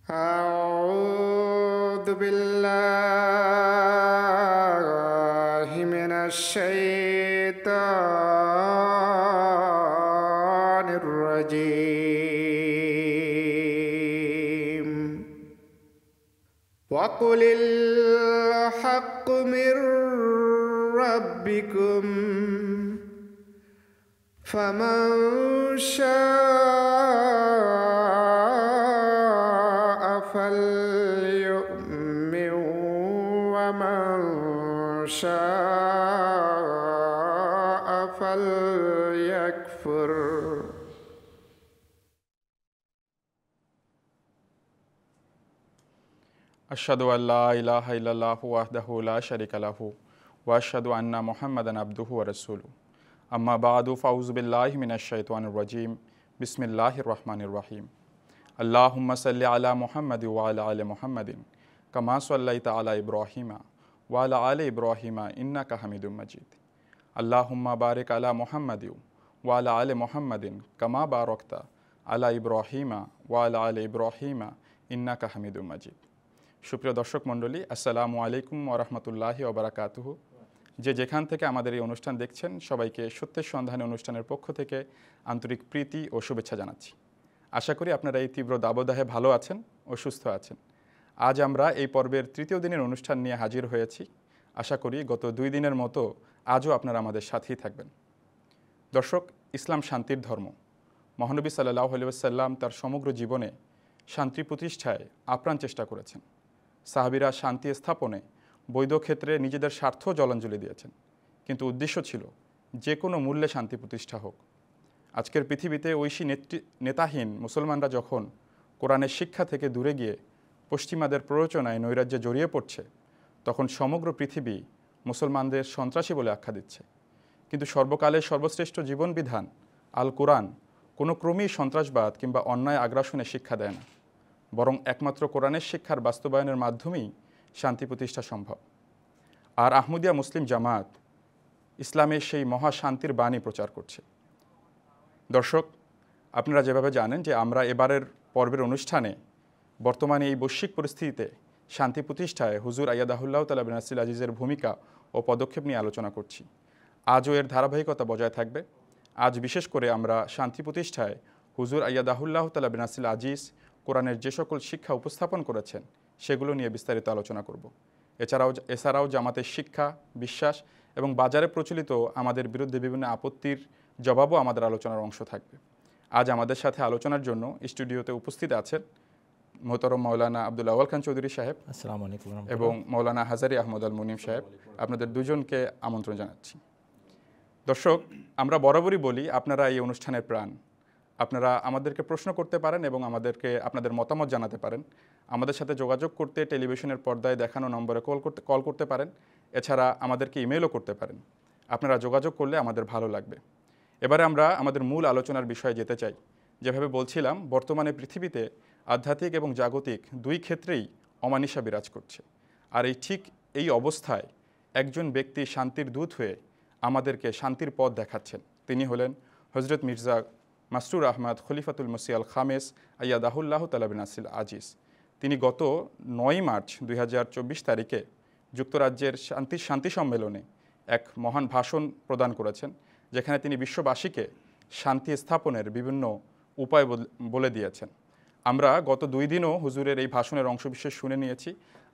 أعوذ بالله من الشيطان الرجيم وقل الحق من ربكم فمن شاء فليؤمن ومن شاء فليكفر أشهد أن لا إله إلا الله وحده لا شريك له وأشهد أن محمدا عبده ورسوله أما بعد فأعوذ بالله من الشيطان الرجيم بسم الله الرحمن الرحيم اللهم صل على محمد وعلى آل محمد كما صليت على إبراهيم وعلى آل إبراهيم إنك حميد مجيد اللهم بارك على محمد وعلى آل محمد كما باركت على إبراهيم وعلى آل إبراهيم إنك حميد مجيد সুপ্রিয় দর্শক মণ্ডলী, আসসালামু আলাইকুম ওয়া রাহমাতুল্লাহি ওয়া বারাকাতুহু। যে যেখান থেকে আমাদের এই অনুষ্ঠান দেখছেন সবাইকে সত্যের সন্ধানে অনুষ্ঠানের পক্ষ থেকে আন্তরিক প্রীতি ও শুভেচ্ছা জানাচ্ছি। আশা করি আপনারা এই তীব্র দাবদাহে ভালো আছেন ও সুস্থ আছেন। আজ আমরা এই পর্বের তৃতীয় দিনের অনুষ্ঠান নিয়ে হাজির হয়েছি। আশা করি গত 2 দিনের মতো আজও আপনারা আমাদের সাথেই থাকবেন। দর্শক, ইসলাম শান্তির ধর্ম। মহানবী সাল্লাল্লাহু আলাইহি ওয়াসাল্লাম তার সমগ্র জীবনে শান্তি প্রতিষ্ঠায় আপ্রাণ চেষ্টা করেছেন। সাহাবীরা শান্তি স্থাপনে বৈধ ক্ষেত্রে নিজেদের স্বার্থ জলাঞ্জলি দিয়েছেন, কিন্তু উদ্দেশ্য ছিল যে কোনো মূল্যে শান্তি প্রতিষ্ঠা হোক। আজকের পৃথিবীতে ঐশী নেতাহীন মুসলমানরা যখন কোরআনের শিক্ষা থেকে দূরে গিয়ে পশ্চিমাদের প্ররোচনায় নৈরাজ্যে জড়িয়ে পড়ছে, তখন সমগ্র পৃথিবী মুসলমানদের সন্ত্রাসী বলে আখ্যা দিচ্ছে। কিন্তু সর্বকালের সর্বশ্রেষ্ঠ জীবনবিধান আল কোরআন কোনো ক্রমেই সন্ত্রাসবাদ কিংবা অন্যায় আগ্রাসনের শিক্ষা দেয় না, বরং একমাত্র কোরআনের শিক্ষার বাস্তবায়নের মাধ্যমেই শান্তি প্রতিষ্ঠা সম্ভব। আর আহমদিয়া মুসলিম জামাত ইসলামের সেই মহা শান্তির বাণী প্রচার করছে। দর্শক, আপনারা যেভাবে জানেন যে আমরা এবারের পর্বের অনুষ্ঠানে বর্তমানে এই বৈশ্বিক পরিস্থিতিতে শান্তি প্রতিষ্ঠায় হুজুর আইয়াদাহুল্লাহ তাআলা বিন নাসিল আজিজের ভূমিকা ও পদক্ষেপ নিয়ে আলোচনা করছি। আজও এর ধারাবাহিকতা বজায় থাকবে। আজ বিশেষ করে আমরা শান্তি প্রতিষ্ঠায় হুজুর আইয়াদাহুল্লাহ তাআলা বিন নাসিল আজিজ কোরআনের যে সকল শিক্ষা উপস্থাপন করেছেন সেগুলো নিয়ে বিস্তারিত আলোচনা করব। এছাড়াও জামাতের শিক্ষা, বিশ্বাস এবং বাজারে প্রচলিত আমাদের বিরুদ্ধে বিভিন্ন আপত্তির জবাবও আমাদের আলোচনার অংশ থাকবে। আজ আমাদের সাথে আলোচনার জন্য স্টুডিওতে উপস্থিত আছেন মোহতরম মাওলানা আব্দুল আউয়াল খান চৌধুরী সাহেব, আসসালামু আলাইকুম, এবং মাওলানা হাজারি আহমদ আল মুনিম সাহেব। আপনাদের দুজনকে আমন্ত্রণ জানাচ্ছি। দর্শক, আমরা বরাবরই বলি আপনারা এই অনুষ্ঠানের প্রাণ। আপনারা আমাদেরকে প্রশ্ন করতে পারেন এবং আমাদেরকে আপনাদের মতামত জানাতে পারেন। আমাদের সাথে যোগাযোগ করতে টেলিভিশনের পর্দায় দেখানো নম্বরে কল করতে পারেন। এছাড়া আমাদেরকে ইমেলও করতে পারেন। আপনারা যোগাযোগ করলে আমাদের ভালো লাগবে। এবারে আমরা আমাদের মূল আলোচনার বিষয়ে যেতে চাই। যেভাবে বলছিলাম, বর্তমানে পৃথিবীতে আধ্যাত্মিক এবং জাগতিক দুই ক্ষেত্রেই অমানিসা বিরাজ করছে। আর এই অবস্থায় একজন ব্যক্তি শান্তির দূত হয়ে আমাদেরকে শান্তির পথ দেখাচ্ছেন। তিনি হলেন হজরত মির্জা মাসরুর আহমদ খলিফাতুল মসিহ আল খামেস আইয়াদাহুল্লাহ তাআলা বিন নাসিল আজিজ। তিনি গত 9 মার্চ 2024 তারিখে যুক্তরাজ্যের শান্তি সম্মেলনে এক মহান ভাষণ প্রদান করেছেন, যেখানে তিনি বিশ্ববাসীকে শান্তি স্থাপনের বিভিন্ন উপায় বলে দিয়েছেন। আমরা গত 2 দিনও হুজুরের এই ভাষণের অংশবিশেষ শুনে নিয়েছি।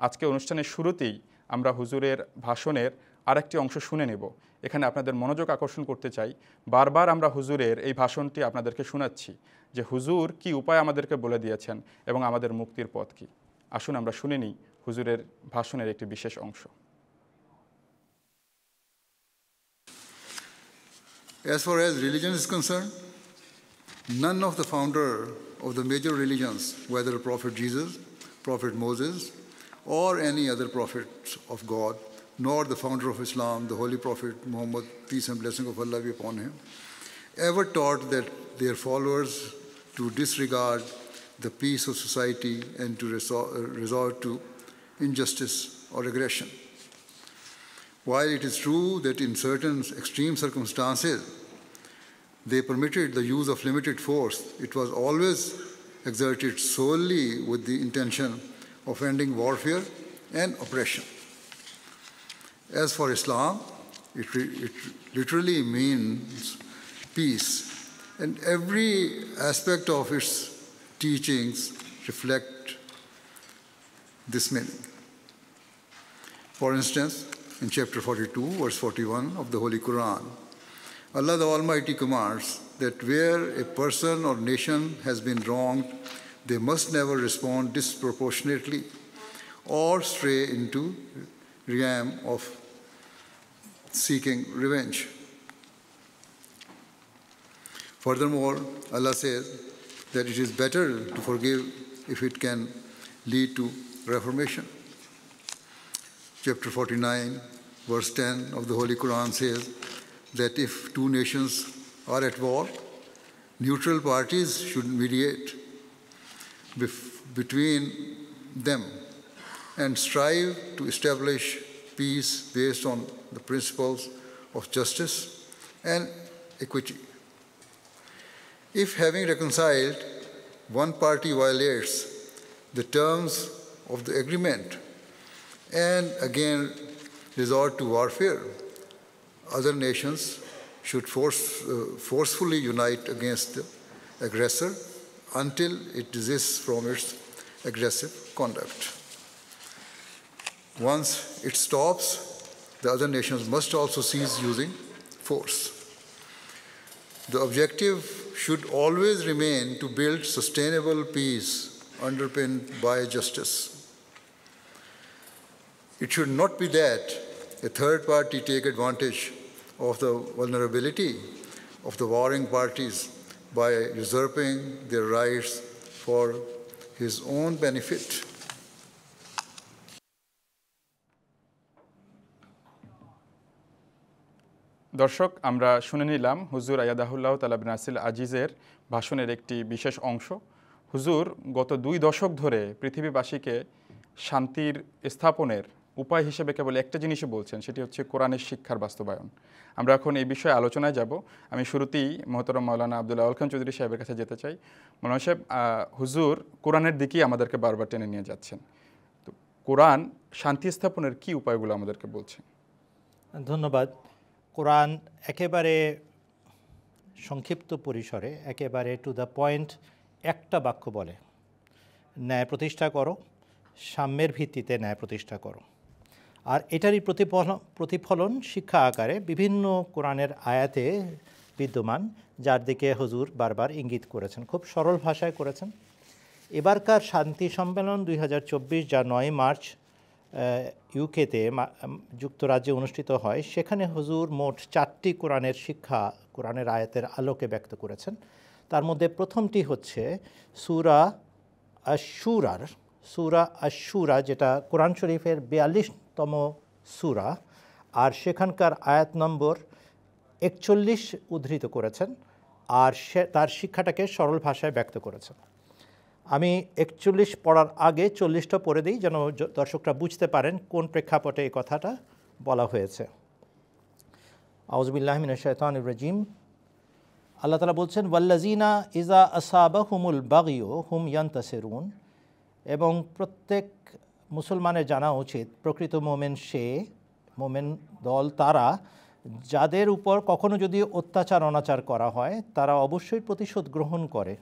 আজকে অনুষ্ঠানের শুরুতেই আমরা হুজুরের ভাষণের আরেকটি অংশ শুনে নেব। এখানে আপনাদের মনোযোগ আকর্ষণ করতে চাই, বারবার আমরা হুজুরের এই ভাষণটি আপনাদেরকে শোনাচ্ছি যে হুজুর কি উপায় আমাদেরকে বলে দিয়েছেন এবং আমাদের মুক্তির পথ কি। আসুন আমরা শুনে নিই হুজুরের ভাষণের একটি বিশেষ অংশ। As far as religion is concerned, none of the founder of the major religions, whether Prophet Jesus, Prophet Moses, or any other prophets of God, nor the founder of Islam, the Holy Prophet Muhammad, peace and blessing of Allah be upon him, ever taught that their followers to disregard the peace of society and to resort to injustice or aggression. While it is true that in certain extreme circumstances they permitted the use of limited force, it was always exerted solely with the intention of ending warfare and oppression. As for Islam, it literally means peace, and every aspect of its teachings reflect this meaning. For instance, in chapter 42, verse 41 of the Holy Quran, Allah the Almighty commands that where a person or nation has been wronged, they must never respond disproportionately or stray into realm of seeking revenge. Furthermore, Allah says that it is better to forgive if it can lead to reformation. Chapter 49, verse 10 of the Holy Quran says that if two nations are at war, neutral parties should mediate between them and strive to establish peace based on the principles of justice and equity. If having reconciled, one party violates the terms of the agreement and again resort to warfare, other nations should forcefully unite against the aggressor until it desists from its aggressive conduct. Once it stops, the other nations must also cease using force. The objective should always remain to build sustainable peace underpinned by justice. It should not be that a third party take advantage of the vulnerability of the warring parties by usurping their rights for his own benefit. দর্শক, আমরা শুনে নিলাম হুজুর আয়াদাহুল্লাহ তাআলা বিন নাসিল আজিজের ভাষণের একটি বিশেষ অংশ। হুজুর গত 2 দশক ধরে পৃথিবীবাসীকে শান্তির স্থাপনের উপায় হিসেবে কেবল একটা জিনিসই বলছেন, সেটি হচ্ছে কোরআনের শিক্ষার বাস্তবায়ন। আমরা এখন এই বিষয়ে আলোচনায় যাব। আমি শুরুতেই মহতরম মাওলানা আব্দুল্লাহ আউয়াল খান চৌধুরী সাহেবের কাছে যেতে চাই। মাওলানা সাহেব, হুজুর কোরআনের দিকেই আমাদেরকে বারবার টেনে নিয়ে যাচ্ছেন। তো কোরআন শান্তি স্থাপনের কী উপায়গুলো আমাদেরকে বলছেন? ধন্যবাদ। কোরআন একেবারে সংক্ষিপ্ত পরিসরে, একেবারে টু দ্য পয়েন্ট একটা বাক্য বলে, ন্যায় প্রতিষ্ঠা করো, সাম্যের ভিত্তিতে ন্যায় প্রতিষ্ঠা করো। আর এটারই প্রতিফলন শিক্ষা আকারে বিভিন্ন কোরআনের আয়াতে বিদ্যমান, যার দিকে হুজুর বারবার ইঙ্গিত করেছেন, খুব সরল ভাষায় করেছেন। এবারকার শান্তি সম্মেলন 2024 যা 9 মার্চ ইউকেতে যুক্তরাজ্যে অনুষ্ঠিত হয়, সেখানে হুজুর মোট 4টি কোরআনের শিক্ষা কোরআনের আয়াতের আলোকে ব্যক্ত করেছেন। তার মধ্যে প্রথমটি হচ্ছে সূরা আশ-শুরা, যেটা কোরআন শরীফের 42তম সূরা, আর সেখানকার আয়াত নম্বর 41 উদ্ধৃত করেছেন, আর তার শিক্ষাটাকে সরল ভাষায় ব্যক্ত করেছেন। আমি 41 পড়ার আগে 40টা পড়ে দিই, যেন দর্শকরা বুঝতে পারেন কোন প্রেক্ষাপটে এই কথাটা বলা হয়েছে। আউযু বিল্লাহি মিনাশ শাইতানির রাজিম। আল্লাহ তাআলা বলছেন, ওয়াল্লাযিনা ইযা আসাবাহুমুল বাগয়ু হুম ইয়ানতাসিরুন, এবং প্রত্যেক মুসলমানের জানা উচিত প্রকৃত মোমেন দল তারা, যাদের উপর কখনো যদি অত্যাচার অনাচার করা হয় তারা অবশ্যই প্রতিশোধ গ্রহণ করে।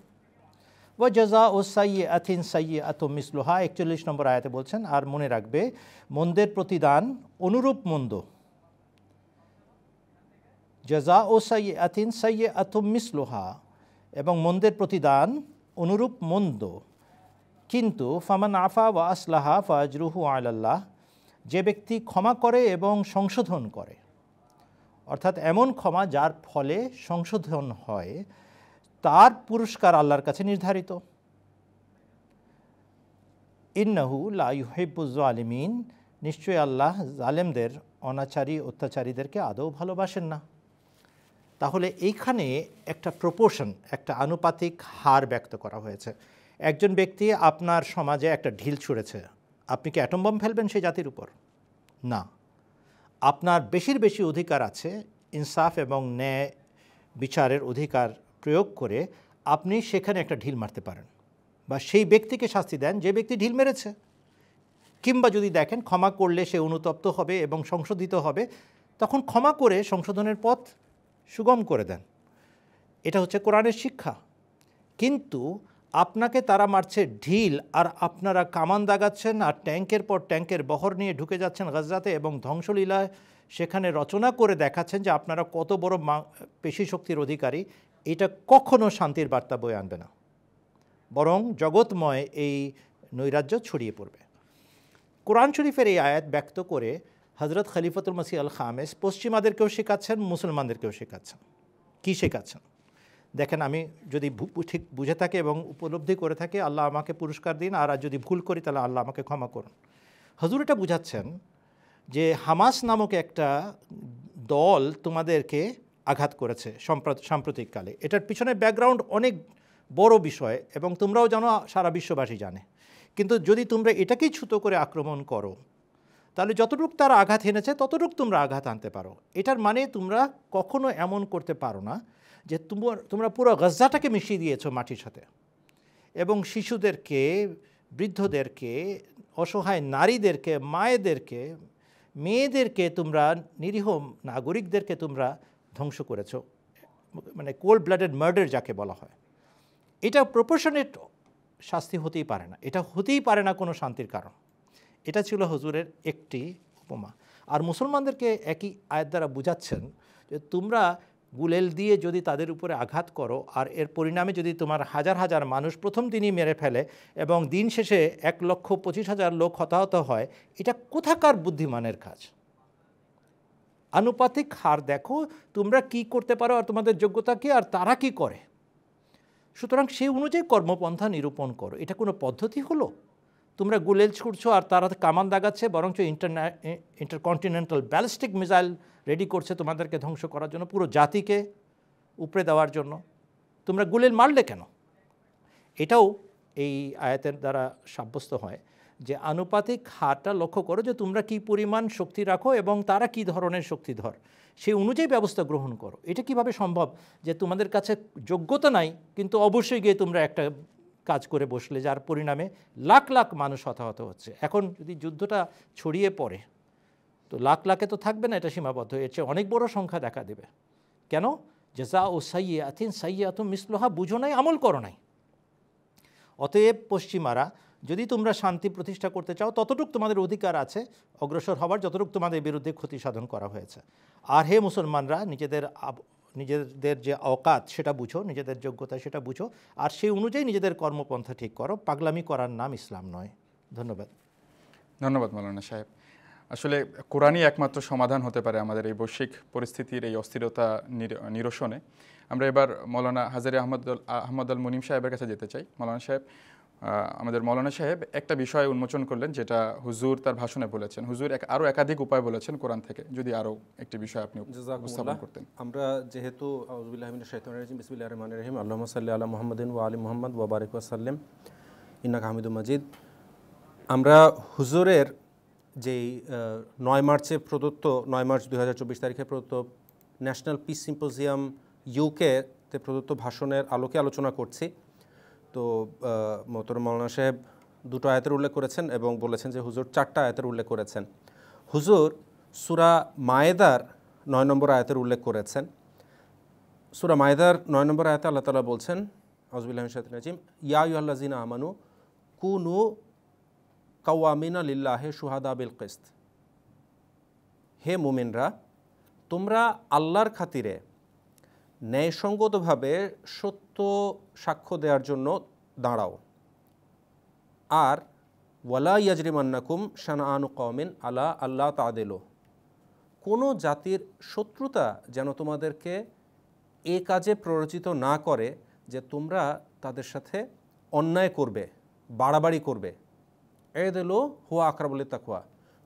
ওয়া জাযাউ সাইয়্যাতিন সাইয়্যাতুম মিসলুহা, 41 নম্বর আয়াতে বলছেন, আর মনে রাখবে মন্দের প্রতিদান অনুরূপ মন্দ। জাযাউ সাইয়্যাতিন সাইয়্যাতুম মিসলুহা, এবং মন্দের প্রতিদান অনুরূপ মন্দ। কিন্তু ফামান আফা ওয়া আসলাহা ফাজরুহু আলাল্লাহ, যে ব্যক্তি ক্ষমা করে এবং সংশোধন করে, অর্থাৎ এমন ক্ষমা যার ফলে সংশোধন হয়, তার পুরস্কার আল্লাহর কাছে নির্ধারিত। ইন্নাহু লা ইউহিব্বুজ জালিমিন, নিশ্চয়ই আল্লাহ জালেমদের, অনাচারী অত্যাচারীদেরকে আদৌ ভালোবাসেন না। তাহলে এইখানে একটা প্রপোর্শন, একটা আনুপাতিক হার ব্যক্ত করা হয়েছে। একজন ব্যক্তি আপনার সমাজে একটা ঢিল ছুঁড়েছে, আপনি কি অ্যাটম বম ফেলবেন সেই জাতির উপর? না। আপনার বেশি অধিকার আছে ইনসাফ এবং ন্যায় বিচারের অধিকার প্রয়োগ করে আপনি সেখানে একটা ঢিল মারতে পারেন। বা সেই ব্যক্তিকে শাস্তি দেন যে ব্যক্তি ঢিল মেরেছে, কিংবা যদি দেখেন ক্ষমা করলে সে অনুতপ্ত হবে এবং সংশোধিত হবে, তখন ক্ষমা করে সংশোধনের পথ সুগম করে দেন। এটা হচ্ছে কোরআনের শিক্ষা। কিন্তু আপনাকে তারা মারছে ঢিল আর আপনারা কামান দাগাচ্ছেন আর ট্যাঙ্কের পর ট্যাঙ্কের বহর নিয়ে ঢুকে যাচ্ছেন গাজাতে এবং ধ্বংসলীলা সেখানে রচনা করে দেখাচ্ছেন যে আপনারা কত বড় পেশি শক্তির অধিকারী, এটা কখনো শান্তির বার্তা বয়ে আনবে না, বরং জগৎময় এই নৈরাজ্য ছড়িয়ে পড়বে। কোরআন শরীফের এই আয়াত ব্যক্ত করে হজরত খলিফাতুল মসিহ আল খামেস পশ্চিমাদেরকেও শেখাচ্ছেন, মুসলমানদেরকেও শেখাচ্ছেন। কী শেখাচ্ছেন দেখেন, আমি যদি ঠিক বুঝে থাকি এবং উপলব্ধি করে থাকি, আল্লাহ আমাকে পুরস্কার দিন, আর যদি ভুল করি তাহলে আল্লাহ আমাকে ক্ষমা করুন। হুজুর এটা বুঝাচ্ছেন যে হামাস নামক একটা দল তোমাদেরকে আঘাত করেছে সাম্প্রতিককালে। এটার পিছনে ব্যাকগ্রাউন্ড অনেক বড় বিষয় এবং তোমরাও জানো, সারা বিশ্ববাসী জানে। কিন্তু যদি তোমরা এটাকেই ছুতো করে আক্রমণ করো, তাহলে যতটুকু তারা আঘাত এনেছে ততটুকু তোমরা আঘাত আনতে পারো। এটার মানে তোমরা কখনো এমন করতে পারো না যে তোমরা পুরো গাজাটাকে মিশিয়ে দিয়েছো মাটির সাথে, এবং শিশুদেরকে, বৃদ্ধদেরকে, অসহায় নারীদেরকে, মায়েদেরকে, মেয়েদেরকে, তোমরা নিরীহ নাগরিকদেরকে তোমরা ধ্বংস করেছো, মানে কোল্ড ব্লাডেড মার্ডার যাকে বলা হয়। এটা প্রপোর্শনেট শাস্তি হতেই পারে না, এটা হতেই পারে না কোনো শান্তির কারণ। এটা ছিল হুজুরের একটি উপমা। আর মুসলমানদেরকে একই আয়াত দ্বারা বুঝাচ্ছেন যে তোমরা গুলেল দিয়ে যদি তাদের উপরে আঘাত করো আর এর পরিণামে যদি তোমার হাজার হাজার মানুষ প্রথম দিনই মেরে ফেলে এবং দিন শেষে 1,25,000 লোক হতাহত হয়, এটা কোথাকার বুদ্ধিমানের কাজ? আনুপাতিক হার দেখো, তোমরা কি করতে পারো আর তোমাদের যোগ্যতা কী আর তারা কি করে, সুতরাং সেই অনুযায়ী কর্মপন্থা নিরূপণ করো। এটা কোনো পদ্ধতি হলো? তোমরা গুলেল ছুটছো আর তারা কামান দাগাচ্ছে, বরঞ্চ ইন্টারকন্টিনেন্টাল ব্যালিস্টিক মিসাইল রেডি করছে তোমাদেরকে ধ্বংস করার জন্য, পুরো জাতিকে উপড়ে দেওয়ার জন্য। তোমরা গুলেল মারলে কেন? এটাও এই আয়াতের দ্বারা সাব্যস্ত হয় যে আনুপাতিক হারটা লক্ষ্য করো যে তোমরা কি পরিমাণ শক্তি রাখো এবং তারা কি ধরনের শক্তিধর, সেই অনুযায়ী ব্যবস্থা গ্রহণ করো। এটা কিভাবে সম্ভব যে তোমাদের কাছে যোগ্যতা নাই কিন্তু অবশ্যই গিয়ে তোমরা একটা কাজ করে বসলে যার পরিণামে লাখ লাখ মানুষ হতাহত হচ্ছে? এখন যদি যুদ্ধটা ছড়িয়ে পড়ে তো লাখ লাখে তো থাকবে না, এটা সীমাবদ্ধ, এর চেয়ে অনেক বড় সংখ্যা দেখা দেবে। কেন? জাযা ও সাইয়্যাতিন সাইয়্যাতুম মিসলুহা, বুঝো নাই, আমল করো নাই। অতএব পশ্চিমারা, যদি তোমরা শান্তি প্রতিষ্ঠা করতে চাও ততটুকু তোমাদের অধিকার আছে অগ্রসর হবার, যতটুকু তোমাদের বিরুদ্ধে ক্ষতি সাধন করা হয়েছে। আর হে মুসলমানরা, নিজেদের যে অকাত সেটা বুঝো, নিজেদের যোগ্যতা সেটা বুঝো, আর সেই অনুযায়ী নিজেদের কর্মপন্থা ঠিক করো। পাগলামি করার নাম ইসলাম নয়। ধন্যবাদ। ধন্যবাদ মৌলানা সাহেব। আসলে কোরআনই একমাত্র সমাধান হতে পারে আমাদের এই বৈশ্বিক পরিস্থিতির এই অস্থিরতা নিরসনে। আমরা এবার মৌলানা হাজারি আহমদ আল মুনিম সাহেবের কাছে যেতে চাই। মৌলানা সাহেব, আমাদের মৌলানা সাহেব একটা বিষয় উন্মোচন করলেন যেটা হুজুর তার ভাষণে বলেছেন। হুজুর আরও একাধিক উপায় বলেছেন কোরআন থেকে, যদি আরও একটি বিষয় আপনি উপস্থাপন করতেন। আমরা যেহেতু আউযুবিল্লাহি মিনাশ শাইতানির রাজিম, বিসমিল্লাহির রহমানির রহিম, আল্লাহুম্মা সাল্লি আলা মুহাম্মাদিন ওয়া আলি মুহাম্মাদ ওয়া বারিক ওয়া সাল্লিম ইন্নাকা হামিদুম মাজিদ। আমরা হুজুরের যেই 9 মার্চে প্রদত্ত, 9 মার্চ 2024 তারিখে প্রদত্ত ন্যাশনাল পিস সিম্পোজিয়াম ইউকেতে প্রদত্ত ভাষণের আলোকে আলোচনা করছি। তো মোহতারাম মাওলানা সাহেব 2টো আয়াতের উল্লেখ করেছেন এবং বলেছেন যে হুজুর 4টা আয়াতের উল্লেখ করেছেন। হুজুর সূরা মায়েদার 9 নম্বর আয়াতের উল্লেখ করেছেন। সূরা মায়েদার 9 নম্বর আয়াতে আল্লাহ তাআলা বলছেন, আউযুবিল্লাহি মিনাশ শাইতানির রাজিম, ইয়া আইয়ুহাল্লাযিনা আমানু কুনু কাওয়ামিনা লিল্লাহি শুহাদা বিল কিসত। হে মুমিনরা, তোমরা আল্লাহর খাতিরে ন্যায়সঙ্গতভাবে সত্য সাক্ষ্য দেওয়ার জন্য দাঁড়াও। আর ওয়ালা ইয়াজরিমান্নাকুম শানাআনু কওমিন আলা আল্লাহ তা'দিলু, কোনো জাতির শত্রুতা যেন তোমাদেরকে এ কাজে প্ররোচিত না করে যে তোমরা তাদের সাথে অন্যায় করবে, বাড়াবাড়ি করবে। এদিলো হুয়া আকরাবু লিত্তাকওয়া,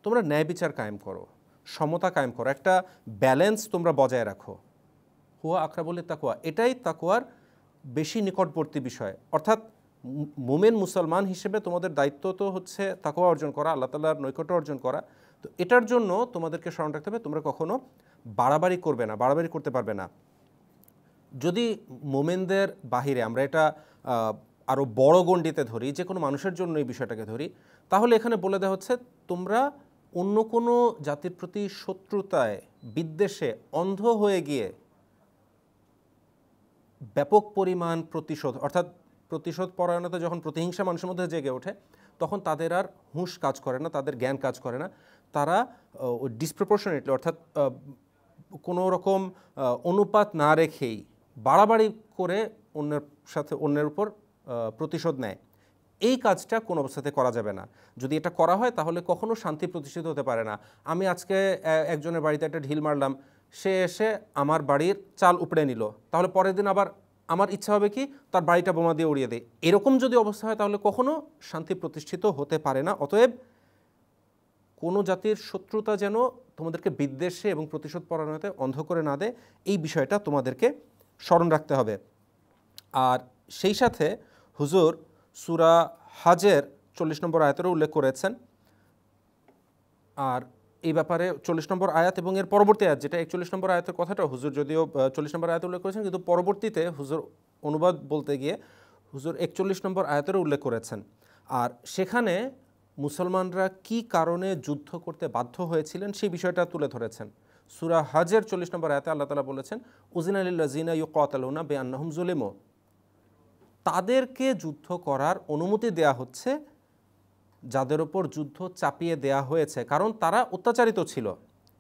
তোমরা ন্যায় বিচার কায়েম করো, সমতা কায়েম করো, একটা ব্যালেন্স তোমরা বজায় রাখো। হুয়া আকরাবু লিত্তাকওয়া, এটাই তাকওয়ার বেশি নিকটবর্তী বিষয়। অর্থাৎ মুমিন মুসলমান হিসেবে তোমাদের দায়িত্ব তো হচ্ছে তাকওয়া অর্জন করা, আল্লাহ তাআলার নৈকট্য অর্জন করা। তো এটার জন্য তোমাদেরকে স্মরণ রাখতে হবে তোমরা কখনো বাড়াবাড়ি করবে না, বাড়াবাড়ি করতে পারবে না। যদি মোমেনদের বাহিরে, আমরা এটা আরও বড় গণ্ডিতে ধরি, যে কোনো মানুষের জন্য এই বিষয়টাকে ধরি, তাহলে এখানে বলে দেওয়া হচ্ছে তোমরা অন্য কোনো জাতির প্রতি শত্রুতায় বিদ্বেষে অন্ধ হয়ে গিয়ে ব্যাপক পরিমাণ প্রতিশোধ, অর্থাৎ প্রতিশোধ পরায়ণতা যখন প্রতিহিংসা মানুষের মধ্যে জেগে ওঠে তখন তাদের আর হুঁশ কাজ করে না, তাদের জ্ঞান কাজ করে না, তারা ডিসপ্রপোর্শনেটলি অর্থাৎ কোনো রকম অনুপাত না রেখেই বাড়াবাড়ি করে অন্যের উপর প্রতিশোধ নেয়। এই কাজটা কোনো অবস্থাতে করা যাবে না। যদি এটা করা হয় তাহলে কখনো শান্তি প্রতিষ্ঠিত হতে পারে না। আমি আজকে একজনের বাড়িতে একটা ঢিল মারলাম, সে এসে আমার বাড়ির চাল উপড়ে নিল, তাহলে পরের দিন আবার আমার ইচ্ছা হবে কি তার বাড়িটা বোমা দিয়ে উড়িয়ে দেয়। এরকম যদি অবস্থা হয় তাহলে কখনো শান্তি প্রতিষ্ঠিত হতে পারে না। অতএব কোনো জাতির শত্রুতা যেন তোমাদেরকে বিদ্বেষে এবং প্রতিশোধ পরায়ণতায় অন্ধ করে না দেয়, এই বিষয়টা তোমাদেরকে স্মরণ রাখতে হবে। আর সেই সাথে হুজুর সূরা হাজের 40 নম্বর আয়াতেরও উল্লেখ করেছেন। আর এই ব্যাপারে 40 নম্বর আয়াত এবং এর পরবর্তী আয়াত, যেটা 41 নম্বর আয়াতের কথাটা হুজুর যদিও 40 নম্বর আয়াতে উল্লেখ করেছেন, কিন্তু পরবর্তীতে হুজুর অনুবাদ বলতে গিয়ে হুজুর 41 নম্বর আয়াতেরও উল্লেখ করেছেন। আর সেখানে মুসলমানরা কি কারণে যুদ্ধ করতে বাধ্য হয়েছিলেন সেই বিষয়টা তুলে ধরেছেন। সূরা হাজের 40 নম্বর আয়াতে আল্লাহ তাআলা বলেছেন, উযিনা লিল্লাযিনা ইউকাতালুনা বিআন্নাহুম যুলিমু, তাদেরকে যুদ্ধ করার অনুমতি দেয়া হচ্ছে যাদের ওপর যুদ্ধ চাপিয়ে দেয়া হয়েছে, কারণ তারা অত্যাচারিত ছিল।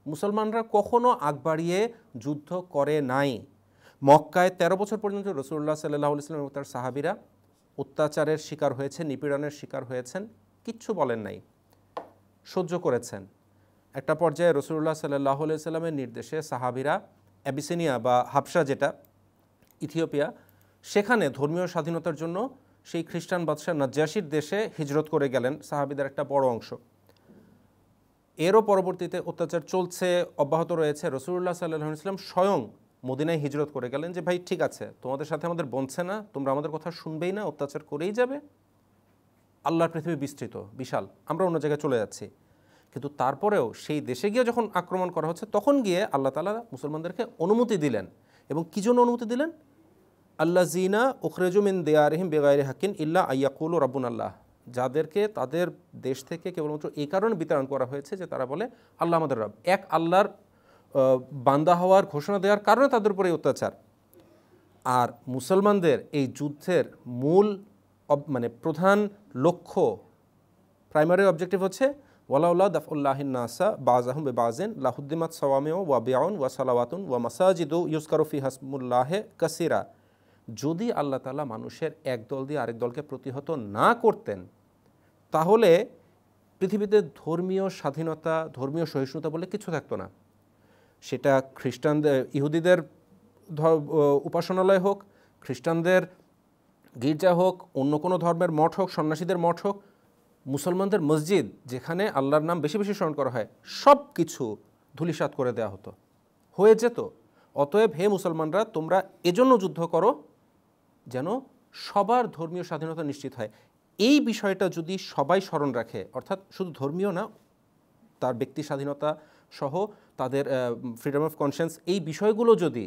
মুসলমানরা কখনো আগ বাড়িয়ে যুদ্ধ করে নাই। মক্কায় 13 বছর পর্যন্ত রাসূলুল্লাহ সাল্লাল্লাহু আলাইহি ওয়াসাল্লাম এবং তার সাহাবীরা অত্যাচারের শিকার হয়েছেন, নিপীড়নের শিকার হয়েছেন, কিচ্ছু বলেন নাই, সহ্য করেছেন। একটা পর্যায়ে রাসূলুল্লাহ সাল্লাল্লাহু আলাইহি ওয়াসাল্লামের নির্দেশে সাহাবীরা অ্যাবিসিনিয়া বা হাবশা, যেটা ইথিওপিয়া, সেখানে ধর্মীয় স্বাধীনতার জন্য সেই খ্রিস্টান বাদশাহ নাজ্জাশীর দেশে হিজরত করে গেলেন সাহাবীদের একটা বড় অংশ। এরও পরবর্তীতে অত্যাচার চলছে, অব্যাহত রয়েছে। রাসূলুল্লাহ সাল্লাল্লাহু আলাইহি ওয়াসাল্লাম স্বয়ং মদিনায় হিজরত করে গেলেন যে ভাই ঠিক আছে, তোমাদের সাথে আমাদের বনছে না, তোমরা আমাদের কথা শুনবেই না, অত্যাচার করেই যাবে, আল্লাহর পৃথিবী বিস্তৃত বিশাল, আমরা অন্য জায়গায় চলে যাচ্ছি। কিন্তু তারপরেও সেই দেশে গিয়ে যখন আক্রমণ করা হচ্ছে তখন গিয়ে আল্লাহ তাআলা মুসলমানদেরকে অনুমতি দিলেন। এবং কী জন্য অনুমতি দিলেন? আল্লাযীনা উখরিজু মিন দিয়ারিহিম বিগাইরি হাক্কিন ইল্লা আইয়াকুলু রাব্বুনাল্লাহ, যাদেরকে তাদের দেশ থেকে কেবলমাত্র এই কারণে বিতাড়ন করা হয়েছে যে তারা বলে আল্লাহ আমাদের রব, এক আল্লাহর বান্দা হওয়ার ঘোষণা দেওয়ার কারণে তাদের উপরে অত্যাচার। আর মুসলমানদের এই যুদ্ধের মূল প্রধান লক্ষ্য, প্রাইমারি অবজেক্টিভ হচ্ছে ওয়ালাউলা দাফউল্লাহিন নাসা বাযাহুম বিবাযিন লাহুদ্দিমাত সাওয়ামিউ ওয়া বিআউন ওয়া সালাওয়াতুন ওয়া মাসাজিদু ইউযকারু ফিহা ইসমুল্লাহি কাসীরা, যদি আল্লাহ তাআলা মানুষের এক দল দিয়ে আরেক দলকে প্রতিহত না করতেন তাহলে পৃথিবীতে ধর্মীয় স্বাধীনতা, ধর্মীয় সহিষ্ণুতা বলে কিছু থাকতো না। সেটা খ্রিস্টানদের, ইহুদিদের উপাসনালয় হোক, খ্রিস্টানদের গির্জা হোক, অন্য কোনো ধর্মের মঠ হোক, সন্ন্যাসীদের মঠ হোক, মুসলমানদের মসজিদ যেখানে আল্লাহর নাম বেশি বেশি স্মরণ করা হয়, সব কিছু ধূলিসাৎ করে দেওয়া হতো, হয়ে যেত। অতএব হে মুসলমানরা, তোমরা এজন্য যুদ্ধ করো যেন সবার ধর্মীয় স্বাধীনতা নিশ্চিত হয়। এই বিষয়টা যদি সবাই স্মরণ রাখে, অর্থাৎ শুধু ধর্মীয় না, তার ব্যক্তি স্বাধীনতা সহ তাদের ফ্রিডম অফ কনসিয়েন্স, এই বিষয়গুলো যদি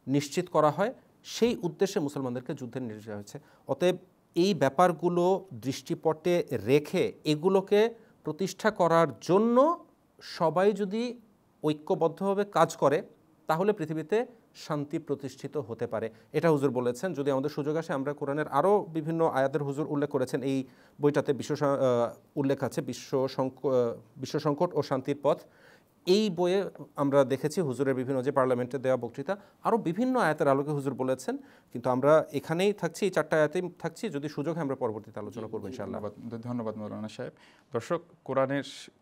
নিশ্চিত করা হয়, সেই উদ্দেশ্যে মুসলমানদেরকে যুদ্ধের নির্দেশ দেওয়া হয়েছে। অতএব এই ব্যাপারগুলো দৃষ্টিপটে রেখে এগুলোকে প্রতিষ্ঠা করার জন্য সবাই যদি ঐক্যবদ্ধভাবে কাজ করে তাহলে পৃথিবীতে শান্তি প্রতিষ্ঠিত হতে পারে, এটা হুজুর বলেছেন। যদি আমাদের সুযোগ আসে আমরা কোরআনের আরও বিভিন্ন আয়াতের হুজুর উল্লেখ করেছেন, এই বইটাতে উল্লেখ আছে বিশ্ব সংকট ও শান্তির পথ। এই বইয়ে আমরা দেখেছি হুজুরের বিভিন্ন যে পার্লামেন্টে দেওয়া বক্তৃতা, আরও বিভিন্ন আয়াতের আলোকে হুজুর বলেছেন। কিন্তু আমরা এখানেই থাকছি, এই 4টা আয়াতেই থাকছি, যদি সুযোগ হয় আমরা পরবর্তীতে আলোচনা করবো ইনশাআল্লাহ। ধন্যবাদ মৌলানা সাহেব। দর্শক,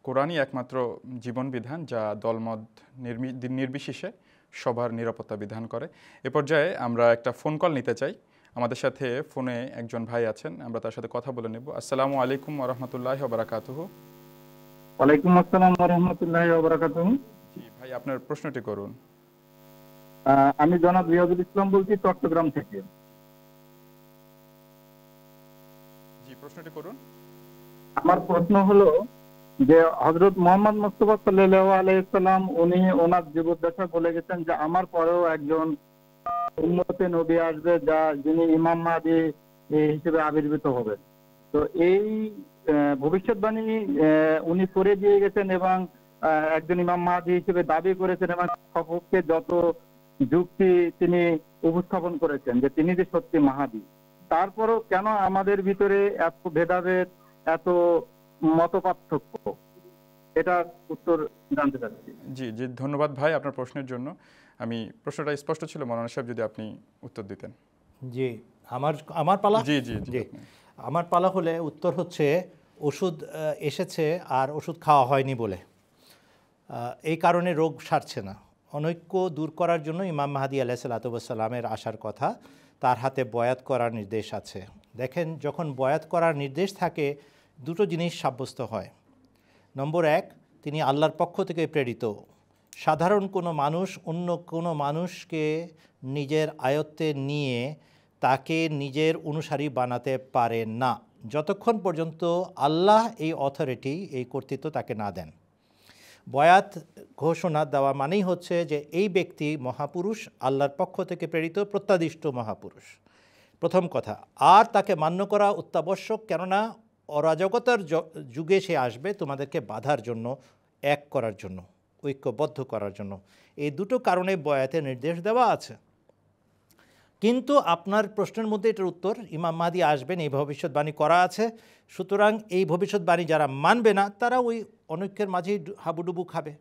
কোরআনই একমাত্র জীবন বিধান যা দলমত নির্বিশেষে সবার নিরাপত্তা বিধান করে। এ পর্যায়ে আমরা একটা ফোন কল নিতে চাই। আমাদের সাথে ফোনে একজন ভাই আছেন, আমরা তার সাথে কথা বলে নেব। আসসালামু আলাইকুম ওয়া রাহমাতুল্লাহি ওয়া বারাকাতুহু। ওয়ালাইকুম আসসালাম ওয়া রাহমাতুল্লাহি ওয়া বারাকাতুহু। জি ভাই, আপনার প্রশ্নটি করুন। আমি জনাব রিয়াজুল ইসলাম বলছি চট্টগ্রাম থেকে। জি, প্রশ্নটি করুন। আমার প্রশ্ন হলো যে হযরত মুহাম্মদ মুস্তাফা সাল্লাল্লাহু আলাইহি সাল্লাম উনি ওনার জীবদ্দশায় বলে গেছেন যে আমার পরেও একজন উম্মতে নবী আসবে যিনি ইমাম মাহদী এই হিসেবে আবির্ভূত হবেন। তো এই ভবিষ্যৎবাণী উনি করে দিয়ে গেছেন এবং একজন ইমাম মাহদী হিসেবে দাবি করেছেন এবং সপক্ষে যত যুক্তি তিনি উপস্থাপন করেছেন যে তিনি যে সত্যি মাহদী। তারপরও কেন আমাদের ভিতরে এত ভেদাভেদ, এত মতপার্থক্য, এটার উত্তর জানতে চাচ্ছি। জি জি, ধন্যবাদ ভাই আপনার প্রশ্নের জন্য। আমি প্রশ্নটা স্পষ্ট ছিল, মৌলানা সাহেব যদি আপনি উত্তর দিতেন। জি, আমার পালা। জি জি জি, আমার পালা হলে উত্তর হচ্ছে ওষুধ এসেছে আর ওষুধ খাওয়া হয়নি বলে, এই কারণে রোগ সারছে না। অনৈক্য দূর করার জন্য ইমাম মাহদী আলাইহিসসালামের আসার কথা, তার হাতে বয়াত করার নির্দেশ আছে। দেখেন, যখন বয়াত করার নির্দেশ থাকে দুটো জিনিস সাব্যস্ত হয়। নম্বর এক, তিনি আল্লাহর পক্ষ থেকে প্রেরিত। সাধারণ কোনো মানুষ অন্য কোনো মানুষকে নিজের আয়ত্তে নিয়ে তাকে নিজের অনুসারী বানাতে পারে না, যতক্ষণ পর্যন্ত আল্লাহ এই অথরিটি, এই কর্তৃত্ব তাকে না দেন। বয়াত ঘোষণা দেওয়া মানেই হচ্ছে যে এই ব্যক্তি মহাপুরুষ, আল্লাহর পক্ষ থেকে প্রেরিত প্রত্যাদিষ্ট মহাপুরুষ, প্রথম কথা। আর তাকে মান্য করা অত্যাবশ্যক, কেননা অরাজকতার যুগে সে আসবে তোমাদেরকে বাধার জন্য, এক করার জন্য, ঐক্যবদ্ধ করার জন্য। এই দুটো কারণে বয়াতে নির্দেশ দেওয়া আছে। কিন্তু আপনার প্রশ্নের মধ্যে এটার উত্তর, ইমাম মাহদী আসবেন এই ভবিষ্যৎবাণী করা আছে। সুতরাং এই ভবিষ্যৎবাণী যারা মানবে না তারা ওই অনৈক্যের মাঝেই হাবুডুবু খাবে।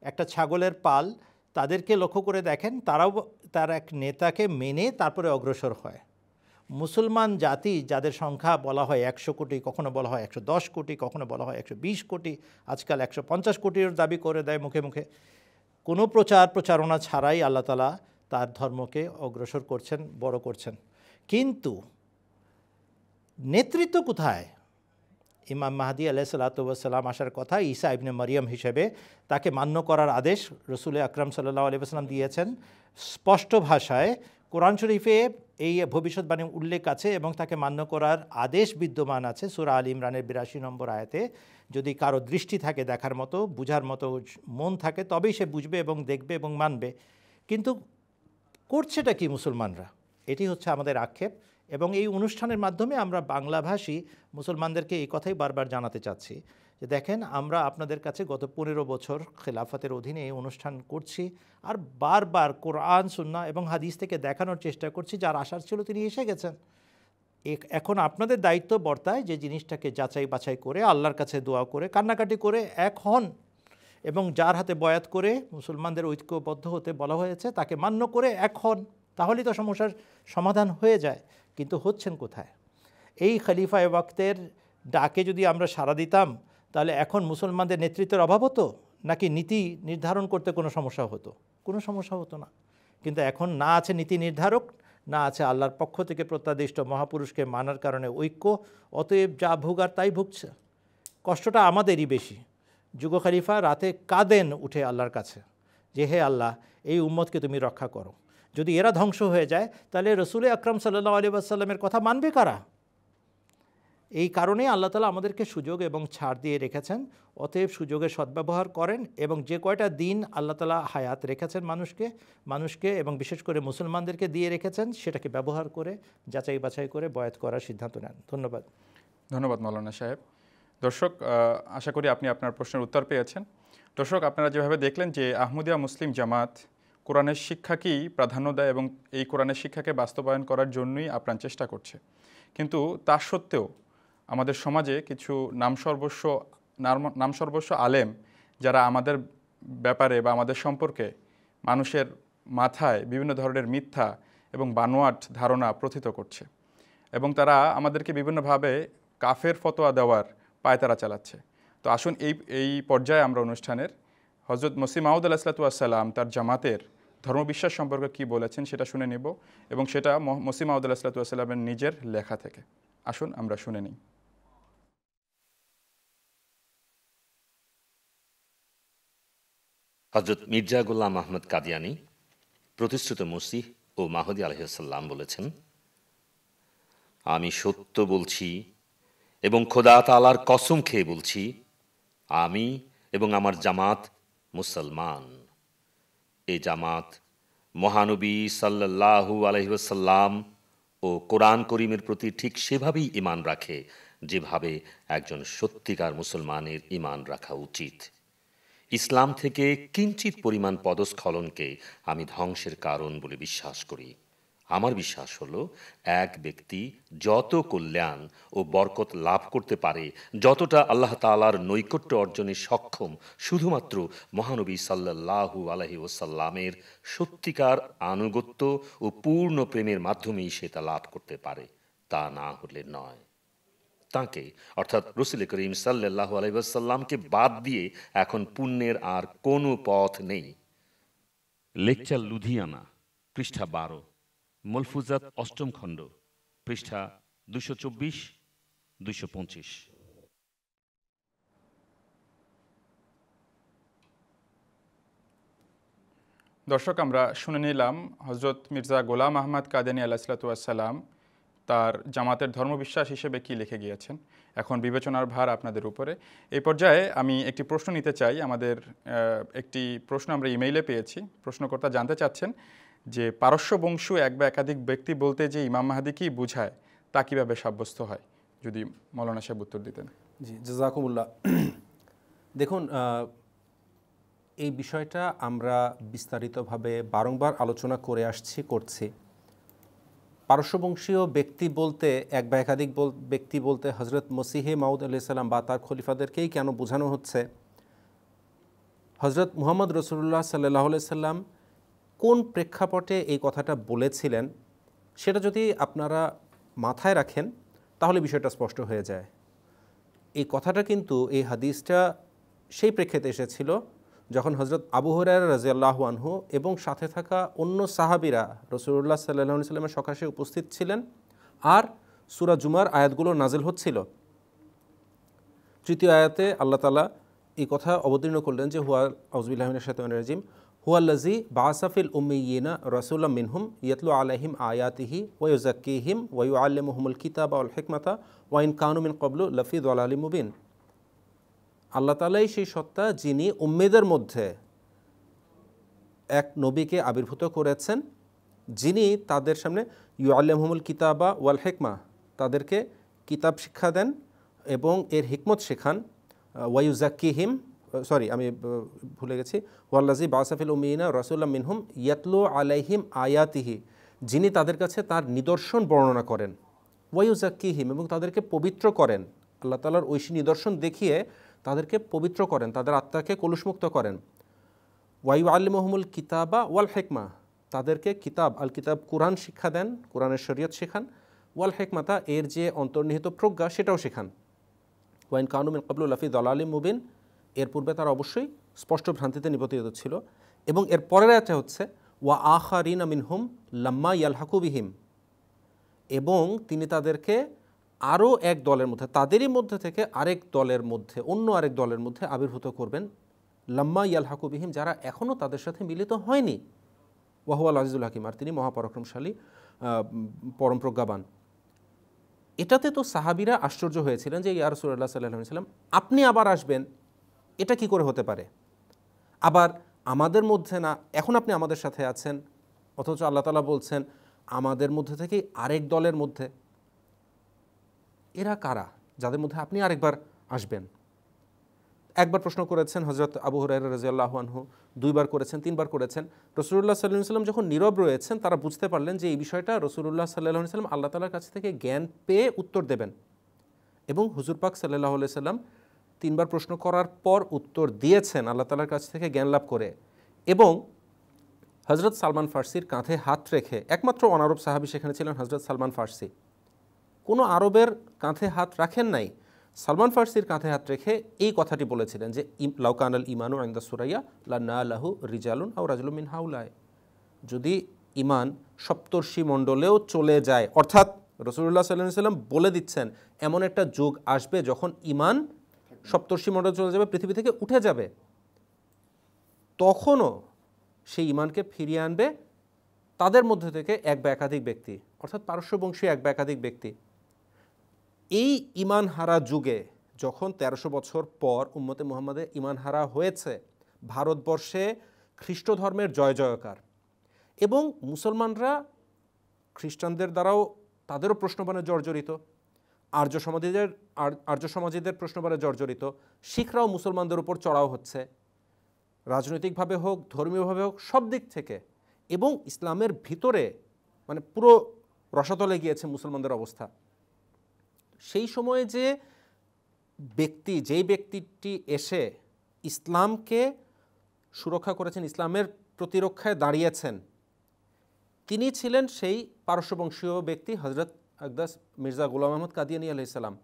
একটা ছাগলের পাল, তাদেরকে লক্ষ্য করে দেখেন, তারাও তার এক নেতাকে মেনে তারপরে অগ্রসর হয়। মুসলমান জাতি যাদের সংখ্যা বলা হয় 100 কোটি, কখনো বলা হয় 110 কোটি, কখনো বলা হয় 120 কোটি, আজকাল 150 কোটির দাবি করে দেয় মুখে মুখে। কোনো প্রচারণা ছাড়াই আল্লাহ তাআলা তার ধর্মকে অগ্রসর করছেন, বড় করছেন। কিন্তু নেতৃত্ব কোথায়? ইমাম মাহদী আলাইহিসসালাম আসার কথা, ঈসা ইবনে মারিয়াম হিসেবে তাকে মান্য করার আদেশ রাসূল আকরাম সাল্লাল্লাহু আলাইহি ওয়াসাল্লাম দিয়েছেন। স্পষ্ট ভাষায় কোরআন শরীফে এই ভবিষ্যৎবাণী উল্লেখ আছে এবং তাকে মান্য করার আদেশ বিদ্যমান আছে সূরা আল ইমরানের 82 নম্বর আয়াতে। যদি কারো দৃষ্টি থাকে দেখার মতো, বুঝার মতো মন থাকে, তবেই সে বুঝবে এবং দেখবে এবং মানবে। কিন্তু করছেটা কি মুসলমানরা? এটি হচ্ছে আমাদের আক্ষেপ। এবং এই অনুষ্ঠানের মাধ্যমে আমরা বাংলাভাষী মুসলমানদেরকে এই কথাই বারবার জানাতে চাচ্ছি যে দেখেন, আমরা আপনাদের কাছে গত 15 বছর খেলাফতের অধীনে এই অনুষ্ঠান করছি, আর বারবার কোরআন, সুন্নাহ এবং হাদিস থেকে দেখানোর চেষ্টা করছি যার আসার ছিল তিনি এসে গেছেন। এখন আপনাদের দায়িত্ব বর্তায় যে জিনিসটাকে যাচাই বাছাই করে, আল্লাহর কাছে দোয়া করে, কান্নাকাটি করে এক হন, এবং যার হাতে বয়াত করে মুসলমানদের ঐক্যবদ্ধ হতে বলা হয়েছে তাকে মান্য করে এক হন, তাহলেই তো সমস্যার সমাধান হয়ে যায়। কিন্তু হচ্ছেন কোথায়? এই খলিফায়ে ওয়াক্তের ডাকে যদি আমরা সাড়া দিতাম তাহলে এখন মুসলমানদের নেতৃত্বের অভাব হতো, নাকি নীতি নির্ধারণ করতে কোনো সমস্যা হতো? কোনো সমস্যা হতো না। কিন্তু এখন না আছে নীতি নির্ধারক, না আছে আল্লাহর পক্ষ থেকে প্রত্যাদিষ্ট মহাপুরুষকে মানার কারণে ঐক্য। অতএব যা ভোগার তাই ভুগছে। কষ্টটা আমাদেরই বেশি। যুগ খলিফা রাতে কাঁদেন উঠে আল্লাহর কাছে যে হে আল্লাহ, এই উম্মতকে তুমি রক্ষা করো। যদি এরা ধ্বংস হয়ে যায় তাহলে রসুল আকরাম সাল্লাল্লাহু আলাইহি ওয়াসাল্লামের কথা মানবে কারা? এই কারণেই আল্লাহ তাআলা আমাদেরকে সুযোগ এবং ছাড় দিয়ে রেখেছেন। অতএব সুযোগের সদ্ব্যবহার করেন এবং যে কয়টা দিন আল্লাহ তাআলা হায়াত রেখেছেন মানুষকে এবং বিশেষ করে মুসলমানদেরকে দিয়ে রেখেছেন, সেটাকে ব্যবহার করে যাচাই বাছাই করে বয়াত করার সিদ্ধান্ত নেন। ধন্যবাদ। ধন্যবাদ মৌলানা সাহেব। দর্শক, আশা করি আপনি আপনার প্রশ্নের উত্তর পেয়েছেন। দর্শক, আপনারা যেভাবে দেখলেন যে আহমদিয়া মুসলিম জামাত কোরআনের শিক্ষাকেই প্রাধান্য দেয় এবং এই কোরআনের শিক্ষাকে বাস্তবায়ন করার জন্যই আপ্রাণ চেষ্টা করছে। কিন্তু তা সত্ত্বেও আমাদের সমাজে কিছু নামসর্বস্ব আলেম যারা আমাদের ব্যাপারে বা আমাদের সম্পর্কে মানুষের মাথায় বিভিন্ন ধরনের মিথ্যা এবং বানোয়াট ধারণা প্রথিত করছে এবং তারা আমাদেরকে বিভিন্নভাবে কাফের ফতোয়া দেওয়ার পায়তারা চালাচ্ছে। তো আসুন এই পর্যায়ে আমরা অনুষ্ঠানের হযরত মসিহ মাউদ আলাইহিসসালাতু ওয়াসসালাম তার জামাতের ধর্মবিশ্বাস সম্পর্কে কী বলেছেন সেটা শুনে নেব, এবং সেটা মসিহ মাউদ আলাইহিসসালাতু ওয়াসসালামের নিজের লেখা থেকে। আসুন আমরা শুনে নিই। হযরত মির্জা গোলাম আহমদ কাদিয়ানী প্রতিশ্রুত মসিহ ও মাহদী আলাইহিস সালাম বলেছেন, আমি সত্য বলছি এবং খোদা তাআলার কসম খেয়ে বলছি, আমি এবং আমার জামাত মুসলমান। এই জামাত মহানবী সাল্লাল্লাহু আলাইহি ওয়াসাল্লাম ও কোরআন করিমের প্রতি ঠিক সেভাবেই ঈমান রাখে যেভাবে একজন সত্যিকার মুসলমানের ঈমান রাখা উচিত। ইসলাম থেকে কিঞ্চিত পরিমাণ পদস্খলনকে আমি ধ্বংসের কারণ বলে বিশ্বাস করি। আমার বিশ্বাস হলো এক ব্যক্তি যত কল্যাণ ও বরকত লাভ করতে পারে, যতটা আল্লাহ তাআলার নৈকট্য অর্জনে সক্ষম শুধুমাত্র মহানবী সাল্লাল্লাহু আলাইহি ওয়াসাল্লামের সত্যিকার আনুগত্য ও পূর্ণ প্রেমের মাধ্যমেই সে তা লাভ করতে পারে, তা না হলে নয়। তাকে অর্থাৎ রাসূল করিম সাল্লাল্লাহু আলাইহি ওয়াসাল্লামকে বাদ দিয়ে এখন পুণ্যের আর কোনো পথ নেই। লেকচার লুধিয়ানা, পৃষ্ঠা 12, মলফুজাত অষ্টম খণ্ড, পৃষ্ঠা 224-225। দর্শক, আমরা শুনে নিলাম হজরত মির্জা গোলাম আহমদ কাদিয়ানী আলাইহিসসালাতু ওয়াসসালাম তার জামাতের ধর্মবিশ্বাস হিসেবে কি লিখে গিয়েছেন। এখন বিবেচনার ভার আপনাদের উপরে। এই পর্যায়ে আমি একটি প্রশ্ন নিতে চাই। আমাদের একটি প্রশ্ন আমরা ইমেইলে পেয়েছি। প্রশ্নকর্তা জানতে চাচ্ছেন যে পারস্য বংশীয় এক বা একাধিক ব্যক্তি বলতে যে ইমাম মাহদী কি বোঝায় তা কীভাবে সাব্যস্ত হয়, যদি মৌলানা সাহেব উত্তর দিতেন। জি, জাযাকুমুল্লাহ। দেখুন, এই বিষয়টা আমরা বিস্তারিতভাবে বারংবার আলোচনা করছি। পারস্যবংশীয় ব্যক্তি বলতে এক বা একাধিক ব্যক্তি বলতে হজরত মসিহে মাউদ আলাইহিস সালাম বা তার খলিফাদেরকেই কেন বোঝানো হচ্ছে? হজরত মুহাম্মদ রাসূলুল্লাহ সাল্লাল্লাহু আলাইহি সাল্লাম কোন প্রেক্ষাপটে এই কথাটা বলেছিলেন সেটা যদি আপনারা মাথায় রাখেন তাহলে বিষয়টা স্পষ্ট হয়ে যায়। এই কথাটা কিন্তু, এই হাদিসটা সেই প্রেক্ষিতে এসেছিল যখন হজরত আবু হুরায়রা রাদিয়াল্লাহু আনহু এবং সাথে থাকা অন্য সাহাবীরা রাসূলুল্লাহ সাল্লাল্লাহু আলাইহি সাল্লামের সকাশে উপস্থিত ছিলেন আর সূরা জুমার আয়াতগুলো নাজিল হচ্ছিল। তৃতীয় আয়াতে আল্লাহ তাআলা এই কথা অবতীর্ণ করলেন যে আউযুবিল্লাহি মিনাশ শাইতানির রাজিম হুয়াল্লাযী বাআসা ফিল উম্মিয়িনা রাসূলাম মিনহুম ইয়াতলু আলাইহিম আয়াতিহি ওয়া ইউযাক্কিহিম ওয়া ইউআল্লিমুহুমুল কিতাবা ওয়াল হিকমাতা ওয়া ইন কানু মিন ক্বাবলু লাফি যালালিম মুবিন। আল্লাহ তাআলাই সেই সত্তা যিনি উম্মীদের মধ্যে এক নবীকে আবির্ভূত করেছেন, যিনি তাদের সামনে ইউআল্লিমুহুমুল কিতাবা ওয়াল হিকমা, তাদেরকে কিতাব শিক্ষা দেন এবং এর হিকমত শেখান। ওয়া ইউযাক্কিহিম, আমি ভুলে গেছি, ওয়াল্লাযী বাআসা ফিল উম্মিয়িনা রাসূলাম মিনহুম ইয়াতলু আলাইহিম আয়াতিহি, যিনি তাদের কাছে তার নিদর্শন বর্ণনা করেন। ওয়া ইউযাক্কিহিম, এবং তাদেরকে পবিত্র করেন। আল্লাহ তাআলার ঐশী নিদর্শন দেখিয়ে তাদেরকে পবিত্র করেন, তাদের আত্মাকে কলুষমুক্ত করেন। ওয়া ইউআল্লিমুহুমুল কিতাবা ওয়াল হিকমা, তাদেরকে কিতাব আল কিতাব কুরআন শিক্ষা দেন, কুরআনের শরীয়ত শেখান। ওয়াল হিকমাতা, এর যে অন্তর্নিহিত প্রজ্ঞা সেটাও শেখান। ওয়া ইন কানু মিন ক্বাবলু লাফি যালালিম মুবিন, এর পূর্বে তারা অবশ্যই স্পষ্ট ভ্রান্তিতে নিপতিত ছিল। এবং এর পরের আয়াতে হচ্ছে ওয়া আখারিনা মিনহুম লাম্মা ইয়ালহাকু বিহিম, এবং তিনি তাদেরকে আরও এক দলের মধ্যে, তাদেরই মধ্যে থেকে আরেক দলের মধ্যে, অন্য আরেক দলের মধ্যে আবির্ভূত করবেন। লাম্মা ইয়ালহাকু বিহিম, যারা এখনও তাদের সাথে মিলিত হয়নি। ওয়াহুয়াল আজিজুল হাকিম, আর তিনি মহাপরাক্রমশালী, পরম প্রজ্ঞাবান। এটাতে তো সাহাবীরা আশ্চর্য হয়েছিলেন যে ইয়া রাসূলুল্লাহ সাল্লাল্লাহু আলাইহি ওয়াসাল্লাম, আপনি আবার আসবেন, এটা কি করে হতে পারে? আবার আমাদের মধ্যে না, এখন আপনি আমাদের সাথে আছেন, অথচ আল্লাহ তাআলা বলছেন আমাদের মধ্যে থেকেই আরেক দলের মধ্যে। এরা কারা যাদের মধ্যে আপনি আরেকবার আসবেন? একবার প্রশ্ন করেছেন হযরত আবু হুরায়রা রাদিয়াল্লাহু আনহু, দুইবার করেছেন, তিনবার করেছেন। রাসূলুল্লাহ সাল্লাল্লাহু আলাইহি ওয়াসাল্লাম যখন নীরব রয়েছেন, তারা বুঝতে পারলেন যে এই বিষয়টা রাসূলুল্লাহ সাল্লাল্লাহু আলাইহি ওয়াসাল্লাম আল্লাহ তাআলার কাছ থেকে জ্ঞান পেয়ে উত্তর দেবেন। এবং হুজুর পাক সাল্লাল্লাহু আলাইহি ওয়াসাল্লাম তিনবার প্রশ্ন করার পর উত্তর দিয়েছেন আল্লাহ তাআলার কাছ থেকে জ্ঞান লাভ করে। এবং হযরত সালমান ফার্সির কাঁধে হাত রেখে, একমাত্র অনারব সাহাবী সেখানে ছিলেন হযরত সালমান ফার্সি, কোনো আরবের কাঁধে হাত রাখেন নাই, সালমান ফার্সির কাঁধে হাত রেখে এই কথাটি বলেছিলেন যে লাউ কানাল ঈমানু ইনদা সুরাইয়া লানালাহু রিজালুন আও রাজুলুম মিন হাউলাই, যদি ঈমান সপ্তর্ষি মণ্ডলেও চলে যায়, অর্থাৎ রাসূলুল্লাহ সাল্লাল্লাহু আলাইহি ওয়াসাল্লাম বলে দিচ্ছেন এমন একটা যুগ আসবে যখন ঈমান সপ্তর্ষি মণ্ডলে চলে যাবে, পৃথিবী থেকে উঠে যাবে, তখনও সেই ঈমানকে ফিরিয়ে আনবে তাদের মধ্যে থেকে এক বা একাধিক ব্যক্তি, অর্থাৎ পারস্যবংশী এক বা একাধিক ব্যক্তি। এই ঈমান হারা যুগে যখন 1300 বছর পর উম্মতে মুহাম্মাদের ঈমান হারা হয়েছে, ভারতবর্ষে খ্রিস্ট ধর্মের জয় জয়কার, এবং মুসলমানরা খ্রিস্টানদের দ্বারাও তাদেরও প্রশ্নবাণে জর্জরিত, আর্য সমাজীদের প্রশ্নবাণে জর্জরিত, শিখরাও মুসলমানদের উপর চড়াও হচ্ছে, রাজনৈতিকভাবে হোক, ধর্মীয়ভাবে হোক, সব দিক থেকে। এবং ইসলামের ভিতরে মানে পুরো রসাতলে গিয়েছে মুসলমানদের অবস্থা। সেই সময়ে যে যেই ব্যক্তিটি এসে ইসলামকে সুরক্ষা করেছেন, ইসলামের প্রতিরক্ষায় দাঁড়িয়েছেন, তিনি ছিলেন সেই পারস্যবংশীয় ব্যক্তি হজরত আকদাস মির্জা গোলাম আহমদ কাদিয়ানী আলাইহিস সালাম।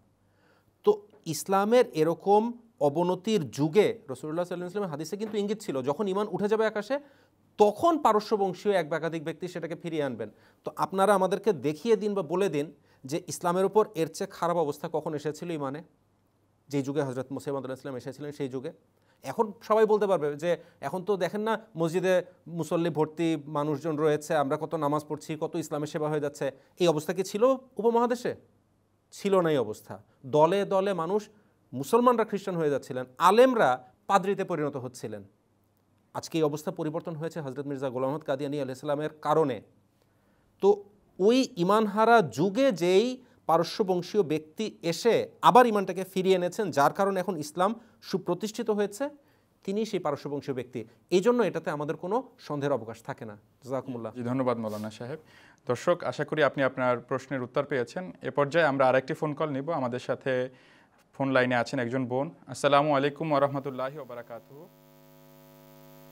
তো ইসলামের এরকম অবনতির যুগে রাসূলুল্লাহ সাল্লাল্লাহু আলাইহি ওয়াসাল্লামের হাদিসে কিন্তু ইঙ্গিত ছিল, যখন ঈমান উঠে যাবে আকাশে তখন পারস্যবংশীয় এক বা একাধিক ব্যক্তি সেটাকে ফিরিয়ে আনবেন। তো আপনারা আমাদেরকে দেখিয়ে দিন বা বলে দিন যে ইসলামের উপর এর চেয়ে খারাপ অবস্থা কখন এসেছিল ঈমানে, যেই যুগে হজরত মুসা আলাইহিস সালাম এসেছিলেন সেই যুগে। এখন সবাই বলতে পারবে যে এখন তো দেখেন না মসজিদে মুসল্লি ভর্তি, মানুষজন রয়েছে, আমরা কত নামাজ পড়ছি, কত ইসলামের সেবা হয়ে যাচ্ছে। এই অবস্থা কি ছিল উপমহাদেশে? ছিল না এই অবস্থা। দলে দলে মানুষ, মুসলমানরা খ্রিস্টান হয়ে যাচ্ছিলেন, আলেমরা পাদ্রীতে পরিণত হচ্ছিলেন। আজকে এই অবস্থা পরিবর্তন হয়েছে হজরত মির্জা গোলাম আহমদ কাদিয়ানী আলাইহিস সালামের কারণে। তো ওই ঈমানহারা যুগে যেই পারস্যবংশীয় ব্যক্তি এসে আবার ঈমানটাকে ফিরিয়ে এনেছেন, যার কারণে এখন ইসলাম সুপ্রতিষ্ঠিত হয়েছে, তিনি সেই পারস্যবংশীয় ব্যক্তি। এই জন্য এটাতে আমাদের কোনো সন্দেহের অবকাশ থাকে না। জাযাকুমুল্লাহ। জি, ধন্যবাদ মৌলানা সাহেব। দর্শক, আশা করি আপনি আপনার প্রশ্নের উত্তর পেয়েছেন। এ পর্যায়ে আমরা আরেকটি ফোন কল নিব। আমাদের সাথে ফোন লাইনে আছেন একজন বোন। আসসালামু আলাইকুম ওয়া রাহমাতুল্লাহি ওয়া বারাকাতুহু।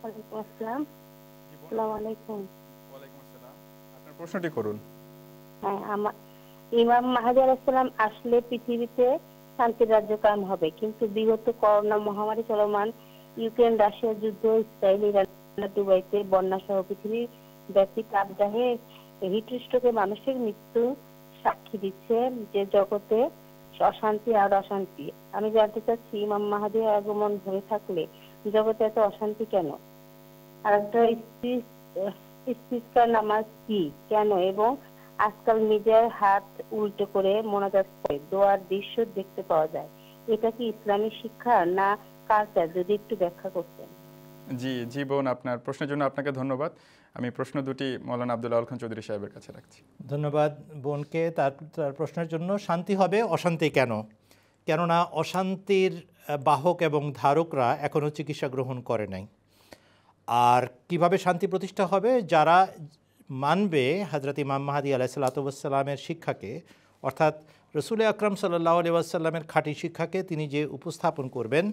ওয়ালাইকুম আসসালাম। আসসালামু আলাইকুম। ওয়ালাইকুম আসসালাম। আপনার প্রশ্নটি করুন। হ্যাঁ, ইমাম মাহদী আলাইহিস সালাম আসলে পৃথিবীতে শান্তির রাজ্য কায়েম হবে, কিন্তু বিগত করোনা মহামারী চলমান, ইউক্রেন রাশিয়া যুদ্ধ, ইসরায়েল ইরান দুবাইতে বন্যা সহ পৃথিবী ব্যাপী তাপদাহে হৃষ্টকে মানুষের মৃত্যু সাক্ষী দিচ্ছে যে জগতে অশান্তি আর অশান্তি। আমি জানতে চাচ্ছি, ইমাম মাহদীর আগমন হয়ে থাকলে জগতে এত অশান্তি কেন? আর একটা ইস্তিসকার নামাজ কি, কেন, এবং আজকাল নিজের হাত উল্টো করে মোনাজাত করে দোয়ার দৃশ্য দেখতে পাওয়া যায়। এটা কি ইসলামী শিক্ষা না কালচার? যদি একটু ব্যাখ্যা করতেন। জি বোন, আপনার প্রশ্নের জন্য আপনাকে ধন্যবাদ। আমি প্রশ্ন দুটি মৌলানা আব্দুল্লাহ আল খান চৌধুরী সাহেবের কাছে রাখছি। ধন্যবাদ বোনকে তার প্রশ্নের জন্য। শান্তি হবে, অশান্তি কেন? কেননা অশান্তির বাহক এবং ধারকরা এখনও চিকিৎসা গ্রহণ করে নাই। আর কিভাবে শান্তি প্রতিষ্ঠা হবে? যারা মানবে হযরত ইমাম মাহদী আলাইহিসসালাতু ওয়াসসালামের শিক্ষাকে, অর্থাৎ রসুল আকরাম সাল্লাল্লাহু আলাইহি ওয়াসাল্লামের খাঁটি শিক্ষাকে তিনি যে উপস্থাপন করবেন,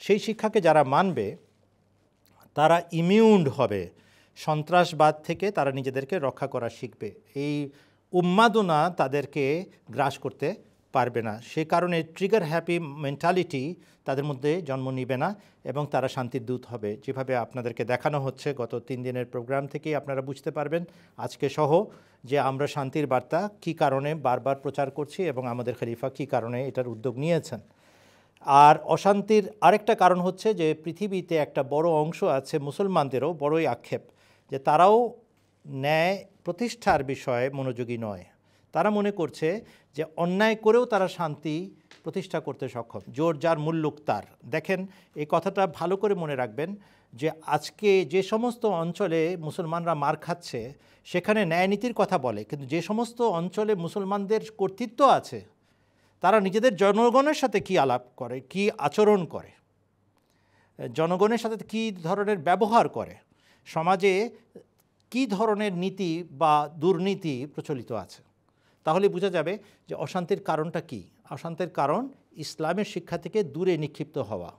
সেই শিক্ষাকে যারা মানবে তারা ইমিউন্ড হবে সন্ত্রাসবাদ থেকে, তারা নিজেদেরকে রক্ষা করা শিখবে। এই উন্মাদনা তাদেরকে গ্রাস করতে পারবে না। সে কারণে ট্রিগার হ্যাপি মেন্টালিটি তাদের মধ্যে জন্ম নিবে না এবং তারা শান্তির দূত হবে। যেভাবে আপনাদেরকে দেখানো হচ্ছে গত 3 দিনের প্রোগ্রাম থেকেই আপনারা বুঝতে পারবেন আজকে সহ যে আমরা শান্তির বার্তা কী কারণে বারবার প্রচার করছি এবং আমাদের খলিফা কী কারণে এটার উদ্যোগ নিয়েছেন। আর অশান্তির আরেকটা কারণ হচ্ছে যে পৃথিবীতে একটা বড় অংশ আছে মুসলমানদেরও বড়ই আক্ষেপ যে তারাও ন্যায় প্রতিষ্ঠার বিষয়ে মনোযোগী নয়। তারা মনে করছে যে অন্যায় করেও তারা শান্তি প্রতিষ্ঠা করতে সক্ষম, জোর যার মুল্লুক তার। দেখেন, এই কথাটা ভালো করে মনে রাখবেন যে আজকে যে সমস্ত অঞ্চলে মুসলমানরা মার খাচ্ছে সেখানে ন্যায়নীতির কথা বলে, কিন্তু যে সমস্ত অঞ্চলে মুসলমানদের কর্তৃত্ব আছে তারা নিজেদের জনগণের সাথে কি আলাপ করে, কি আচরণ করে, জনগণের সাথে কি ধরনের ব্যবহার করে, সমাজে কি ধরনের নীতি বা দুর্নীতি প্রচলিত আছে, তাহলে বোঝা যাবে যে অশান্তির কারণটা কি। অশান্তির কারণ ইসলামের শিক্ষা থেকে দূরে নিক্ষিপ্ত হওয়া।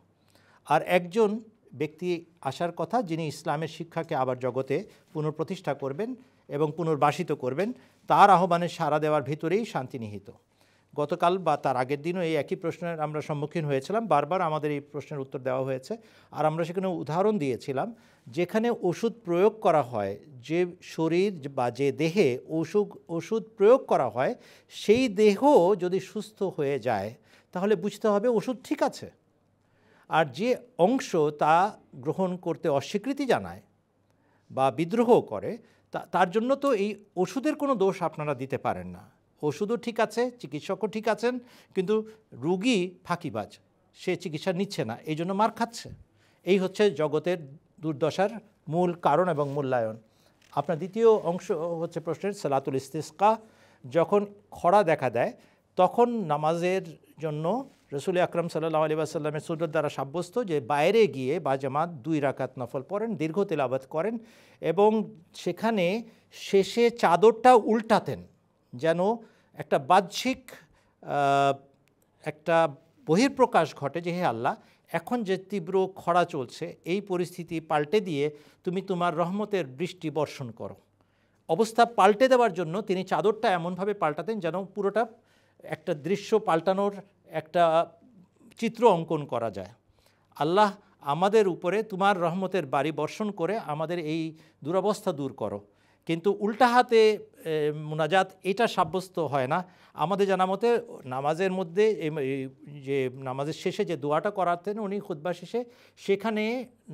আর একজন ব্যক্তি আসার কথা যিনি ইসলামের শিক্ষাকে আবার জগতে পুনঃপ্রতিষ্ঠা করবেন এবং পুনর্বাসিত করবেন, তার আহ্বানে সাড়া দেওয়ার ভিতরেই শান্তি নিহিত। গতকাল বা তার আগের দিনও এই একই প্রশ্নের আমরা সম্মুখীন হয়েছিলাম, বারবার আমাদের এই প্রশ্নের উত্তর দেওয়া হয়েছে। আর আমরা সেখানে উদাহরণ দিয়েছিলাম, যেখানে ওষুধ প্রয়োগ করা হয়, যে শরীর বা যে দেহে ওষুধ প্রয়োগ করা হয় সেই দেহ যদি সুস্থ হয়ে যায় তাহলে বুঝতে হবে ওষুধ ঠিক আছে। আর যে অংশ তা গ্রহণ করতে অস্বীকৃতি জানায় বা বিদ্রোহ করে, তার জন্য তো এই ওষুধের কোনো দোষ আপনারা দিতে পারেন না। ওষুধও ঠিক আছে, চিকিৎসকও ঠিক আছেন, কিন্তু রুগী ফাঁকিবাজ, সে চিকিৎসা নিচ্ছে না, এই জন্য মার খাচ্ছে। এই হচ্ছে জগতের দুর্দশার মূল কারণ এবং মূল্যায়ন। আপনার দ্বিতীয় অংশ হচ্ছে প্রশ্নের সালাতুল ইস্তিসকা, যখন খরা দেখা দেয় তখন নামাজের জন্য রসুল আকরম সাল্লাল্লাহু আলাইহি ওয়াসাল্লামের সুন্নাত দ্বারা সাব্যস্ত যে বাইরে গিয়ে বা জামাত 2 রাকাত নফল পড়েন, দীর্ঘ তেলাওয়াত করেন এবং সেখানে শেষে চাদরটা উল্টাতেন যেন একটা বাহ্যিক একটা বহিঃপ্রকাশ ঘটে যে হে আল্লাহ, এখন যে তীব্র খরা চলছে এই পরিস্থিতি পাল্টে দিয়ে তুমি তোমার রহমতের বৃষ্টি বর্ষণ করো। অবস্থা পাল্টে দেওয়ার জন্য তিনি চাদরটা এমনভাবে পাল্টাতেন যেন পুরোটা একটা দৃশ্য পাল্টানোর একটা চিত্র অঙ্কন করা যায়। আল্লাহ আমাদের উপরে তোমার রহমতের বাড়ি বর্ষণ করে আমাদের এই দুরবস্থা দূর করো। কিন্তু উল্টা হাতে মুনাজাত এটা সাব্যস্ত হয় না। আমাদের জানা মতে নামাজের মধ্যে যে নামাজের শেষে যে দোয়াটা করাতেন উনি খুতবা শেষে, সেখানে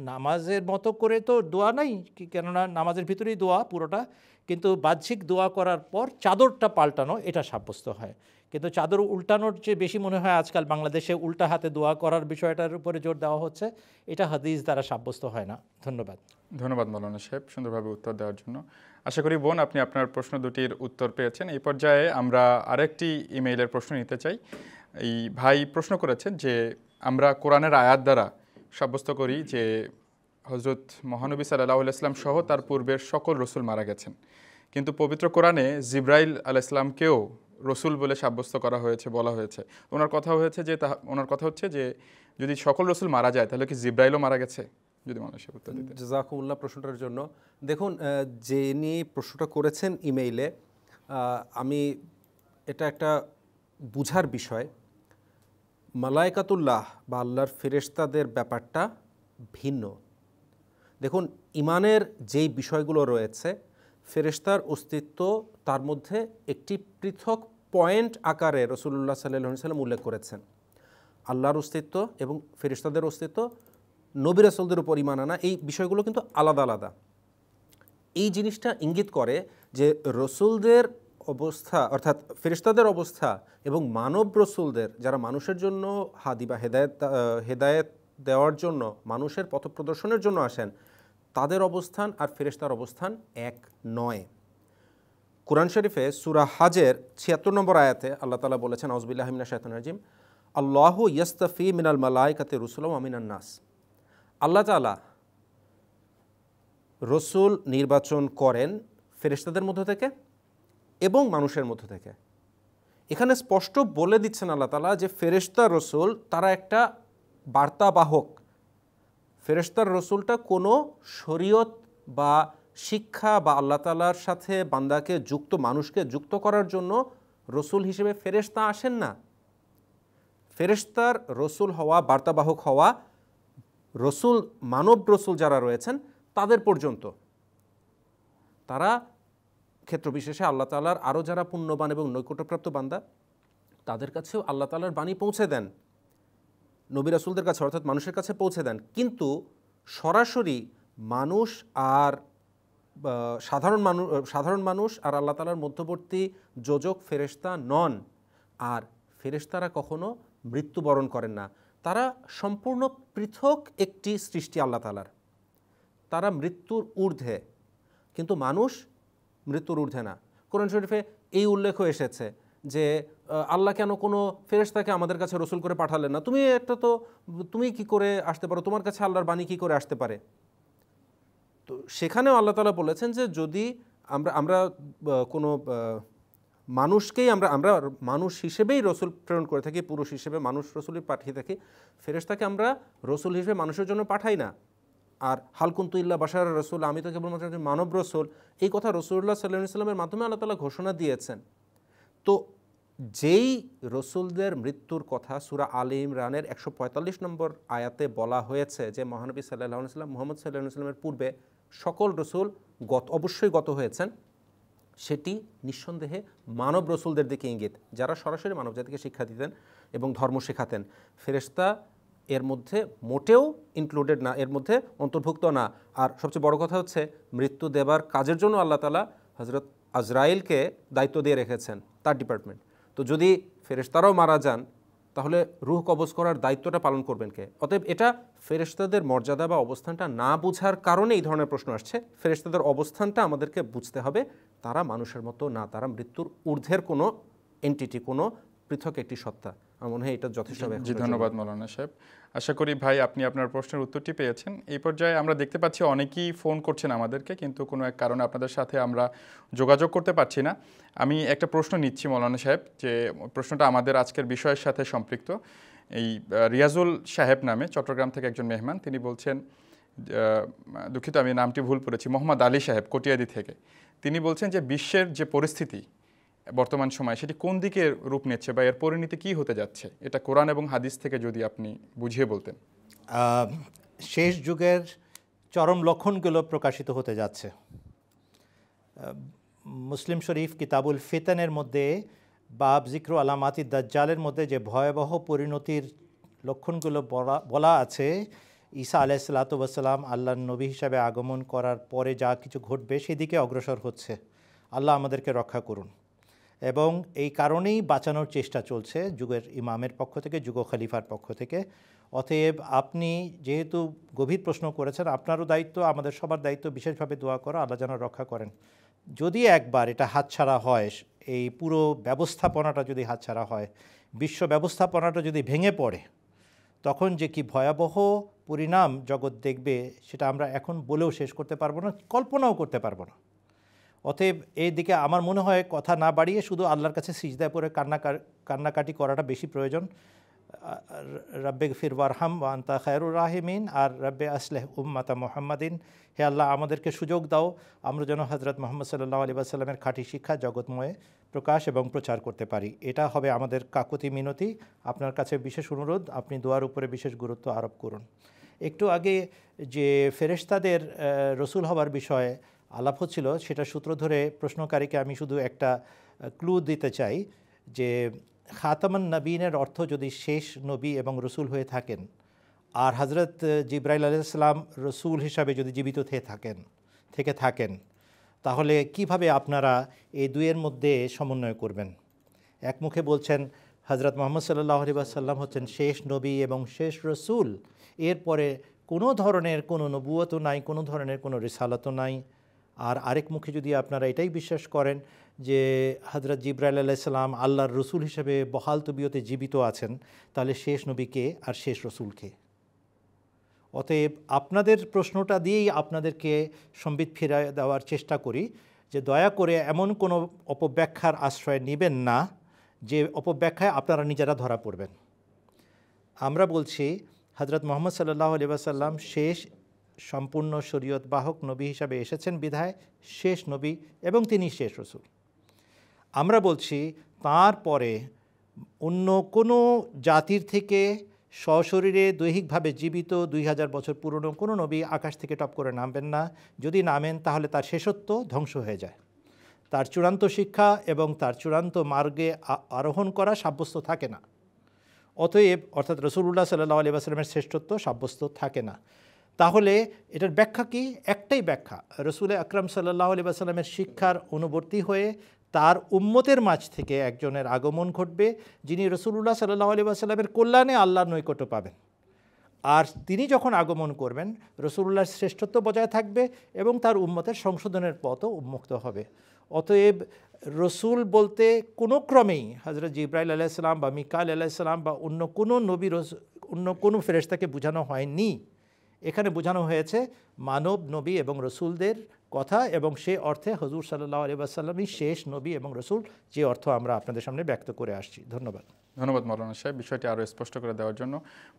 নামাজের মতো করে তো দোয়া নাই, কেননা নামাজের ভিতরেই দোয়া পুরোটা, কিন্তু বাহ্যিক দোয়া করার পর চাদরটা পাল্টানো এটা সাব্যস্ত হয়। কিন্তু চাদর উল্টানোর চেয়ে বেশি মনে হয় আজকাল বাংলাদেশে উল্টা হাতে দোয়া করার বিষয়টার উপরে জোর দেওয়া হচ্ছে, এটা হাদিস দ্বারা সাব্যস্ত হয় না। ধন্যবাদ। ধন্যবাদ মৌলানা সাহেব সুন্দরভাবে উত্তর দেওয়ার জন্য। আশা করি বোন আপনি আপনার প্রশ্ন দুটির উত্তর পেয়েছেন। এই পর্যায়ে আমরা আরেকটি ইমেইলের প্রশ্ন নিতে চাই। এই ভাই প্রশ্ন করেছেন যে আমরা কোরআনের আয়াত দ্বারা সাব্যস্ত করি যে হজরত মহানবী সাল্লাল্লাহু আলাইহি ওয়াসাল্লাম সহ তার পূর্বের সকল রসুল মারা গেছেন, কিন্তু পবিত্র কোরআনে জিব্রাইল আলাইহিস সালামকেও রসুল বলে সাব্যস্ত করা হয়েছে, বলা হয়েছে। ওনার কথা হচ্ছে যে যদি সকল রসুল মারা যায় তাহলে কি জিব্রাইলও মারা গেছে? যদি মানুষের উত্তর দিতে। জাযাকুমুল্লাহ প্রশ্নটার জন্য। দেখুন, যিনি প্রশ্নটা করেছেন ইমেইলে, আমি এটা একটা বুঝার বিষয়। মালায়েকাতুল্লাহ বা আল্লাহর ফেরেশতাদের ব্যাপারটা ভিন্ন। দেখুন, ইমানের যেই বিষয়গুলো রয়েছে, ফেরেশতার অস্তিত্ব তার মধ্যে একটি পৃথক পয়েন্ট আকারে রাসূলুল্লাহ সাল্লাল্লাহু আলাইহি ওয়াসাল্লাম উল্লেখ করেছেন। আল্লাহর অস্তিত্ব এবং ফেরেশতাদের অস্তিত্ব, নবী রাসূলদের উপর ঈমান আনা, এই বিষয়গুলো কিন্তু আলাদা আলাদা। এই জিনিসটা ইঙ্গিত করে যে রসুলদের অবস্থা অর্থাৎ ফেরেশতাদের অবস্থা এবং মানব রসুলদের, যারা মানুষের জন্য হাদি বা হেদায়েত দেওয়ার জন্য, মানুষের পথপ্রদর্শনের জন্য আসেন, তাদের অবস্থান আর ফেরেশতার অবস্থান এক নয়। কুরআন শরীফে সূরা হাজের ৭৬ নম্বর আয়াতে আল্লাহ তাআলা বলেছেন, আউযুবিল্লাহি মিনাশ শাইতানির রাজিম, আল্লাহু ইয়াস্তাফি মিনাল মালাইকাতি রুসুলাম ওয়া মিনান নাস। আল্লাহ তাআলা রসুল নির্বাচন করেন ফেরেশতাদের মধ্য থেকে এবং মানুষের মধ্য থেকে। এখানে স্পষ্ট বলে দিচ্ছেন আল্লাহ তাআলা যে ফেরেশতা রসুল তারা একটা বার্তাবাহক। ফেরেশতার রসুলটা কোনো শরীয়ত বা শিক্ষা বা আল্লাহ তাআলার সাথে বান্দাকে যুক্ত, মানুষকে যুক্ত করার জন্য রসুল হিসেবে ফেরেশতা আসেন না। ফেরেশতার রসুল হওয়া, বার্তাবাহক হওয়া রসুল, মানব রসুল যারা রয়েছেন তাদের পর্যন্ত। তারা ক্ষেত্রবিশেষে আল্লাহ তাআলার আরও যারা পুণ্যবান এবং নৈকট্যপ্রাপ্ত বান্দা, তাদের কাছেও আল্লাহ তাআলার বাণী পৌঁছে দেন, নবী রাসূলদের কাছে অর্থাৎ মানুষের কাছে পৌঁছে দেন। কিন্তু সরাসরি মানুষ আর সাধারণ মানুষ আর আল্লাহ তাআলার মধ্যবর্তী যোজক ফেরেশতা নন। আর ফেরেশতারা কখনো মৃত্যুবরণ করেন না। তারা সম্পূর্ণ পৃথক একটি সৃষ্টি আল্লাহ তাআলার। তারা মৃত্যুর ঊর্ধ্বে, কিন্তু মানুষ মৃত্যুর ঊর্ধ্বে না। কোরআন শরীফে এই উল্লেখ এসেছে যে আল্লাহ কেন কোনো ফেরেশতাকে আমাদের কাছে রসুল করে পাঠালেন না? তুমি কি করে আসতে পারো? তোমার কাছে আল্লাহর বাণী কি করে আসতে পারে? তো সেখানেও আল্লাহ তাআলা বলেছেন যে যদি আমরা কোনো মানুষকেই আমরা মানুষ হিসেবেই রসুল প্রেরণ করে থাকি, পুরুষ হিসেবে মানুষ রসুলই পাঠিয়ে থাকি, ফেরেশতাকে আমরা রসুল হিসেবে মানুষের জন্য পাঠাই না। আর হাল কুনতু ইল্লা বাশার রসুল, আমি তো কেবলমাত্র একজন মানব রসুল, এই কথা রাসূলুল্লাহ সাল্লাল্লাহু আলাইহি ওয়াসাল্লামের মাধ্যমে আল্লাহ তাআলা ঘোষণা দিয়েছেন। তো যেই রসুলদের মৃত্যুর কথা সূরা আলে ইমরানের ১৪৫ নম্বর আয়াতে বলা হয়েছে যে মহানবী সাল্লাল্লাহু আলাইহি ওয়াসাল্লাম, মুহাম্মদ সাল্লাল্লাহু আলাইহি ওয়াসাল্লামের পূর্বে সকল রসুল অবশ্যই গত হয়েছেন, সেটি নিঃসন্দেহে মানব রসুলদের দিকে ইঙ্গিত, যারা সরাসরি মানব জাতিকে শিক্ষা দিতেন এবং ধর্ম শেখাতেন। ফেরেশতা এর মধ্যে মোটেও ইনক্লুডেড না, এর মধ্যে অন্তর্ভুক্ত না। আর সবচেয়ে বড় কথা হচ্ছে, মৃত্যু দেবার কাজের জন্য আল্লাহ তাআলা হযরত আজরাইলকে দায়িত্ব দিয়ে রেখেছেন, তার ডিপার্টমেন্ট। তো যদি ফেরেশতারাও মারা যান তাহলে রূহ কবজ করার দায়িত্বটা পালন করবেন কে? অতএব এটা ফেরেশতাদের মর্যাদা বা অবস্থানটা না বুঝার কারণে এই ধরনের প্রশ্ন আসছে। ফেরেশতাদের অবস্থানটা আমাদেরকে বুঝতে হবে, তারা মানুষের মতো না, তারা মৃত্যুর ঊর্ধ্বের কোনো এন্টিটি, কোনো পৃথক একটি সত্তা। আমার মনে হয় এটা যথেষ্ট। জি, ধন্যবাদ মৌলানা সাহেব। আশা করি ভাই আপনি আপনার প্রশ্নের উত্তরটি পেয়েছেন। এই পর্যায়ে আমরা দেখতে পাচ্ছি অনেকেই ফোন করছেন আমাদেরকে, কিন্তু কোনো এক কারণে আপনাদের সাথে আমরা যোগাযোগ করতে পারছি না। আমি একটা প্রশ্ন নিচ্ছি মৌলানা সাহেব, যে প্রশ্নটা আমাদের আজকের বিষয়ের সাথে সম্পৃক্ত। এই রিয়াজুল সাহেব নামে চট্টগ্রাম থেকে একজন মেহমান, তিনি বলছেন, দুঃখিত আমি নামটি ভুল পড়েছি, মোহাম্মদ আলী সাহেব কটিয়াদি থেকে। তিনি বলছেন যে বিশ্বের যে পরিস্থিতি বর্তমান সময় সেটি কোন দিকে রূপ নিচ্ছে বা এর পরিণতি কী হতে যাচ্ছে, এটা কোরআন এবং হাদিস থেকে যদি আপনি বুঝিয়ে বলতেন। শেষ যুগের চরম লক্ষণগুলো প্রকাশিত হতে যাচ্ছে। মুসলিম শরীফ কিতাবুল ফিতানের মধ্যে বাব জিক্র আলামাতি দাজ্জালের মধ্যে যে ভয়াবহ পরিণতির লক্ষণগুলো বলা আছে, ঈসা আলাইহিসসালাতু ওয়াসসালাম আল্লাহর নবী হিসাবে আগমন করার পরে যা কিছু ঘটবে সেদিকে অগ্রসর হচ্ছে। আল্লাহ আমাদেরকে রক্ষা করুন। এবং এই কারণেই বাঁচানোর চেষ্টা চলছে যুগের ইমামের পক্ষ থেকে, যুগ খলিফার পক্ষ থেকে। অতএব আপনি যেহেতু গভীর প্রশ্ন করেছেন, আপনারও দায়িত্ব, আমাদের সবার দায়িত্ব বিশেষভাবে দোয়া করা, আল্লাহ যেন রক্ষা করেন। যদি একবার এটা হাতছাড়া হয়, এই পুরো ব্যবস্থাপনাটা যদি হাতছাড়া হয়, বিশ্ব ব্যবস্থাপনাটা যদি ভেঙে পড়ে, তখন যে কি ভয়াবহ পরিণাম জগৎ দেখবে সেটা আমরা এখন বলেও শেষ করতে পারবো না, কল্পনাও করতে পারবো না। অতএব এই দিকে আমার মনে হয় কথা না বাড়িয়ে শুধু আল্লাহর কাছে সিজদায় পড়ে কান্নাকাটি করাটা বেশি প্রয়োজন। রব্বে গফির ওয়ারহাম ওয়া আনতা খায়রুর রাহিমিন, আর রব্বে আসলেহ উম্মাতা মুহাম্মাদিন। হে আল্লাহ, আমাদেরকে সুযোগ দাও আমরা যেন হজরত মুহাম্মদ সাল্লাল্লাহু আলাইহি ওয়াসাল্লামের খাঁটি শিক্ষা জগৎময়ে প্রকাশ এবং প্রচার করতে পারি। এটা হবে আমাদের কাকুতি মিনতি। আপনার কাছে বিশেষ অনুরোধ, আপনি দোয়ার উপরে বিশেষ গুরুত্ব আরোপ করুন। একটু আগে যে ফেরেশতাদের রসুল হওয়ার বিষয়ে আলাপ হচ্ছিল, সেটা সূত্র ধরে প্রশ্নকারীকে আমি শুধু একটা ক্লু দিতে চাই যে খাতামান নবীনের অর্থ যদি শেষ নবী এবং রসুল হয়ে থাকেন, আর হজরত জিবরাইল আলাইহিস সালাম রসুল হিসাবে যদি জীবিত থেকে থাকেন, তাহলে কিভাবে আপনারা এই দুইয়ের মধ্যে সমন্বয় করবেন? এক মুখে বলছেন হজরত মুহাম্মদ সাল্লাল্লাহু আলাইহি ওয়াসাল্লাম হচ্ছেন শেষ নবী এবং শেষ রসুল, এরপরে কোনো ধরনের কোনো নবুয়তও নাই, কোনো ধরনের কোনো রিসালাতও নাই। আর আরেক মুখে যদি আপনারা এটাই বিশ্বাস করেন যে হজরত জিবরাইল আলাইহিস সালাম আল্লাহর রসুল হিসেবে বহাল তবিয়তে জীবিত আছেন, তাহলে শেষ নবীকে আর শেষ রসুলকে? অতএব আপনাদের প্রশ্নটা দিয়েই আপনাদেরকে সম্বিত ফিরিয়ে দেওয়ার চেষ্টা করি যে দয়া করে এমন কোনো অপব্যাখ্যার আশ্রয় নেবেন না যে অপব্যাখ্যায় আপনারা নিজেরা ধরা পড়বেন। আমরা বলছি হজরত মুহাম্মদ সাল্লাল্লাহু আলাইহি ওয়াসাল্লাম শেষ সম্পূর্ণ শরীয়ত বাহক নবী হিসাবে এসেছেন বিধায় শেষ নবী এবং তিনি শেষ রসুল। আমরা বলছি তার পরে অন্য কোনো জাতির থেকে সশরীরে দৈহিকভাবে জীবিত 2000 বছর পুরনো কোনো নবী আকাশ থেকে টপ করে নামবেন না। যদি নামেন তাহলে তার শেষত্ব ধ্বংস হয়ে যায়, তার চূড়ান্ত শিক্ষা এবং তার চূড়ান্ত মার্গে আরোহণ করা সাব্যস্ত থাকে না। অতএব অর্থাৎ রাসূলুল্লাহ সাল্লাল্লাহু আলাইহি ওয়াসাল্লামের শ্রেষ্ঠত্ব সাব্যস্ত থাকে না। তাহলে এটার ব্যাখ্যা কি? একটাই ব্যাখ্যা, রসুল আকরাম সাল্লাল্লাহু আলাইহি ওয়াসাল্লামের শিক্ষার অনুবর্তী হয়ে তার উম্মতের মাঝ থেকে একজনের আগমন ঘটবে যিনি রসুলুল্লাহ সাল্লাল্লাহু আলাইহি ওয়াসাল্লামের কল্যাণে আল্লাহর নৈকট্য পাবেন। আর তিনি যখন আগমন করবেন রসুলুল্লাহর শ্রেষ্ঠত্ব বজায় থাকবে এবং তার উম্মতের সংশোধনের পথও উন্মুক্ত হবে। অতএব রসুল বলতে কোনো ক্রমেই হজরত জিবরাইল আলাইহিস সালাম বা মিকাইল আলাইহিস সালাম বা অন্য কোনো নবী অন্য কোনো ফেরেশতাকে বোঝানো হয়নি। এখানে বোঝানো হয়েছে মানব নবী এবং রসুলদের কথা, এবং সে অর্থে হুজুর সাল্লাল্লাহু আলাইহি ওয়াসাল্লামই শেষ নবী এবং রসুল, যে অর্থ আমরা আপনাদের সামনে ব্যক্ত করে আসছি। ধন্যবাদ। ধন্যবাদ মৌলানা সাহেব বিষয়টি আরও স্পষ্ট করে দেওয়ার জন্য।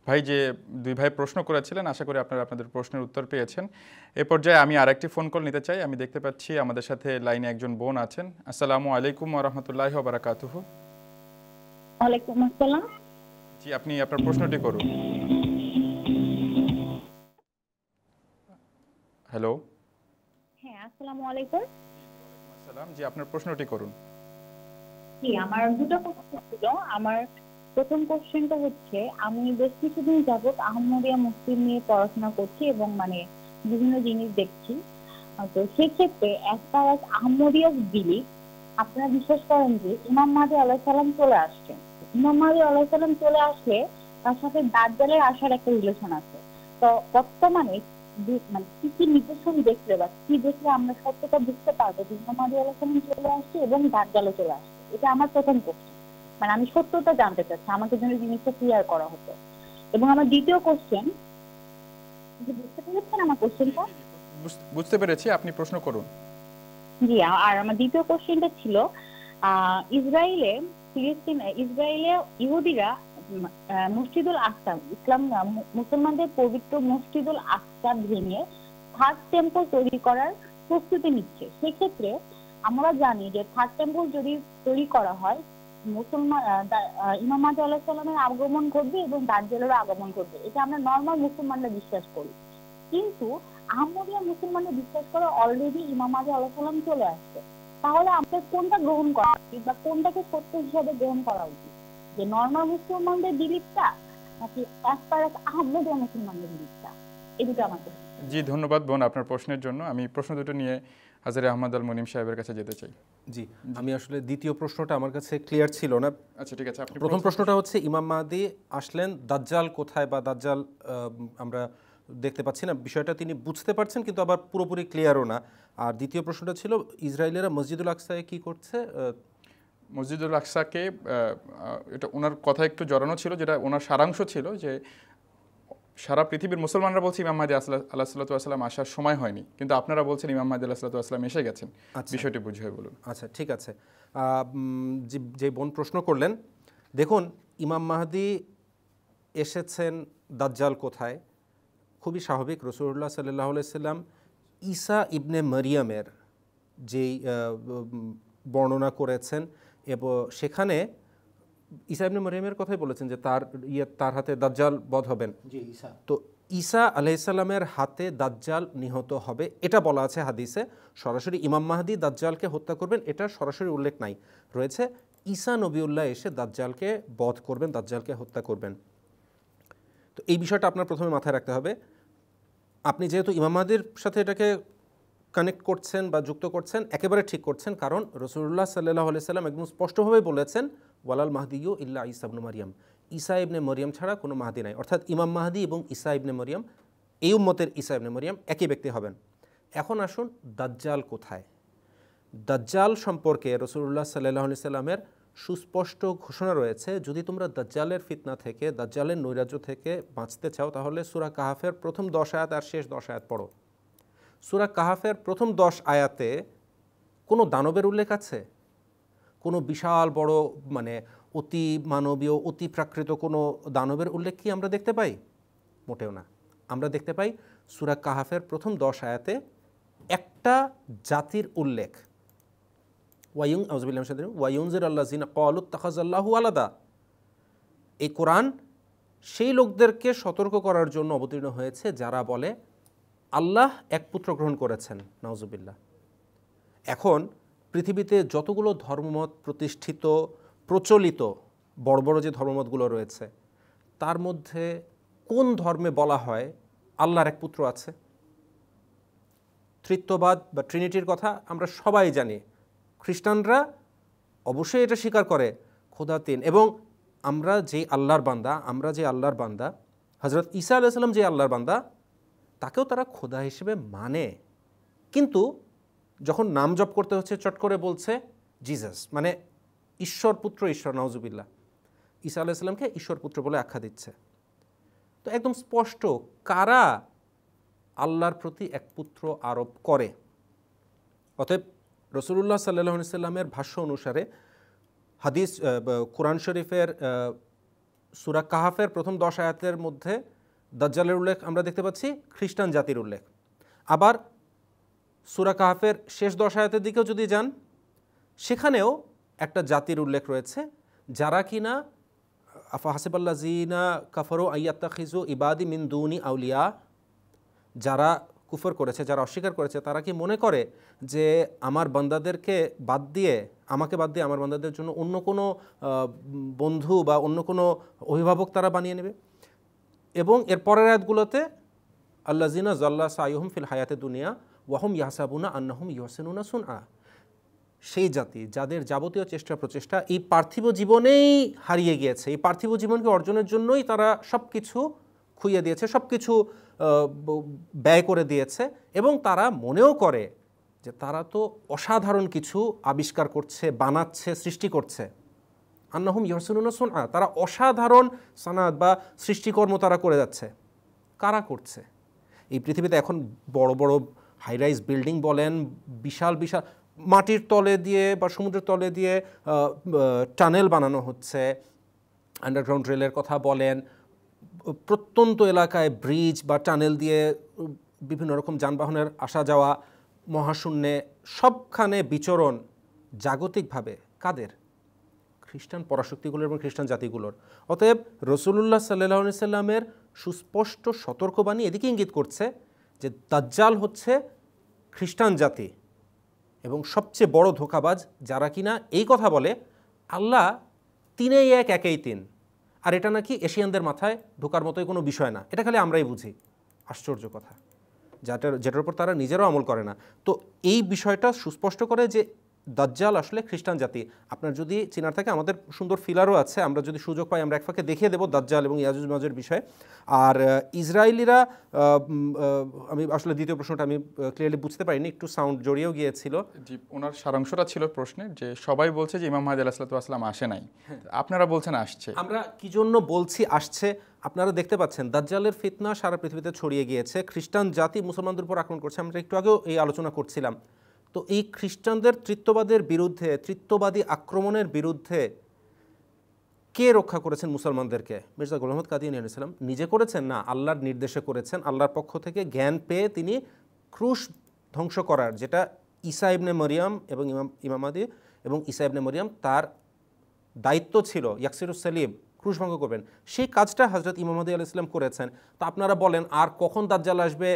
ভাই, যে দুই ভাই প্রশ্ন করেছিলেন, আশা করি আপনারা আপনাদের প্রশ্নের উত্তর পেয়েছেন। এ পর্যায়ে আমি আরেকটি ফোন কল নিতে চাই। আমি দেখতে পাচ্ছি আমাদের সাথে লাইনে একজন বোন আছেন। আসসালামু আলাইকুম ওয়া রাহমাতুল্লাহি ওয়া বারাকাতুহু। ওয়ালাইকুম আসসালাম। জি, আপনি আপনার প্রশ্নটি করুন। হ্যালো। হ্যাঁ, আসসালামু আলাইকুম। আসসালাম। জি, আপনার প্রশ্নটি করুন। জি, আমার দুটো প্রশ্ন ছিল। আমার প্রথম কোশ্চেনটা হচ্ছে, আমি বেশ কিছুদিন যাবত আহমদিয়া মুসলিম নিয়ে পড়াশোনা করছি এবং বিভিন্ন জিনিস দেখছি। তো সেক্ষেত্রে as far as Ahmadiyya believe, আপনারা বিশ্বাস করেন যে ইমাম মাহদী আলাইহিস সালাম চলে আসছেন। ইমাম মাহদী আলাইহিস সালাম চলে আসলে তার সাথে দাজ্জালের আসার একটা রিলেশন আছে। তো বর্তমানে মানে কি কি নিদর্শন দেখলে বা কি দেখলে আমরা সত্যতা বুঝতে পারবো যে ইমাম মাহদী আলাইহিস সালাম চলে আসছে এবং দাজ্জালও চলে আসছে? এটা আমার প্রথম কোশ্চেন। মানে আমি সত্যতা জানতে চাচ্ছি, আমাকে যেন জিনিসটা ক্লিয়ার করা হতো। এবং আমার দ্বিতীয় কোশ্চেন, বুঝতে পেরেছেন আমার কোশ্চেনটা? বুঝতে পেরেছি, আপনি প্রশ্ন করুন। জি, আর আমার দ্বিতীয় কোশ্চেনটা ছিল ইসরায়েলে ইহুদিরা মসজিদুল আকসা, মুসলমানদের পবিত্র মসজিদুল আকসা ভেঙে থার্ড টেম্পল তৈরি করার প্রস্তুতি নিচ্ছে। সেক্ষেত্রে আমরা জানি যে থার্ড টেম্পল যদি তৈরি করা হয়, ইমাম মাহদী আলাইহিস সালামের আগমন ঘটবে এবং দাজ্জালেরও আগমন ঘটবে। এটা আমরা নর্মাল মুসলমানরা বিশ্বাস করি, কিন্তু আহমদিয়া মুসলমানরা বিশ্বাস করে অলরেডি ইমাম মাহদী আলাইহিস সালাম চলে আসছে। তাহলে আমাদের কোনটা গ্রহণ করা উচিত বা কোনটাকে সত্য হিসাবে গ্রহণ করা উচিত, যে নর্মাল মুসলমানদের বিলিফটা নাকি অ্যাজ পার অ্যাজ আহমদিয়া মুসলমানদের বিলিফটা? এই দুটো আমার প্রশ্ন। জি, ধন্যবাদ বোন আপনার প্রশ্নের জন্য। আমি প্রশ্ন দুটো নিয়ে হাজরে আহমদ আল মুনিম সাহেবের কাছে যেতে চাই। জি, আমি আসলে দ্বিতীয় প্রশ্নটা আমার কাছে ক্লিয়ার ছিল না। আচ্ছা, ঠিক আছে। প্রথম প্রশ্নটা হচ্ছে ইমাম মাহদী আসলেন, দাজ্জাল কোথায় বা দাজ্জাল আমরা দেখতে পাচ্ছি না, বিষয়টা তিনি বুঝতে পারছেন কিন্তু আবার পুরোপুরি ক্লিয়ারও না। আর দ্বিতীয় প্রশ্নটা ছিল ইসরায়েলিরা মসজিদুল আকসায় কি করছে? মসজিদুল আকসাকে, এটা ওনার কথা একটু জড়ানো ছিল, যেটা ওনার সারাংশ ছিল যে সারা পৃথিবীর মুসলমানরা বলছে ইমাম মাহদী আলাইহিসসালাম আসার সময় হয়নি, কিন্তু আপনারা বলছেন ইমাম মাহদী আলাইহিসসালাম এসে গেছেন। বিষয়টি বুঝিয়ে বলুন। আচ্ছা, ঠিক আছে। যে বোন প্রশ্ন করলেন, দেখুন ইমাম মাহদী এসেছেন, দাজ্জাল কোথায়? খুবই স্বাভাবিক। রাসূলুল্লাহ সাল্লাল্লাহু আলাইহি সাল্লাম ঈসা ইবনে মরিয়মের যেই বর্ণনা করেছেন, এবং সেখানে ঈসা ইবনে মরিয়মের কথাই বলেছেন যে তার হাতে দাজ্জাল বধ হবেন। তো ঈসা আলাইহিস সালামের হাতে দাজ্জাল নিহত হবে, এটা বলা আছে হাদিসে। সরাসরি ইমাম মাহদী দাজ্জালকে হত্যা করবেন এটা সরাসরি উল্লেখ নাই, রয়েছে ঈসা নবিউল্লাহ এসে দাজ্জালকে বধ করবেন, দাজ্জালকে হত্যা করবেন। তো এই বিষয়টা আপনার প্রথমে মাথায় রাখতে হবে। আপনি যেহেতু ইমাম মাহদীর সাথে এটাকে কানেক্ট করছেন বা যুক্ত করছেন, একেবারে ঠিক করছেন, কারণ রাসূলুল্লাহ সাল্লাল্লাহু আলাইহি সাল্লাম একদম স্পষ্টভাবে বলেছেন ওয়ালাল মাহদিয়ু ইল্লা ঈসা ইবনে মারইয়াম, ঈসা ইবনে মরিয়ম ছাড়া কোনো মাহদী নাই। অর্থাৎ ইমাম মাহদী এবং ঈসা ইবনে মরিয়ম, এই উম্মতের ঈসা ইবনে মরিয়ম একই ব্যক্তি হবেন। এখন আসুন দাজ্জাল কোথায়। দাজ্জাল সম্পর্কে রাসূলুল্লাহ সাল্লাল্লাহু আলাইহি সাল্লামের সুস্পষ্ট ঘোষণা রয়েছে, যদি তোমরা দাজ্জালের ফিতনা থেকে, দাজ্জালের নৈরাজ্য থেকে বাঁচতে চাও তাহলে সূরা কাহাফের প্রথম 10 আয়াত আর শেষ 10 আয়াত পড়ো। সূরা কাহাফের প্রথম 10 আয়াতে কোনো দানবের উল্লেখ আছে? কোনো বিশাল বড় মানে অতি মানবীয়, অতি প্রাকৃত কোনো দানবের উল্লেখ কি আমরা দেখতে পাই? মোটেও না। আমরা দেখতে পাই সূরা কাহাফের প্রথম 10 আয়াতে একটা জাতির উল্লেখ, ওয়ায়ুনজির আল্লাযিনা ক্বালু ইত্তাখাযাল্লাহু ওয়ালাদা। এই কোরআন সেই লোকদেরকে সতর্ক করার জন্য অবতীর্ণ হয়েছে যারা বলে আল্লাহ এক পুত্র গ্রহণ করেছেন, নাউজুবিল্লাহ। এখন পৃথিবীতে যতগুলো ধর্মমত প্রতিষ্ঠিত প্রচলিত বড় বড় যে ধর্মমতগুলো রয়েছে, তার মধ্যে কোন ধর্মে বলা হয় আল্লাহর এক পুত্র আছে? ত্রিত্ববাদ বা ট্রিনিটির কথা আমরা সবাই জানি। খ্রিস্টানরা অবশ্যই এটা স্বীকার করে খোদা তিন, এবং আমরা যে আল্লাহর বান্দা, হযরত ঈসা আলাইহিস সালাম যে আল্লাহর বান্দা, তাকেও তারা খোদা হিসেবে মানে। কিন্তু যখন নাম জপ করতে হচ্ছে চট করে বলছে জিসাস, মানে ঈশ্বর পুত্র, ঈশ্বর, নাউজুবিল্লাহ। ঈসা আলাইহিস সালামকে ঈশ্বর পুত্র বলে আখ্যা দিচ্ছে। তো একদম স্পষ্ট কারা আল্লাহর প্রতি এক পুত্র আরোপ করে। অতএব রাসূলুল্লাহ সাল্লাল্লাহু আলাইহি সাল্লামের ভাষ্য অনুসারে হাদিস কোরআন শরীফের সূরা কাহাফের প্রথম 10 আয়াতের মধ্যে দাজ্জালের উল্লেখ আমরা দেখতে পাচ্ছি, খ্রিস্টান জাতির উল্লেখ। আবার সূরা কাহাফের শেষ 10 আয়াতের দিকেও যদি যান, সেখানেও একটা জাতির উল্লেখ রয়েছে যারা কিনা আফাহাসিবাল্লাযিনা কাফারু আইয়াত্তাখিযু ইবাদি মিন দুনি আউলিয়া, যারা কুফর করেছে, যারা অস্বীকার করেছে, তারা কি মনে করে যে আমার বান্দাদেরকে বাদ দিয়ে, আমাকে বাদ দিয়ে আমার বান্দাদের জন্য অন্য কোনো বন্ধু বা অন্য কোনো অভিভাবক তারা বানিয়ে নেবে। এবং এর পরের আয়াতগুলোতে আল্লাযিনা যাল্লা সাইয়ুহুম ফিল হায়াতে দুনিয়া ওয়াহুম ইয়াহসাবুনা আন্নাহুম ইউহসিনুনা সুনআ, সেই জাতি যাদের যাবতীয় চেষ্টা প্রচেষ্টা এই পার্থিব জীবনেই হারিয়ে গিয়েছে, এই পার্থিব জীবনকে অর্জনের জন্যই তারা সব কিছু খুইয়ে দিয়েছে, সব কিছু ব্যয় করে দিয়েছে, এবং তারা মনেও করে যে তারা তো অসাধারণ কিছু আবিষ্কার করছে, বানাচ্ছে, সৃষ্টি করছে। আন্নাহুম ইয়াহসিনুনা সুনআ, তারা অসাধারণ সানাত বা সৃষ্টিকর্ম তারা করে যাচ্ছে। কারা করছে? এই পৃথিবীতে এখন বড় বড় হাইরাইজ বিল্ডিং বলেন, বিশাল বিশাল মাটির তলে দিয়ে বা সমুদ্রের তলে দিয়ে টানেল বানানো হচ্ছে, আন্ডারগ্রাউন্ড রেলের কথা বলেন, প্রত্যন্ত এলাকায় ব্রিজ বা টানেল দিয়ে বিভিন্ন রকম যানবাহনের আসা যাওয়া, মহাশূন্যে সবখানে বিচরণ জাগতিকভাবে কাদের? খ্রিস্টান পরাশক্তিগুলোর এবং খ্রিস্টান জাতিগুলোর। অতএব রাসূলুল্লাহ সাল্লাল্লাহু আলাইহি সাল্লামের সুস্পষ্ট সতর্কবাণী এদিকে ইঙ্গিত করছে যে দাজ্জাল হচ্ছে খ্রিস্টান জাতি এবং সবচেয়ে বড় ধোঁকাবাজ, যারা কিনা এই কথা বলে আল্লাহ তিনেই এক, একেই তিন, আর এটা নাকি এশিয়ানদের মাথায় ঢোকার মতোই কোনো বিষয় না, এটা খালি আমরাই বুঝি। আশ্চর্য কথা, যেটার উপর তারা নিজেরাও আমল করে না। তো এই বিষয়টা সুস্পষ্ট করে যে দাজ্জাল আসলে খ্রিস্টান জাতি। আপনার যদি চিনার থাকে, আমাদের সুন্দর ফিলারও আছে, আমরা যদি সুযোগ পাই আমরা এক ফাঁকে দেখিয়ে দেবো দাজ্জাল এবং ইয়াজুজ মাজুজের বিষয়ে। আর ইসরায়েলিরা, আমি আসলে দ্বিতীয় প্রশ্নটা আমি ক্লিয়ারলি বুঝতে পারিনি, একটু সাউন্ড জড়িয়েও গিয়েছিল। জি, ওনার সারাংশটা ছিল প্রশ্নের যে সবাই বলছে যে ইমাম মাহদী আলাইহিস সালাম আসে নাই, আপনারা বলছেন আসছে। আমরা কি জন্য বলছি আসছে? আপনারা দেখতে পাচ্ছেন দাজ্জালের ফিতনা সারা পৃথিবীতে ছড়িয়ে গিয়েছে, খ্রিস্টান জাতি মুসলমানদের উপর আক্রমণ করছে। আমরা একটু আগেও এই আলোচনা করছিলাম। তো এই খ্রিস্টানদের তৃত্ববাদের বিরুদ্ধে, তৃত্ববাদী আক্রমণের বিরুদ্ধে কে রক্ষা করেছেন মুসলমানদেরকে? মির্জা গোলাম আহমদ কাদিয়ানী আলাইহিস সালাম নিজে করেছেন? না, আল্লাহর নির্দেশে করেছেন। আল্লাহর পক্ষ থেকে জ্ঞান পেয়ে তিনি ক্রুশ ধ্বংস করার, যেটা ঈসা ইবনে মরিয়ম এবং ইমাম মাহদী এবং ঈসা ইবনে মরিয়ম তার দায়িত্ব ছিল, ইয়াকসিরুস সালিব, ক্রুশ ভঙ্গ করবেন, সেই কাজটা হযরত ইমাম মাহদী আলাইহিস সালাম করেছেন। তো আপনারা বলেন আর কখন দাজ্জাল আসবে,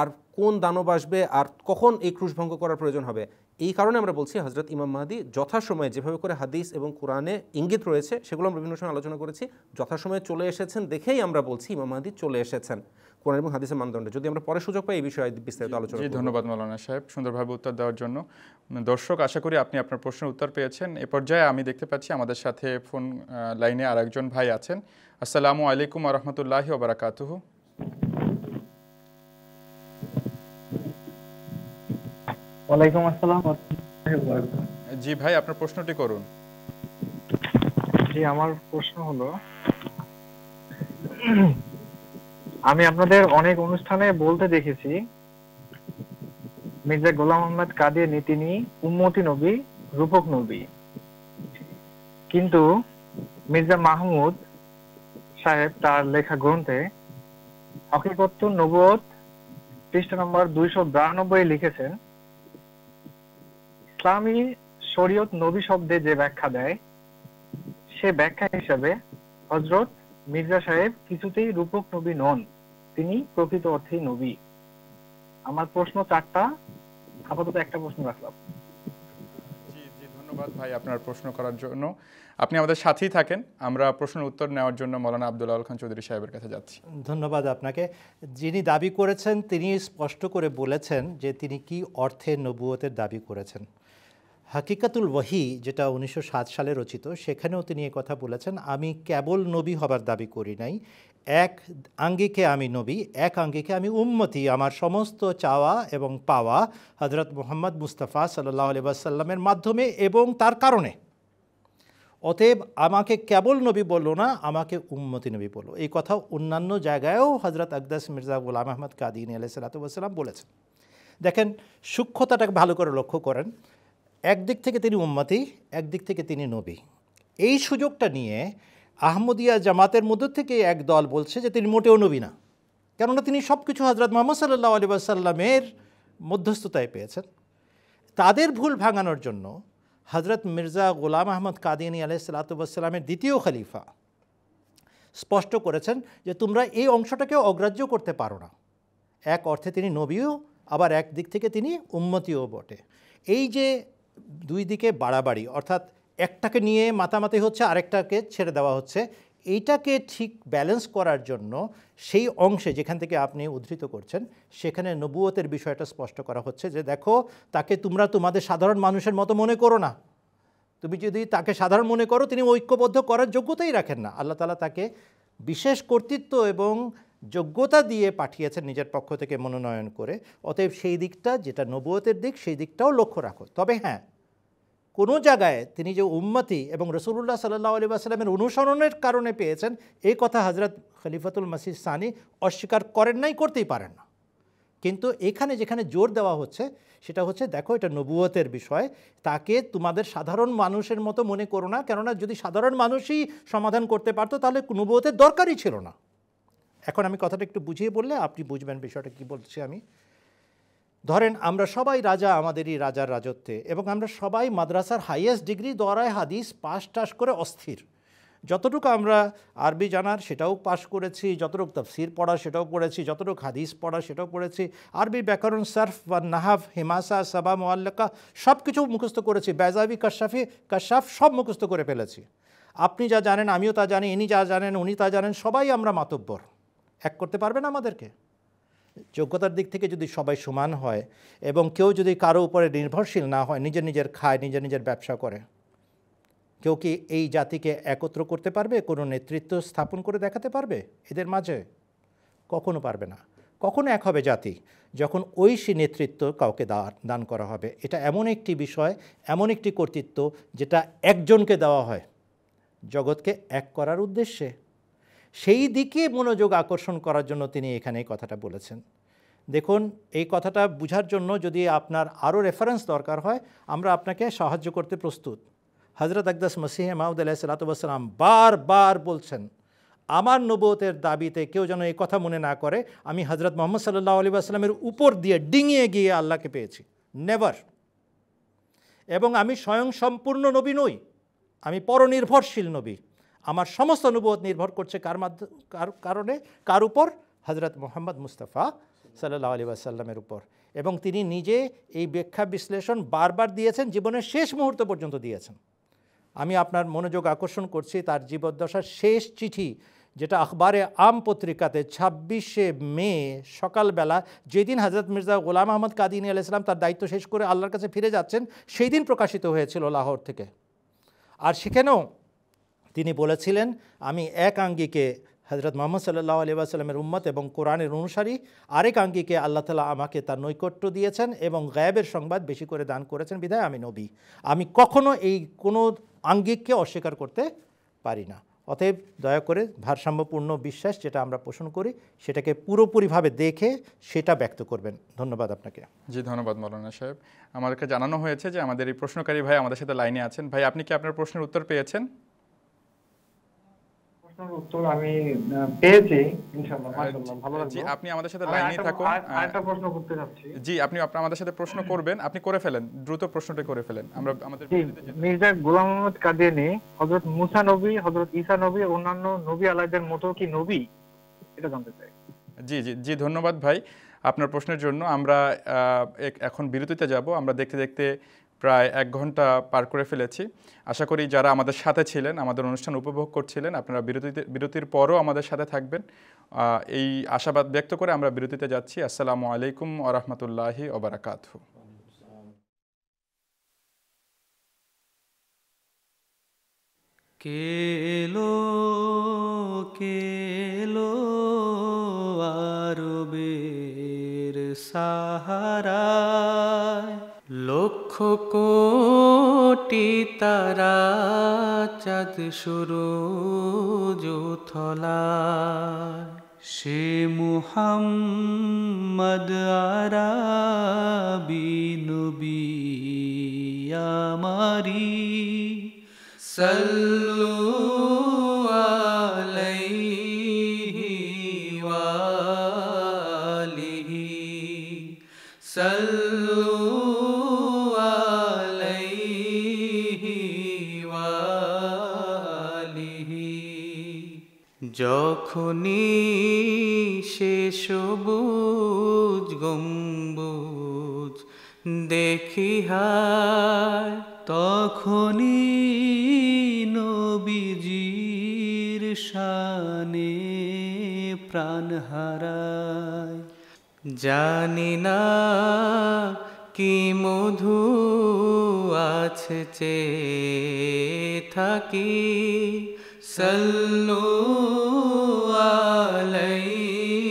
আর কোন দানব আসবে, আর কখন এই ক্রুশ ভঙ্গ করার প্রয়োজন হবে? এই কারণে আমরা বলছি হযরত ইমাম মাহদী যথাসময়ে, যেভাবে করে হাদিস এবং কোরআনে ইঙ্গিত রয়েছে সেগুলো আমরা বিভিন্ন সময় আলোচনা করেছি, যথাসময়ে চলে এসেছেন দেখেই আমরা বলছি ইমাম মাহদী চলে এসেছেন কোরআন এবং হাদিসের মানদণ্ডে। যদি আমরা পরে সুযোগ পাই এই বিষয়ে বিস্তারিত আলোচনা করব। ধন্যবাদ মাওলানা সাহেব সুন্দরভাবে উত্তর দেওয়ার জন্য। দর্শক, আশা করি আপনি আপনার প্রশ্নের উত্তর পেয়েছেন। এ পর্যায়ে আমি দেখতে পাচ্ছি আমাদের সাথে ফোন লাইনে আর একজন ভাই আছেন। আসসালামু আলাইকুম ওয়া রাহমাতুল্লাহি ওয়া বারাকাতুহু। ওয়ালাইকুম আসসালাম। জি ভাই, আপনার প্রশ্নটি করুন। জি, আমার প্রশ্ন হলো, আমি আপনাদের অনেক অনুষ্ঠানে বলতে দেখেছি মির্জা গোলাম আহমদ কাদিয়ানী তিনি উম্মতি নবী, রূপক নবী, কিন্তু মির্জা মাহমুদ সাহেব তার লেখা গ্রন্থে হকিকতুন নবুয়ত পৃষ্ঠা নম্বর 292 লিখেছেন, ইসলামী শরীয়ত নবী শব্দে যে ব্যাখ্যা দেয় সে ব্যাখ্যা হিসাবে হযরত মির্জা সাহেব কিছুতেই রূপক নবী নন, তিনি প্রকৃত অর্থেই নবী। আমার প্রশ্ন 4টা, আপাতত একটা প্রশ্ন রাখলাম। জি জি, ধন্যবাদ ভাই আপনার প্রশ্ন করার জন্য। আপনি আমাদের সাথেই থাকেন, আমরা প্রশ্নের উত্তর নেওয়ার জন্য মাওলানা আব্দুল আউয়াল খান চৌধুরী সাহেবের কাছে যাচ্ছি। ধন্যবাদ আপনাকে। যিনি দাবি করেছেন তিনি স্পষ্ট করে বলেছেন যে তিনি কি অর্থে নবুয়তের দাবি করেছেন। হাকিকাতুল ওয়াহি, যেটা 1907 সালে রচিত, সেখানেও তিনি কথা বলেছেন, আমি কেবল নবী হবার দাবি করি নাই, এক আঙ্গিকে আমি নবী, এক আঙ্গিকে আমি উম্মতি, আমার সমস্ত চাওয়া এবং পাওয়া হযরত মুহাম্মদ মুস্তাফা সাল্লাল্লাহু আলাইহি ওয়াসাল্লামের মাধ্যমে এবং তার কারণে। অতএব আমাকে কেবল নবী বললো না, আমাকে উম্মতি নবী বললো। এই কথা অন্যান্য জায়গায়ও হযরত আকদাস মির্জা গোলাম আহমদ কাদিয়ানী আলাইহিস সালাম বলেছেন। দেখেন, সূক্ষ্মতাটাকে ভালো করে লক্ষ্য করেন। একদিক থেকে তিনি উম্মতি, একদিক থেকে তিনি নবী। এই সুযোগটা নিয়ে আহমদিয়া জামাতের মধ্য থেকে এক দল বলছে যে তিনি মোটেও নবী না, কেননা তিনি সব কিছু হযরত মুহাম্মদ সাল্লাল্লাহু আলাইহি ওয়াসাল্লামের মধ্যস্থতায় পেয়েছেন। তাদের ভুল ভাঙানোর জন্য হযরত মির্জা গোলাম আহমদ কাদিয়ানী আলাইহিস সালামের দ্বিতীয় খলিফা স্পষ্ট করেছেন যে তোমরা এই অংশটাকেও অগ্রাহ্য করতে পারো না। এক অর্থে তিনি নবীও, আবার এক দিক থেকে তিনি উম্মতিও বটে। এই যে দুই দিকে বাড়াবাড়ি, অর্থাৎ একটাকে নিয়ে মাতামাতি হচ্ছে, আরেকটাকে ছেড়ে দেওয়া হচ্ছে, এইটাকে ঠিক ব্যালেন্স করার জন্য সেই অংশে যেখান থেকে আপনি উদ্ধৃত করছেন সেখানে নবুয়তের বিষয়টা স্পষ্ট করা হচ্ছে যে দেখো, তাকে তোমরা তোমাদের সাধারণ মানুষের মতো মনে করো না। তুমি যদি তাকে সাধারণ মনে করো, তিনি ঐক্যবদ্ধ করার যোগ্যতাই রাখেন না। আল্লাহ তাআলা তাকে বিশেষ কর্তৃত্ব এবং যোগ্যতা দিয়ে পাঠিয়েছেন নিজের পক্ষ থেকে মনোনয়ন করে। অতএব সেই দিকটা যেটা নবুয়তের দিক সেই দিকটাও লক্ষ্য রাখো। তবে হ্যাঁ, কোনো জায়গায় তিনি যে উম্মতি এবং রাসূলুল্লাহ সাল্লাল্লাহু আলাইহি ওয়াসাল্লামের অনুসরণের কারণে পেয়েছেন এই কথা হযরত খলিফাতুল মসিহ সানি অস্বীকার করেন নাই, করতেই পারেন না। কিন্তু এখানে যেখানে জোর দেওয়া হচ্ছে সেটা হচ্ছে, দেখো এটা নবুয়তের বিষয়, তাকে তোমাদের সাধারণ মানুষের মতো মনে করো না, কেননা যদি সাধারণ মানুষই সমাধান করতে পারতো তাহলে নবুয়তের দরকারই ছিল না। এখন আমি কথাটা একটু বুঝিয়ে বললে আপনি বুঝবেন বিষয়টা কী বলছি আমি। ধরেন আমরা সবাই রাজা আমাদেরই রাজার রাজত্বে, এবং আমরা সবাই মাদ্রাসার হাইয়েস্ট ডিগ্রি দরায় হাদিস পাশ টাস করে অস্থির। যতটুকু আমরা আরবি জানার সেটাও পাশ করেছি, যতটুকু তাফসির পড়া সেটাও পড়েছি, যতটুকু হাদিস পড়া সেটাও পড়েছি, আরবি ব্যাকরণ, সার্ফ বা নাহাফ, হিমাসা, সাবা, মোয়াল্লাকা সব কিছু মুখস্থ করেছি, বেজাবি, কাশাফ সব মুখস্থ করে ফেলেছি। আপনি যা জানেন আমিও তা জানি, ইনি যা জানেন উনি তা জানেন, সবাই আমরা মাতব্বর। এক করতে পারবেন আমাদেরকে? যোগ্যতার দিক থেকে যদি সবাই সমান হয় এবং কেউ যদি কারো উপরে নির্ভরশীল না হয়, নিজের নিজের খায়, নিজের নিজের ব্যবসা করে, কেউ কি এই জাতিকে একত্র করতে পারবে? কোনো নেতৃত্ব স্থাপন করে দেখাতে পারবে এদের মাঝে? কখনো পারবে না। কখনো এক হবে জাতি যখন ঐশী নেতৃত্ব কাউকে দান করা হবে। এটা এমন একটি বিষয়, এমন একটি কর্তৃত্ব যেটা একজনকে দেওয়া হয় জগৎকে এক করার উদ্দেশ্যে। সেই দিকে মনোযোগ আকর্ষণ করার জন্য তিনি এখানে এই কথাটা বলেছেন। দেখুন, এই কথাটা বোঝার জন্য যদি আপনার আরও রেফারেন্স দরকার হয় আমরা আপনাকে সাহায্য করতে প্রস্তুত। হজরত আকদাস মসিহ মাউদ আলাইহিসসালাতু ওয়াসসালাম বারবার বলছেন, আমার নবুয়তের দাবিতে কেউ যেন এই কথা মনে না করে আমি হজরত মুহাম্মদ সাল্লাল্লাহু আলাইহি ওয়াসাল্লামের উপর দিয়ে ডিঙিয়ে গিয়ে আল্লাহকে পেয়েছি। নেভার। এবং আমি স্বয়ং সম্পূর্ণ নবী নই, আমি পরনির্ভরশীল নবী। আমার সমস্ত নবুয়ত নির্ভর করছে কার উপর? হজরত মুহাম্মদ মুস্তাফা সাল্লাল্লাহু আলাইহি ওয়াসাল্লামের উপর। এবং তিনি নিজে এই ব্যাখ্যা বিশ্লেষণ বারবার দিয়েছেন, জীবনের শেষ মুহূর্ত পর্যন্ত দিয়েছেন। আমি আপনার মনোযোগ আকর্ষণ করছি তার জীবদ্দশার শেষ চিঠি, যেটা আখবারে আম পত্রিকাতে 26শে মে সকালবেলা, যেদিন হজরত মির্জা গোলাম আহমদ কাদিনী আলাইহিস সালাম তার দায়িত্ব শেষ করে আল্লাহর কাছে ফিরে যাচ্ছেন, সেই দিন প্রকাশিত হয়েছিল লাহোর থেকে। আর সেখানেও তিনি বলেছিলেন, আমি এক আঙ্গিকে হজরত মুহাম্মদ সাল্লাল্লাহু আলাইহি ওয়াসাল্লামের উম্মত এবং কোরআনের অনুসারী, আরেক আঙ্গিকে আল্লাহ তাআলা আমাকে তার নৈকট্য দিয়েছেন এবং গায়েবের সংবাদ বেশি করে দান করেছেন, বিধায় আমি নবী। আমি কখনো এই কোনো আঙ্গিককে অস্বীকার করতে পারি না। অতএব দয়া করে ভারসাম্যপূর্ণ বিশ্বাস যেটা আমরা পোষণ করি সেটাকে পুরোপুরিভাবে দেখে সেটা ব্যক্ত করবেন। ধন্যবাদ আপনাকে। জি ধন্যবাদ মৌলানা সাহেব। আমাদেরকে জানানো হয়েছে যে আমাদের এই প্রশ্নকারী ভাই আমাদের সাথে লাইনে আছেন। ভাই, আপনি কি আপনার প্রশ্নের উত্তর পেয়েছেন? উত্তর আমি পেয়েছি ইনশাআল্লাহ, মাশাআল্লাহ, ভালো লাগলো। জি, আপনি আমাদের সাথে লাইনে থাকুন। আরেকটা প্রশ্ন করতে যাচ্ছি। জি, আপনি আমাদের সাথে প্রশ্ন করবেন, আপনি করে ফেলেন, দ্রুত প্রশ্নটা করে ফেলেন। আমরা আমাদের মির্জা গোলাম আহমদ কাদিয়ানী হযরত মুসা নবী, হযরত ঈসা নবী, অন্যান্য নবী আলাইহিদের মতো কি নবী, এটা জানতে চাই। জি জি জি ধন্যবাদ ভাই আপনার প্রশ্নের জন্য। আমরা এখন বিরতিতে যাব। আমরা দেখতে দেখতে প্রায় 1 ঘন্টা পার করে ফেলেছি। আশা করি যারা আমাদের সাথে ছিলেন, আমাদের অনুষ্ঠান উপভোগ করছিলেন, আপনারা বিরতির পরও আমাদের সাথে থাকবেন, এই আশাবাদ ব্যক্ত করে আমরা বিরতিতে যাচ্ছি। আসসালামু আলাইকুম ওয়া রাহমাতুল্লাহি ওয়া বারাকাতুহু। কেলো আরবের সাহারায়, লক্ষ কোটি তারা চাঁদ সূরজ উথলায়, সে মুহাম্মদ আরাবী নবী আমারি, সাল্লু আলাইহি ওয়া আলিহি, সাল্লু আলাইহি ওয়া আলিহি। যখনই সে সবুজ গম্বুজ দেখি হায়, তখনই নবীজির শানে প্রাণ হারায়। জানি না কি মধু আছে চেয়ে থাকি, সাল্লু আলাইহি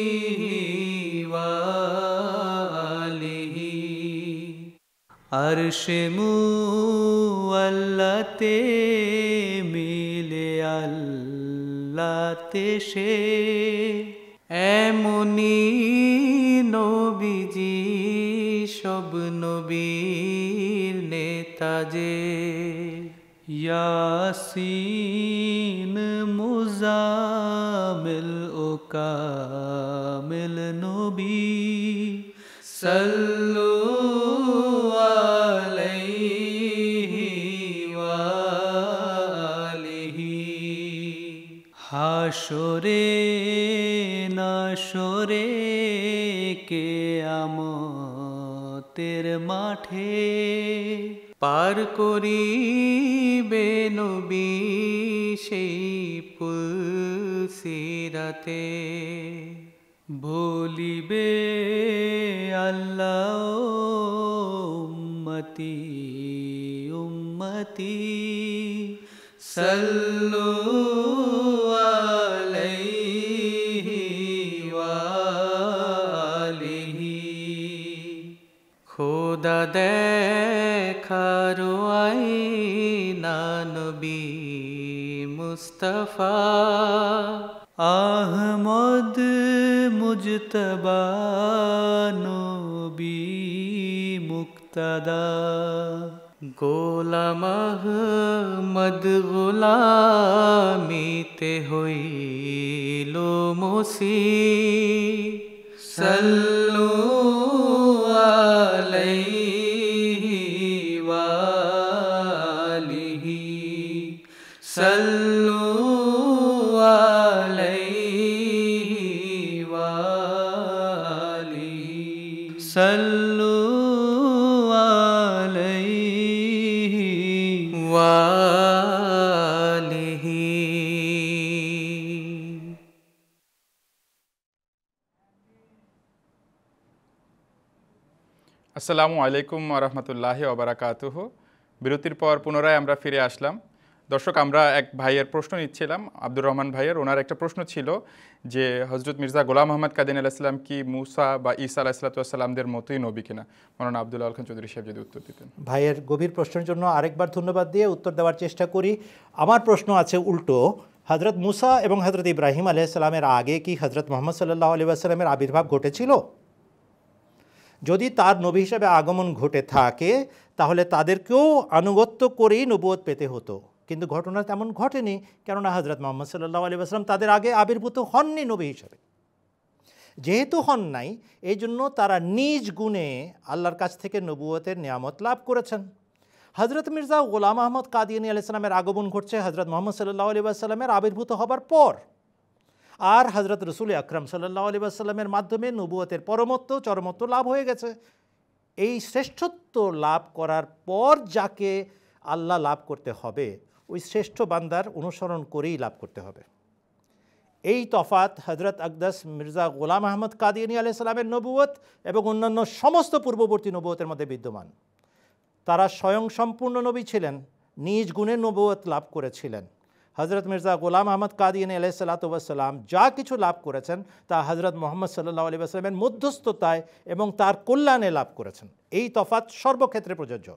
আরশে মুআল্লাতে মিলে আল্লাহতে সে এমনি নবীজি সব নবীর নেতা যে ইয়াসিন মুজামিল ও কামিল নবী সাল্লু আলাইহি ওয়া আলিহি হাশরে নাশরে কিয়ামতের মাঠে পার করিবে নবী সেই পুলসিরাতে বলিবে আল্লাহ উম্মতি উম্মতি সাল্লু আলাইহি ওয়া আলিহি খোদা দেখার আইনা নবী মুস্তাফা আহমদ মুজতবা নবী মুক্তাদা গোলাম আহমদ গোলামিতে হইল মসি সাল্লু আলাইহি ওয়া আলিহি সাল্লু আলাইহি ওয়া আলিহি সাল্লু আলাইহি ওয়া আলিহি। আসসালামু আলাইকুম ওয়া রাহমাতুল্লাহি ওয়া বারাকাতুহু। বিরতির পর পুনরায় আমরা ফিরে আসলাম। দর্শক, আমরা এক ভাইয়ের প্রশ্ন নিচ্ছিলাম, আব্দুর রহমান ভাইয়ের। ওনার একটা প্রশ্ন ছিল যে হজরত মির্জা গোলাম মোহাম্মদ কাদিয়ানী আলাইহিস সালাম কি মুসা বা ঈসা আলাইহিসসালামদের মতোই নবী কিনা? মৌলানা আব্দুল আল খান চৌধুরী সাহেব যদি উত্তর দিতেন। ভাইয়ের গভীর প্রশ্নের জন্য আরেকবার ধন্যবাদ দিয়ে উত্তর দেওয়ার চেষ্টা করি। আমার প্রশ্ন আছে উল্টো, হজরত মুসা এবং হজরত ইব্রাহিম আলাইহিস সালামের আগে কি হজরত মুহাম্মদ সাল্লাল্লাহু আলাইহি ওয়াসাল্লামের আবির্ভাব ঘটেছিল? যদি তার নবী হিসেবে আগমন ঘটে থাকে তাহলে তাদেরকেও আনুগত্য করেই নবুয়ত পেতে হতো, কিন্তু ঘটনা তেমন ঘটেনি, কেননা হজরত মুহাম্মদ সাল্লাল্লাহু আলাইহি ওয়াসাল্লাম তাদের আগে আবির্ভূত হননি নবী হিসাবে। যেহেতু হন নাই, এই জন্য তারা নিজ গুণে আল্লাহর কাছ থেকে নবুয়তের নিয়ামত লাভ করেছেন। হজরত মির্জা গোলাম আহমদ কাদিয়ানী আলাইহিস সালামের আগমন ঘটছে হজরত মুহাম্মদ সাল্লাল্লাহু আলাইহি ওয়াসাল্লামের আবির্ভূত হবার পর, আর হজরত রসুল আকরাম সাল্লাল্লাহু আলাইহি ওয়াসাল্লামের মাধ্যমে নবুয়তের পরমত্ব চরমত্ব লাভ হয়ে গেছে। এই শ্রেষ্ঠত্ব লাভ করার পর যাকে আল্লাহ লাভ করতে হবে, ওই শ্রেষ্ঠ বান্দার অনুসরণ করেই লাভ করতে হবে। এই তফাত হজরত আকদাস মির্জা গোলাম আহমদ কাদিয়ানী আলাইহিস সালামের নবুয়ত এবং অন্যান্য সমস্ত পূর্ববর্তী নবুয়তের মধ্যে বিদ্যমান। তারা স্বয়ং সম্পূর্ণ নবী ছিলেন, নিজ গুণে নবুয়ত লাভ করেছিলেন। হজরত মির্জা গোলাম আহমদ কাদিয়ানী আলাইহিসসালাম যা কিছু লাভ করেছেন তা হজরত মুহাম্মদ সাল্লাল্লাহু আলাইহি ওয়াসাল্লামের মধ্যস্থতায় এবং তার কল্যাণে লাভ করেছেন। এই তফাৎ সর্বক্ষেত্রে প্রযোজ্য।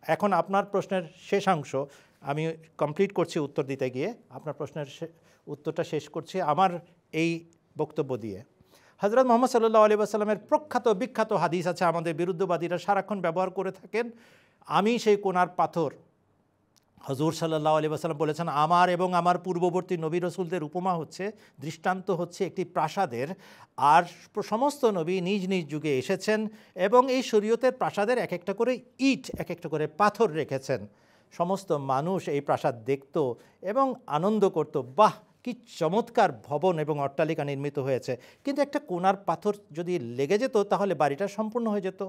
এখন আপনার প্রশ্নের শেষাংশ আমি কমপ্লিট করছি উত্তর দিতে গিয়ে, আপনার প্রশ্নের উত্তরটা শেষ করছি আমার এই বক্তব্য দিয়ে। হজরত মুহাম্মদ সাল্লাল্লাহু আলাইহি ওয়াসাল্লামের প্রখ্যাত বিখ্যাত হাদিস আছে, আমাদের বিরুদ্ধবাদীরা সারাক্ষণ ব্যবহার করে থাকেন। আমি সেই কোনার পাথর। হজুর সাল্লাল্লাহু আলাইহি ওয়াসাল্লাম বলেছেন, আমার এবং আমার পূর্ববর্তী নবী রসুলদের উপমা হচ্ছে, দৃষ্টান্ত হচ্ছে একটি প্রাসাদের, আর সমস্ত নবী নিজ নিজ যুগে এসেছেন এবং এই শরীয়তের প্রাসাদের এক একটা করে ইট, এক একটা করে পাথর রেখেছেন। সমস্ত মানুষ এই প্রাসাদ দেখত এবং আনন্দ করত, বাহ কি চমৎকার ভবন এবং অট্টালিকা নির্মিত হয়েছে। কিন্তু একটা কোনার পাথর যদি লেগে যেত তাহলে বাড়িটা সম্পূর্ণ হয়ে যেত।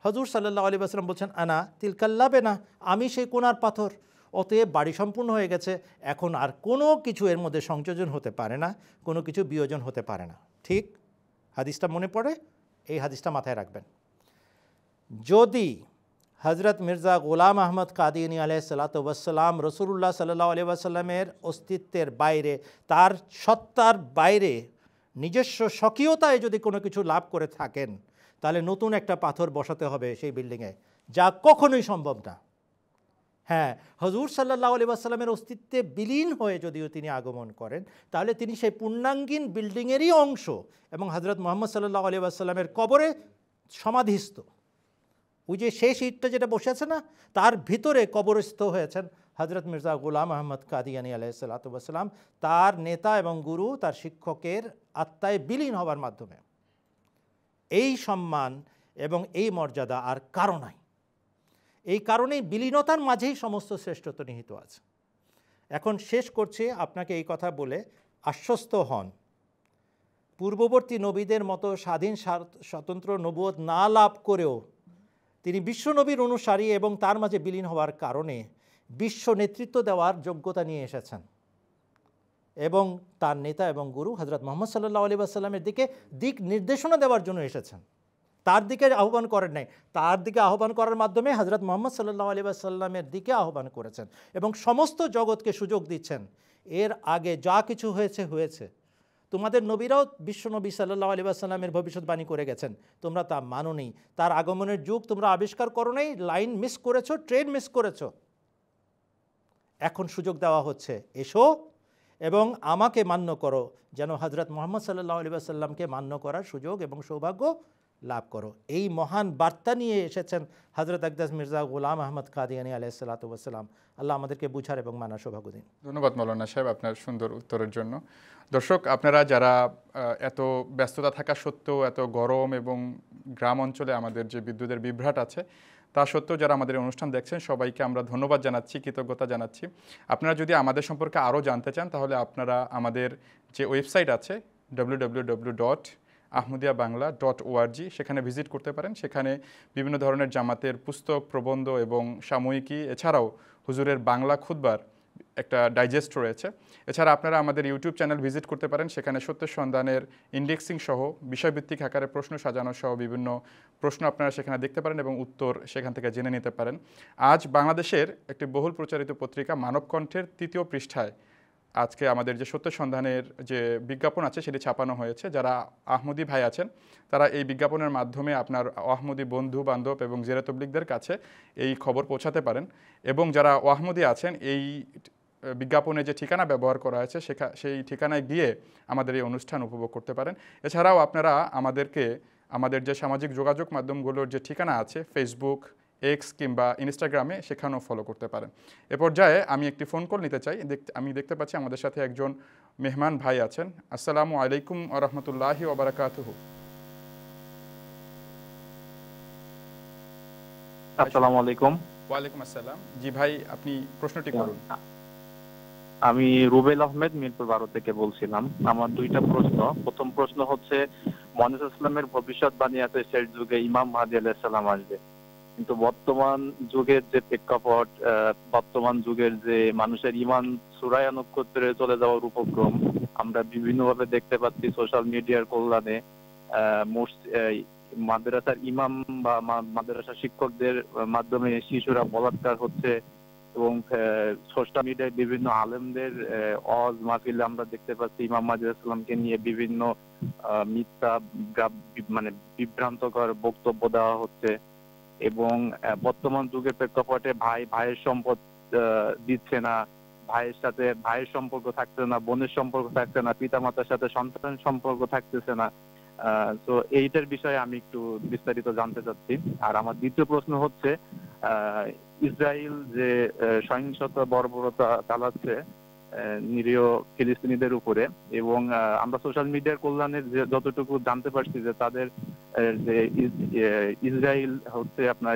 হজুর সাল্লাল্লাহু আলাইহি ওয়াসাল্লাম বলছেন, আনা তিলকাল্লাবে না, আমি সেই কোনার পাথর, অতএব বাড়ি সম্পূর্ণ হয়ে গেছে, এখন আর কোনো কিছু এর মধ্যে সংযোজন হতে পারে না, কোনো কিছু বিয়োজন হতে পারে না। ঠিক হাদিসটা মনে পড়ে? এই হাদিসটা মাথায় রাখবেন। যদি হজরত মির্জা গোলাম আহমদ কাদিয়ানী আলাইহিসসালাম রসুলুল্লাহ সাল্লাল্লাহু আলাইহি ওয়াসাল্লামের অস্তিত্বের বাইরে, তার সত্তার বাইরে নিজস্ব স্বকীয়তায় যদি কোনো কিছু লাভ করে থাকেন, তাহলে নতুন একটা পাথর বসাতে হবে সেই বিল্ডিংয়ে, যা কখনোই সম্ভব না। হ্যাঁ, হুজুর সাল্লাল্লাহু আলাইহি ওয়াসাল্লামের অস্তিত্বে বিলীন হয়ে যদিও তিনি আগমন করেন, তাহলে তিনি সেই পূর্ণাঙ্গীন বিল্ডিংয়েরই অংশ এবং হযরত মুহাম্মদ সাল্লাল্লাহু আলাইহি ওয়াসাল্লামের কবরে সমাধিস্থ। ওই যে শেষ ইটটা যেটা বসে আছে না, তার ভিতরে কবরস্থ হয়েছেন হযরত মির্জা গোলাম আহমদ কাদিয়ানী আলাইহিস সালাতু ওয়াস সালাম, তার নেতা এবং গুরু, তার শিক্ষকের আত্মায় বিলীন হওয়ার মাধ্যমে। এই সম্মান এবং এই মর্যাদা আর কারো নাই। এই কারণেই বিলীনতার মাঝেই সমস্ত শ্রেষ্ঠত্ব নিহিত আছে। এখন শেষ করছি, আপনাকে এই কথা বলে আশ্বস্ত হন, পূর্ববর্তী নবীদের মতো স্বাধীন স্বতন্ত্র নবুয়ত না লাভ করেও তিনি বিশ্বনবীর অনুসারী এবং তার মাঝে বিলীন হওয়ার কারণে বিশ্ব নেতৃত্ব দেওয়ার যোগ্যতা নিয়ে এসেছেন এবং তার নেতা এবং গুরু হযরত মুহাম্মদ সাল্লাল্লাহু আলাইহি ওয়াসাল্লামের দিকে দিক নির্দেশনা দেওয়ার জন্য এসেছেন। তার দিকে আহ্বান করেন নাই, তার দিকে আহ্বান করার মাধ্যমে হযরত মুহাম্মদ সাল্লাল্লাহু আলাইহি ওয়াসাল্লামের দিকে আহ্বান করেছেন এবং সমস্ত জগৎকে সুযোগ দিচ্ছেন, এর আগে যা কিছু হয়েছে হয়েছে। তোমাদের নবীরাও বিশ্বনবী সাল্লাল্লাহু আলাইহি ওয়াসাল্লামের ভবিষ্যৎবাণী করে গেছেন, তোমরা তা মানোনি, তার আগমনের যুগ তোমরা আবিষ্কার করো নাই, লাইন মিস করেছো, ট্রেন মিস করেছো। এখন সুযোগ দেওয়া হচ্ছে, এসো এবং আমাকে মান্য করো, যেন হযরত মুহাম্মদ সাল্লাল্লাহু আলাইহি ওয়াসাল্লামকে মান্য করার সুযোগ এবং সৌভাগ্য লাভ করো। এই মহান বার্তা নিয়ে এসেছেন হযরত আকদাস মির্জা গোলাম আহমদ কাদিয়ানী আলাইহিস সালাতু ওয়াস সালাম। আল্লাহ আমাদেরকে বুঝার এবং মানার সৌভাগ্য দিন। ধন্যবাদ মৌলানা সাহেব আপনার সুন্দর উত্তরের জন্য। দর্শক, আপনারা যারা এত ব্যস্ততা থাকা সত্ত্বেও, এত গরম এবং গ্রাম অঞ্চলে আমাদের যে বিদ্যুতের বিভ্রাট আছে তা সত্ত্বেও যারা আমাদের অনুষ্ঠান দেখছেন, সবাইকে আমরা ধন্যবাদ জানাচ্ছি, কৃতজ্ঞতা জানাচ্ছি। আপনারা যদি আমাদের সম্পর্কে আরও জানতে চান, তাহলে আপনারা আমাদের যে ওয়েবসাইট আছে www.ahmadiabangla.org, সেখানে ভিজিট করতে পারেন। সেখানে বিভিন্ন ধরনের জামাতের পুস্তক, প্রবন্ধ এবং সাময়িকী, এছাড়াও হুজুরের বাংলা খুতবার একটা ডাইজেস্ট রয়েছে। এছাড়া আপনারা আমাদের ইউটিউব চ্যানেল ভিজিট করতে পারেন, সেখানে সত্যের সন্ধানের ইন্ডেক্সিং সহ বিষয়ভিত্তিক আকারে প্রশ্ন সাজানো সহ বিভিন্ন প্রশ্ন আপনারা সেখানে দেখতে পারেন এবং উত্তর সেখান থেকে জেনে নিতে পারেন। আজ বাংলাদেশের একটি বহুল প্রচারিত পত্রিকা মানবকণ্ঠের ৩য় পৃষ্ঠায় আজকে আমাদের যে সত্যের সন্ধানের যে বিজ্ঞাপন আছে সেটি ছাপানো হয়েছে। যারা আহমদি ভাই আছেন তারা এই বিজ্ঞাপনের মাধ্যমে আপনার আহমদি বন্ধু বান্ধব এবং জেরে তবলিগদের কাছে এই খবর পৌঁছাতে পারেন, এবং যারা আহমদি আছেন এই বিজ্ঞাপনে যে ঠিকানা ব্যবহার করা হয়েছে সেই ঠিকানায় গিয়ে আমাদের এই অনুষ্ঠান উপভোগ করতে পারেন। এছাড়াও আপনারা আমাদের যে সামাজিক যোগাযোগ মাধ্যমগুলোর যে ঠিকানা আছে, ফেসবুক, এক্স কিংবা ইনস্টাগ্রামে, সেখানেও ফলো করতে পারেন। এ পর্যায়ে আমি একটি ফোন কল নিতে চাই। আমি দেখতে পাচ্ছি আমাদের সাথে একজন মেহমান ভাই আছেন। আসসালামু আলাইকুম ওয়া রাহমাতুল্লাহি ওয়া বারাকাতুহু। আসসালামু আলাইকুম। ওয়া আলাইকুম আসসালাম। জি ভাই, আপনি প্রশ্নটি করুন। আমি রুবেল আহমেদ, মিরপুর 12 থেকে বলছিলাম। আমার দুইটা প্রশ্ন। প্রথম প্রশ্ন হচ্ছে, মুহাম্মদ ইসলামের ভবিষ্যৎবাণী আছে শেষ যুগে ইমাম মাহদী আলাইহিস সালাম আসবে, কিন্তু বর্তমান যুগের যে প্রেক্ষাপট, বর্তমান যুগের যে মানুষের ঈমান সুরায়া নক্ষত্রে চলে যাওয়ার উপক্রম আমরা বিভিন্নভাবে দেখতে পাচ্ছি সোশ্যাল মিডিয়ার কল্যাণে। মাদ্রাসার ইমাম বা মাদ্রাসা শিক্ষকদের মাধ্যমে শিশুরা বলাৎকার হচ্ছে এবং সোশ্যাল মিডিয়ায় বিভিন্ন আলেমদের ওয়াজ মাহফিলে আমরা দেখতে পাচ্ছি ইমাম মাহদী আলাইহিস সালামকে নিয়ে বিভিন্ন মিথ্যা মানে বিভ্রান্তকর বক্তব্য দেওয়া হচ্ছে। এবং বর্তমান যুগের প্রেক্ষাপটে ভাইয়ের সম্পদ দিচ্ছে না, ভাইয়ের সম্পর্ক থাকছে না, বোনের সম্পর্ক থাকছে না, পিতামাতার সাথে সন্তানের সম্পর্ক থাকতেছে না। তো এইটার বিষয়ে আমি একটু বিস্তারিত জানতে চাচ্ছি। আর আমার দ্বিতীয় প্রশ্ন হচ্ছে, ইসরায়েল যে সহিংসতা বর্বরতা চালাচ্ছে নিরীহ ফিলিস্তিনিদের উপরে, এবং আমরা সোশ্যাল মিডিয়ার কল্যাণে যতটুকু জানতে পারছি যে তাদের যে ইসরায়েল হচ্ছে আপনার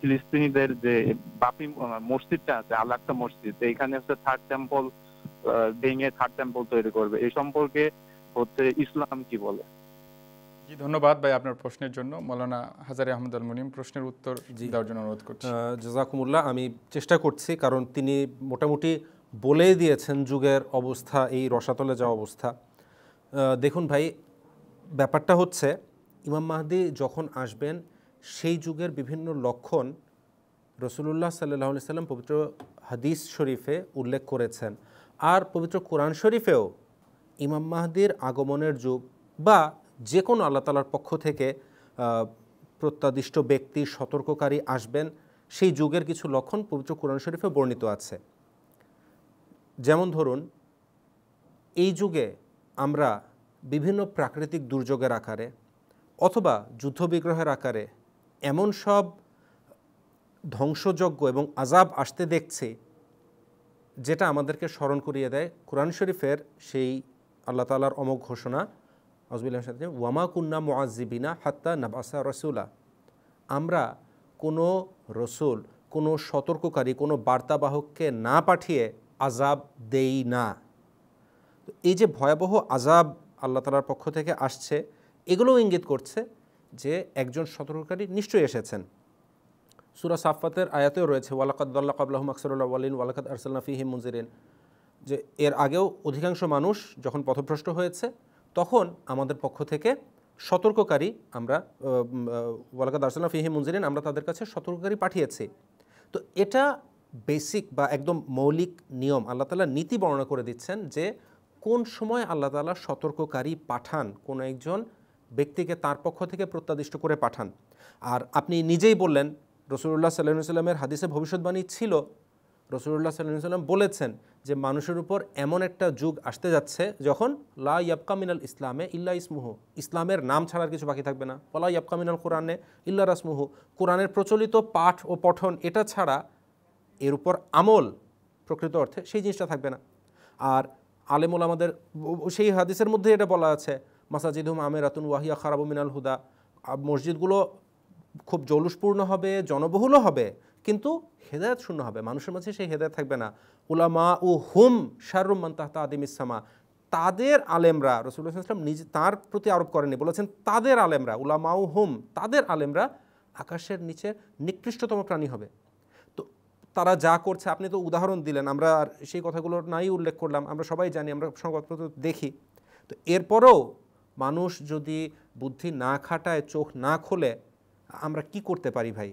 ফিলিস্তিনিদের যে বাপি মসজিদটা আছে, আল আকসা মসজিদ, এইখানে হচ্ছে থার্ড টেম্পল ভেঙে থার্ড টেম্পল তৈরি করবে। এই সম্পর্কে হচ্ছে ইসলাম কি বলে? জি, ধন্যবাদ ভাই আপনার প্রশ্নের জন্য। মাওলানা হাজারী আহমদ আল মুনিম প্রশ্নের উত্তর দেওয়ার জন্য অনুরোধ করছি। জাযাকুমুল্লাহ। আমি চেষ্টা করছি, কারণ তিনি মোটামুটি বলেই দিয়েছেন যুগের অবস্থা, এই রসাতলে যাওয়া অবস্থা। দেখুন ভাই, ব্যাপারটা হচ্ছে ইমাম মাহদী যখন আসবেন সেই যুগের বিভিন্ন লক্ষণ রাসূলুল্লাহ সাল্লাল্লাহু আলাইহি সাল্লাম পবিত্র হাদিস শরীফে উল্লেখ করেছেন, আর পবিত্র কোরআন শরীফেও ইমাম মাহদীর আগমনের যুগ বা যে কোনো আল্লাহ তাআলার পক্ষ থেকে প্রত্যাদিষ্ট ব্যক্তি সতর্ককারী আসবেন, সেই যুগের কিছু লক্ষণ পবিত্র কোরআন শরীফে বর্ণিত আছে। যেমন ধরুন, এই যুগে আমরা বিভিন্ন প্রাকৃতিক দুর্যোগের আকারে অথবা যুদ্ধবিগ্রহের আকারে এমন সব ধ্বংসযজ্ঞ এবং আযাব আসতে দেখছি যেটা আমাদেরকে স্মরণ করিয়ে দেয় কোরআন শরীফের সেই আল্লাহ তাআলার অমোঘ ঘোষণা, ওয়ামা কুন্না মুআজ্জিবিনা হাত্তা নাবাসা রাসূলা। আমরা কোনো রসুল, কোনো সতর্ককারী, কোনো বার্তাবাহককে না পাঠিয়ে আযাব দেই না। এই যে ভয়াবহ আযাব আল্লাহ তাআলার পক্ষ থেকে আসছে, এগুলোও ইঙ্গিত করছে যে একজন সতর্ককারী নিশ্চয়ই এসেছেন। সূরা সাফফাতের আয়াতেও রয়েছে ওয়ালাকাদ দাল্লা ক্বাবলাহুম আকসারুল আউয়ালিন ওয়ালাকাদ আরসালনা ফীহিম মুনজিরিন, যে এর আগেও অধিকাংশ মানুষ যখন পথভ্রষ্ট হয়েছে তখন আমাদের পক্ষ থেকে সতর্ককারী আমরা ওয়ালাকাদ আরসালনা ফীহিম মুনজিরিন, আমরা তাদের কাছে সতর্ককারী পাঠিয়েছি। তো এটা বেসিক বা একদম মৌলিক নিয়ম, আল্লাহ তাআলা নীতি বর্ণনা করে দিচ্ছেন যে কোন সময় আল্লাহ তাআলা সতর্ককারী পাঠান, কোনো একজন ব্যক্তিকে তার পক্ষ থেকে প্রত্যাদিষ্ট করে পাঠান। আর আপনি নিজেই বললেন রাসূলুল্লাহ সাল্লাল্লাহু আলাইহি ওয়াসাল্লামের হাদিসে ভবিষ্যৎবাণী ছিল, রাসূলুল্লাহ সাল্লাল্লাহু আলাইহি ওয়াসাল্লাম বলেছেন যে মানুষের উপর এমন একটা যুগ আসতে যাচ্ছে যখন লা ইয়াবকা মিনাল ইসলামে ইল্লা ইসমুহু, ইসলামের নাম ছাড়া আর কিছু বাকি থাকবে না। ওয়ালা ইয়াবকা মিনাল কোরআনে ইল্লা রাসমুহু, কোরআনের প্রচলিত পাঠ ও পঠন এটা ছাড়া এর উপর আমল প্রকৃত অর্থে সেই জিনিসটা থাকবে না। আর আলেমুল আমাদের সেই হাদিসের মধ্যে এটা বলা আছে, মাসাজিদুহুম আমিরাতুন ওয়াহিয়া খারাবু মিনাল হুদা, মসজিদগুলো খুব জৌলুসপূর্ণ হবে, জনবহুলও হবে, কিন্তু হেদায়েত শূন্য হবে, মানুষের মাঝে সেই হেদায়েত থাকবে না। উলামা উ হুম শাররুম মান তাহতা আদিমিস সামা, তাদের আলেমরা, রাসূলুল্লাহ সাল্লাল্লাহু আলাইহি ওয়াসাল্লাম নিজে তার প্রতি আরোপ করেননি, বলেছেন তাদের আলেমরা, উলামা উ হুম, তাদের আলেমরা আকাশের নিচে নিকৃষ্টতম প্রাণী হবে। তো তারা যা করছে, আপনি তো উদাহরণ দিলেন, আমরা আর সেই কথাগুলো নাই উল্লেখ করলাম, আমরা সবাই জানি, আমরা সংবাদপত্র দেখি। তো এরপরেও মানুষ যদি বুদ্ধি না খাটায়, চোখ না খোলে, আমরা কি করতে পারি ভাই?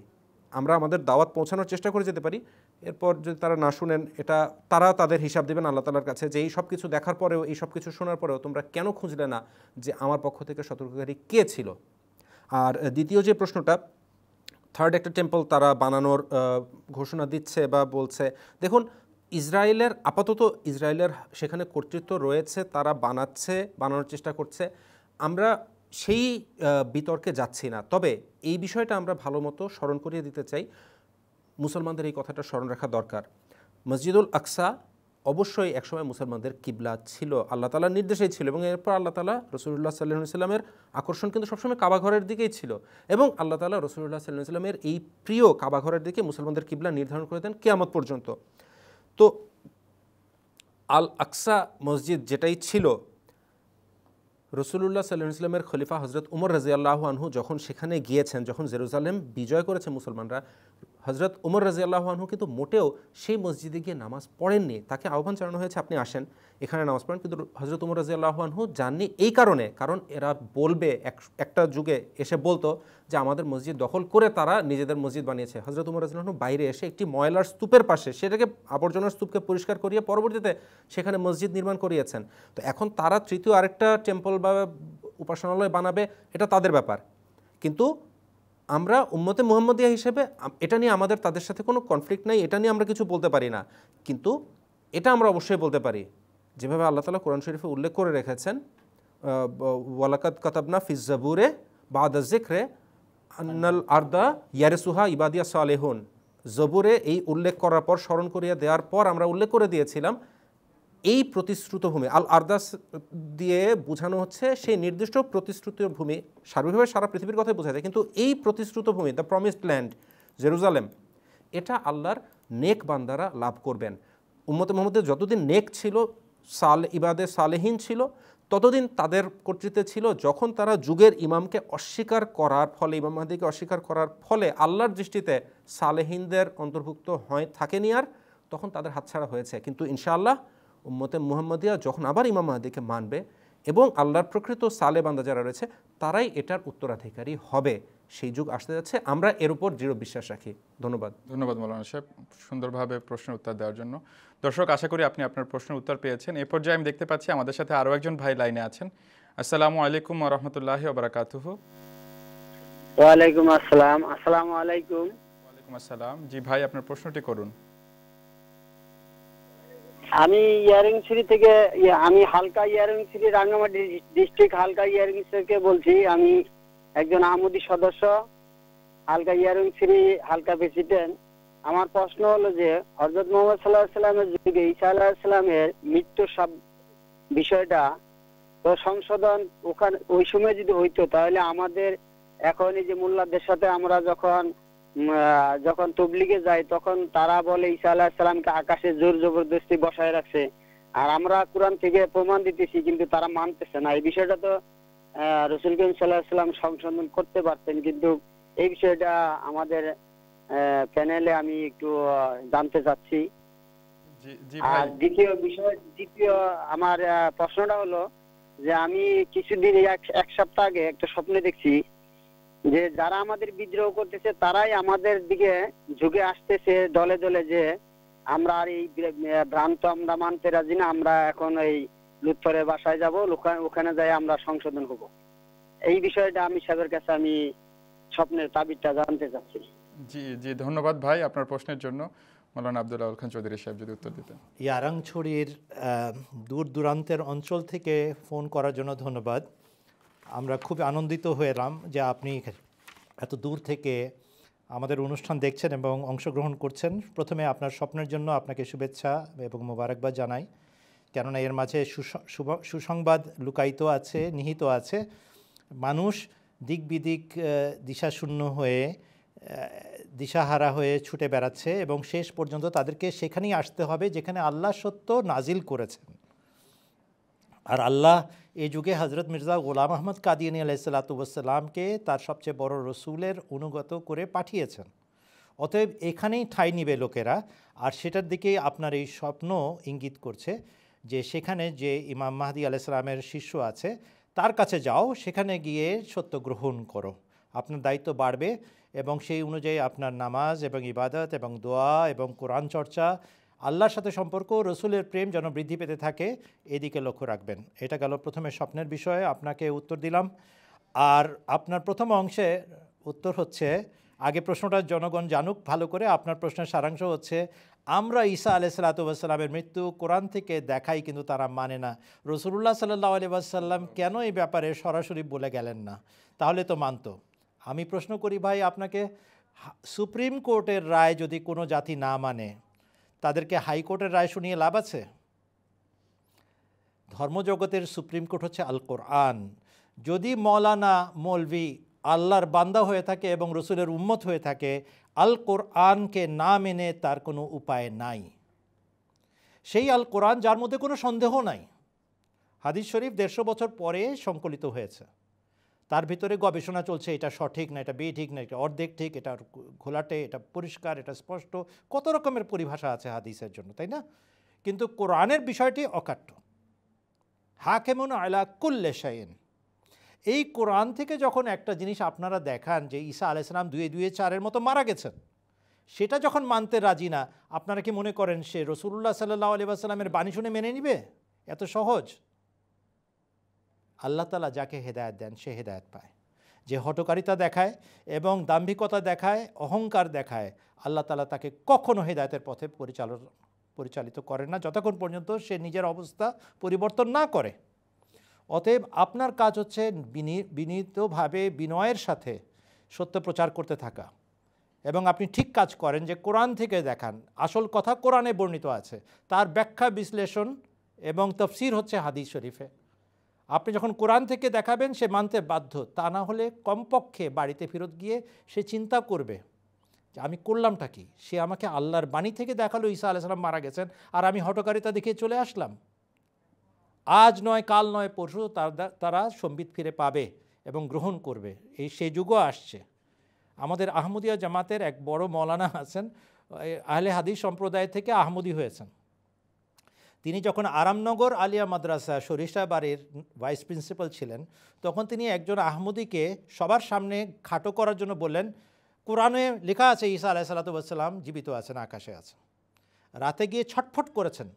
আমরা আমাদের দাওয়াত পৌঁছানোর চেষ্টা করে যেতে পারি, এরপর যদি তারা না শুনেন, এটা তারা তাদের হিসাব দেবেন আল্লাহ তাআলার কাছে যে এই সব কিছু দেখার পরেও, এই সব কিছু শোনার পরেও তোমরা কেন খুঁজলে না যে আমার পক্ষ থেকে সতর্ককারী কে ছিল। আর দ্বিতীয় যে প্রশ্নটা, থার্ড একটা টেম্পল তারা বানানোর ঘোষণা দিচ্ছে বা বলছে, দেখুন ইসরায়েলের আপাতত ইসরায়েলের সেখানে কর্তৃত্ব রয়েছে, তারা বানানোর চেষ্টা করছে, আমরা সেই বিতর্কে যাচ্ছি না। তবে এই বিষয়টা আমরা ভালো মতো স্মরণ করিয়ে দিতে চাই, মুসলমানদের এই কথাটা স্মরণ রাখা দরকার। মসজিদুল আকসা অবশ্যই একসময় মুসলমানদের কিবলা ছিল, আল্লাহ তাআলার নির্দেশেই ছিল, এবং এরপর আল্লাহ তাআলা রাসূলুল্লাহ সাল্লাল্লাহু আলাইহি ওয়াসাল্লামের আকর্ষণ কিন্তু সবসময় কাবা ঘরের দিকেই ছিল, এবং আল্লাহ তাআলা রাসূলুল্লাহ সাল্লাল্লাহু আলাইহি ওয়াসাল্লামের এই প্রিয় কাবা ঘরের দিকে মুসলমানদের কিবলা নির্ধারণ করে দেন কিয়ামত পর্যন্ত। তো আল আকসা মসজিদ যেটাই ছিল, রাসূলুল্লাহ সাল্লাল্লাহু আলাইহি ওয়াসাল্লামের খলিফা হযরত উমর রাদিয়াল্লাহু আনহু যখন সেখানে গিয়েছেন, যখন জেরুজালেম বিজয় করেছে মুসলমানরা, হযরত উমর রাদিয়াল্লাহু আনহু কিন্তু মোটেও সেই মসজিদে গিয়ে নামাজ পড়েননি। তাকে আহ্বান জানানো হয়েছে আপনি আসেন এখানে নামাজ পড়েন, কিন্তু হযরত উমর রাদিয়াল্লাহু আনহু যাননি এই কারণে, কারণ এরা বলবে একটা যুগে এসে বলতো যে আমাদের মসজিদ দখল করে তারা নিজেদের মসজিদ বানিয়েছে। হযরত উমর রাদিয়াল্লাহু আনহু বাইরে এসে একটি ময়লার স্তূপের পাশে সেটাকে আবর্জনার স্তূপকে পরিষ্কার করিয়ে পরবর্তীতে সেখানে মসজিদ নির্মাণ করিয়েছেন। তো এখন তারা তৃতীয় আরেকটা টেম্পল বা উপাসনালয় বানাবে, এটা তাদের ব্যাপার, কিন্তু আমরা উম্মতে মুহাম্মদিয়া হিসেবে এটা নিয়ে আমাদের তাদের সাথে কোনো কনফ্লিক্ট নাই, এটা নিয়ে আমরা কিছু বলতে পারি না। কিন্তু এটা আমরা অবশ্যই বলতে পারি, যেভাবে আল্লাহ তাআলা কোরআন শরীফে উল্লেখ করে রেখেছেন, ওয়ালাকাদ কাতাবনা ফিজ জাবুরে বাদা যিকরে আন্নাল আরদা ইয়ারিসুহা ইবাদিয়া সালেহুন, জবুরে এই উল্লেখ করার পর, স্মরণ করিয়ে দেওয়ার পর আমরা উল্লেখ করে দিয়েছিলাম এই প্রতিশ্রুত ভূমি, আল আরদাস দিয়ে বোঝানো হচ্ছে সেই নির্দিষ্ট প্রতিশ্রুত ভূমি, সার্বিকভাবে সারা পৃথিবীর কথাই বোঝা যায়, কিন্তু এই প্রতিশ্রুত ভূমি, দ্য প্রমিসড ল্যান্ড জেরুজালেম, এটা আল্লাহর নেক বান্দারা লাভ করবেন। উম্মতে মুহাম্মদের যতদিন নেক ছিল, ইবাদে সালেহীন ছিল, ততদিন তাদের কর্তৃত্বে ছিল। যখন তারা যুগের ইমামকে অস্বীকার করার ফলে, ইমাম মাহদীকে অস্বীকার করার ফলে আল্লাহর দৃষ্টিতে সালেহীনদের অন্তর্ভুক্ত থাকেনি আর, তখন তাদের হাতছাড়া হয়েছে। কিন্তু ইনশাআল্লাহ উম্মতে মুহাম্মদিয়া যখন আবার ইমাম মাহদীকে মানবে এবং আল্লাহর প্রকৃত সালে বান্দা যারা রয়েছে তারাই এটার উত্তরাধিকারী হবে, সেই যুগ আসতে যাচ্ছে, আমরা এর উপর দৃঢ় বিশ্বাস রাখি। ধন্যবাদ মৌলানা সাহেব সুন্দরভাবে প্রশ্নের উত্তর দেওয়ার জন্য। দর্শক, আশা করি আপনি আপনার প্রশ্নের উত্তর পেয়েছেন। এই পর্যায়ে আমি দেখতে পাচ্ছি আমাদের সাথে আরও একজন ভাই লাইনে আছেন। আসসালামু আলাইকুম ওয়া রাহমাতুল্লাহি ওয়া বারাকাতুহু। ওয়ালাইকুম আসসালাম। আসসালামু আলাইকুম। ওয়ালাইকুম আসসালাম। জি ভাই, আপনার প্রশ্নটি করুন। আমি ইয়ারিং সিটি থেকে আমি হালকা ইয়ারিং সিটি রাঙ্গামাটি ডিস্ট্রিক্ট হালকা ইয়ারিং থেকে বলছি। আমি একজন আহমদী সদস্য, হালকা ইয়ারিং সিটি হালকা প্রেসিডেন্ট। আমার প্রশ্ন হলো যে হযরত মুহাম্মদ সাল্লাল্লাহু আলাইহি সাল্লামের যুগে ঈসা আলাইহিস সালামের মৃত্যুর বিষয়টা তো সংশোধন ওখানে ওই সময় যদি হইতো, তাহলে আমাদের এখন এই যে মোল্লাদের সাথে আমরা যখন তবলিগে যাই, তখন তারা বলে ঈসা আলাইহিস সালামকে আকাশে জোর জবরদস্তি বসায় রাখছে, আর আমরা কোরআন থেকে প্রমাণ দিতেছি, কিন্তু তারা মানতেছে না। এই বিষয়টা তো রাসূল করিম সাল্লাল্লাহু আলাইহি সাল্লাম সংশোধন করতে পারতেন, কিন্তু এই বিষয়টা আমাদের প্যানেলে আমি একটু জানতে চাচ্ছি। আর দ্বিতীয় আমার প্রশ্নটা হলো যে আমি কিছুদিন এক সপ্তাহ আগে একটা স্বপ্নে দেখছি যে যারা আমাদের বিদ্রোহ করতেছে তারাই আমাদের দিকে ঝুঁকে আসতেছে দলে দলে, যে আমরা আর এই ভ্রান্ত আমরা মানতে রাজি না, আমরা এখন এই লুৎফরের বাসায় যাব, ওখানে যাই আমরা সংশোধন হব। এই বিষয়টা আমি সাহেবের কাছে আমি স্বপ্নের তাবিরটা জানতে চাচ্ছি। জি জি, ধন্যবাদ ভাই আপনার প্রশ্নের জন্য। মাওলানা আব্দুল আউয়াল খান চৌধুরী সাহেব যদি উত্তর দিতেন। ইয়ারাংছড়ির দূর দূরান্তের অঞ্চল থেকে ফোন করার জন্য ধন্যবাদ। আমরা খুব আনন্দিত হলাম যে আপনি এত দূর থেকে আমাদের অনুষ্ঠান দেখছেন এবং অংশগ্রহণ করছেন। প্রথমে আপনার স্বপ্নের জন্য আপনাকে শুভেচ্ছা এবং মোবারকবাদ জানাই, কেননা এর মাঝে সুসংবাদ লুকায়িত আছে, নিহিত আছে। মানুষ দিক বিদিক দিশাশূন্য হয়ে দিশাহারা হয়ে ছুটে বেড়াচ্ছে এবং শেষ পর্যন্ত তাদেরকে সেখানেই আসতে হবে যেখানে আল্লাহ সত্য নাজিল করেছেন। আর আল্লাহ এই যুগে হজরত মির্জা গোলাম আহমদ কাদিয়ানী আলাইহিসসালাতুওয়াসসালামকে তার সবচেয়ে বড় রসুলের অনুগত করে পাঠিয়েছেন। অতএব এখানেই ঠাঁই নিবে লোকেরা, আর সেটার দিকেই আপনার এই স্বপ্ন ইঙ্গিত করছে যে সেখানে যে ইমাম মাহদী আলাইহিস সালামের শিষ্য আছে তার কাছে যাও, সেখানে গিয়ে সত্য গ্রহণ করো, আপনার দায়িত্ব বাড়বে এবং সেই অনুযায়ী আপনার নামাজ এবং ইবাদত এবং দোয়া এবং কোরআন চর্চা, আল্লাহর সাথে সম্পর্ক, রসুলের প্রেম যেন বৃদ্ধি পেতে থাকে, এদিকে লক্ষ্য রাখবেন। এটা গেল প্রথমে স্বপ্নের বিষয়ে আপনাকে উত্তর দিলাম। আর আপনার প্রথম অংশে উত্তর হচ্ছে, আগে প্রশ্নটা জনগণ জানুক ভালো করে। আপনার প্রশ্নের সারাংশ হচ্ছে আমরা ঈসা আলাইহিসসালামের মৃত্যু কোরআন থেকে দেখাই, কিন্তু তারা মানে না। রাসূলুল্লাহ সাল্লাল্লাহু আলাইহি ওয়াসাল্লাম কেন এই ব্যাপারে সরাসরি বলে গেলেন না? তাহলে তো মানত। আমি প্রশ্ন করি ভাই আপনাকে, সুপ্রিম কোর্টের রায় যদি কোনো জাতি না মানে, তাদেরকে হাইকোর্টের রায় শুনিয়ে লাভ আছে? ধর্মজগতের সুপ্রিম কোর্ট হচ্ছে আল কোরআন। যদি মৌলানা মৌলভি আল্লাহর বান্দা হয়ে থাকে এবং রসুলের উম্মত হয়ে থাকে, আল কোরআনকে না মেনে তার কোনো উপায় নাই। সেই আল কোরআন যার মধ্যে কোনো সন্দেহ নাই। হাদিস শরীফ 150 বছর পরে সংকলিত হয়েছে, তার ভিতরে গবেষণা চলছে, এটা সঠিক না, এটা বেঠিক না, এটা অর্ধেক ঠিক, এটা ঘোলাটে, এটা পরিষ্কার, এটা স্পষ্ট, কত রকমের পরিভাষা আছে হাদিসের জন্য, তাই না? কিন্তু কোরআনের বিষয়টি অকাট্য। হাকিমুন আলা কুল্লি শাইইন। এই কোরআন থেকে যখন একটা জিনিস আপনারা দেখান যে ঈসা আলাইহিস সালাম 2-4 মতো মারা গেছেন, সেটা যখন মানতে রাজি না, আপনারা কি মনে করেন সে রাসূলুল্লাহ সাল্লাল্লাহু আলাইহি ওয়াসাল্লামের বাণী শুনে মেনে নিবে? এত সহজ? আল্লাহ তাআলা যাকে হেদায়েত দেন সে হেদায়েত পায়। যে হঠকারিতা দেখায় এবং দাম্ভিকতা দেখায়, অহংকার দেখায়, আল্লাহ তাআলা তাকে কখনো হেদায়েতের পথে পরিচালিত করেন না, যতক্ষণ পর্যন্ত সে নিজের অবস্থা পরিবর্তন না করে। অতএব আপনার কাজ হচ্ছে বিনীতভাবে বিনয়ের সাথে সত্য প্রচার করতে থাকা, এবং আপনি ঠিক কাজ করেন যে কোরআন থেকে দেখান। আসল কথা কোরআনে বর্ণিত আছে, তার ব্যাখ্যা বিশ্লেষণ এবং তাফসীর হচ্ছে হাদিস শরীফে। আপনি যখন কোরআন থেকে দেখাবেন সে মানতে বাধ্য, তা না হলে কমপক্ষে বাড়িতে ফেরত গিয়ে সে চিন্তা করবে যে আমি করলামটা কি। সে আমাকে আল্লাহর বাণী থেকে দেখালো ঈসা আলাইহিস সালাম মারা গেছেন, আর আমি হঠকারিতা দেখিয়ে চলে আসলাম। আজ নয়, কাল নয়, পরশু তারা সম্বিত ফিরে পাবে এবং গ্রহণ করবে। সেই যুগও আসছে। আমাদের আহমদিয়া জামাতের এক বড় মৌলানা আছেন, আহলে হাদিস সম্প্রদায় থেকে আহমদি হয়েছেন। তিনি যখন আরামনগর আলিয়া মাদ্রাসা সরিষাবাড়ির ভাইস প্রিন্সিপাল ছিলেন, তখন তিনি একজন আহমদিকে সবার সামনে খাটো করার জন্য বললেন, কোরআনে লেখা আছে ঈসা আলাইহিসসালাম জীবিত আছেন, আকাশে আছেন। রাতে গিয়ে ছটফট করেছেন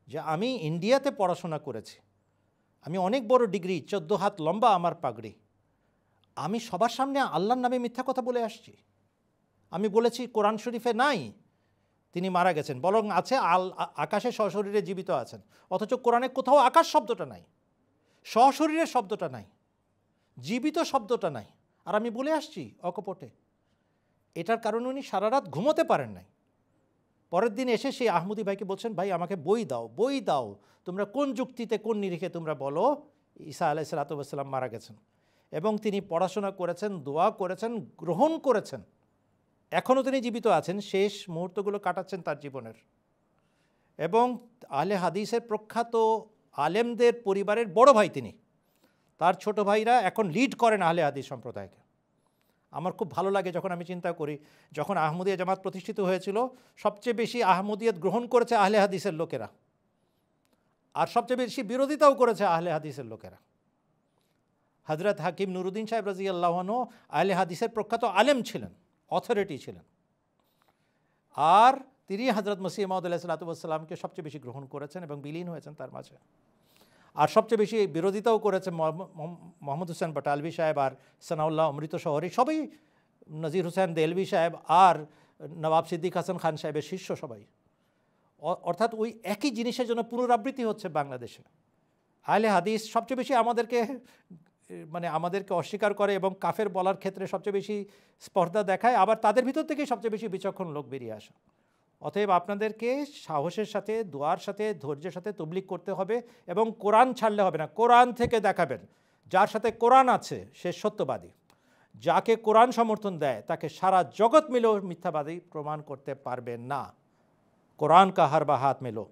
যে আমি ইন্ডিয়াতে পড়াশোনা করেছি, আমি অনেক বড় ডিগ্রি, 14 হাত লম্বা আমার পাগড়ি, আমি সবার সামনে আল্লাহর নামে মিথ্যা কথা বলে আসছি। আমি বলেছি কোরআন শরীফে নাই তিনি মারা গেছেন, বরং আছে আকাশে সশরীরে জীবিত আছেন, অথচ কোরআনে কোথাও আকাশ শব্দটা নাই, সশরীরের শব্দটা নাই, জীবিত শব্দটা নাই, আর আমি বলে আসছি অকপটে। এটার কারণে উনি সারা রাত ঘুমোতে পারেন নাই। পরের দিন এসে সেই আহমদি ভাইকে বলছেন, ভাই আমাকে বই দাও, বই দাও, তোমরা কোন যুক্তিতে কোন নিরিখে তোমরা বলো ঈসা আলাইহিস সালাতু ওয়াস সালাম মারা গেছেন। এবং তিনি পড়াশোনা করেছেন, দোয়া করেছেন, গ্রহণ করেছেন, এখনও তিনি জীবিত আছেন, শেষ মুহূর্তগুলো কাটাচ্ছেন তার জীবনের। এবং আহলে হাদিসের প্রখ্যাত আলেমদের পরিবারের বড় ভাই তিনি, তার ছোট ভাইরা এখন লিড করেন আহলে হাদিস সম্প্রদায়কে। আমার খুব ভালো লাগে যখন আমি চিন্তা করি, যখন আহমদিয়া জামাত প্রতিষ্ঠিত হয়েছিল সবচেয়ে বেশি আহমদিয়ত গ্রহণ করেছে আহলে হাদিসের লোকেরা, আর সবচেয়ে বেশি বিরোধিতাও করেছে আহলে হাদিসের লোকেরা। হযরত হাকিম নুরুদ্দিন সাহেব রাদিয়াল্লাহু আনহু আহলে হাদিসের প্রখ্যাত আলেম ছিলেন, অথরিটি ছিলেন, আর তিনি হযরত মসিহ মাউদ আলাইহিস সালাতু ওয়াস সালামকে সবচেয়ে বেশি গ্রহণ করেছেন এবং বিলীন হয়েছেন তার মাঝে। আর সবচেয়ে বেশি বিরোধিতাও করেছে মোহাম্মদ হোসেন বাটালভি সাহেব আর সানাউল্লাহ অমৃত শহরী, সবাই, নজির হোসেন দেলভি সাহেব আর নবাব সিদ্দিক হাসান খান সাহেবের শিষ্য সবাই। অর্থাৎ ওই একই জিনিসের জন্য পুনরাবৃত্তি হচ্ছে বাংলাদেশে। আহলে হাদিস সবচেয়ে বেশি আমাদেরকে অস্বীকার করে এবং কাফের বলার ক্ষেত্রে সবচেয়ে বেশি স্পর্ধা দেখায়, আবার তাদের ভিতর থেকেই সবচেয়ে বেশি বিচক্ষণ লোক বেরিয়ে আসে। অতএব আপনাদেরকে সাহসের সাথে, দোয়ার সাথে, ধৈর্যের সাথে তবলিগ করতে হবে এবং কোরআন ছাড়লে হবে না। কোরআন থেকে দেখাবেন, যার সাথে কোরআন আছে সে সত্যবাদী, যাকে কোরআন সমর্থন দেয় তাকে সারা জগৎ মিলেও মিথ্যাবাদী প্রমাণ করতে পারবে না। কোরআন কা হার বা হাত মেলো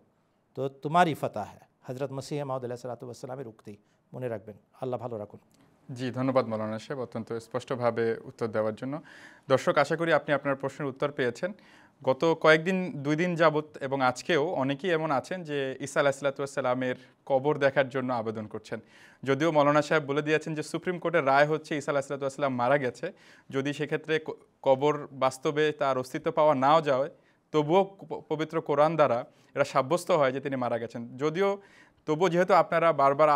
তো তোমারই ফতা হ্যায়, হযরত মসিহ মাউদ আলাইহিস সালাতু ওয়াস সালামের উক্তি, মনে রাখবেন। আল্লাহ ভালো রাখুন। জি, ধন্যবাদ মৌলানা সাহেব অত্যন্ত স্পষ্টভাবে উত্তর দেওয়ার জন্য। দর্শক, আশা করি আপনি আপনার প্রশ্নের উত্তর পেয়েছেন। গত কয়েকদিন, 2 দিন যাবত এবং আজকেও অনেকেই এমন আছেন যে ঈসা আলাইহিস সালাতু ওয়াস সালামের কবর দেখার জন্য আবেদন করছেন। যদিও মৌলানা সাহেব বলে দিয়েছেন যে সুপ্রিম কোর্টের রায় হচ্ছে ঈসা আলাইহিস সালাতু ওয়াস সালাম মারা গেছে, যদি সেক্ষেত্রে কবর বাস্তবে তার অস্তিত্ব পাওয়া নাও যায়, তবুও পবিত্র কোরআন দ্বারা এটা সাব্যস্ত হয় যে তিনি মারা গেছেন। তবুও যেহেতু আপনারা বারবার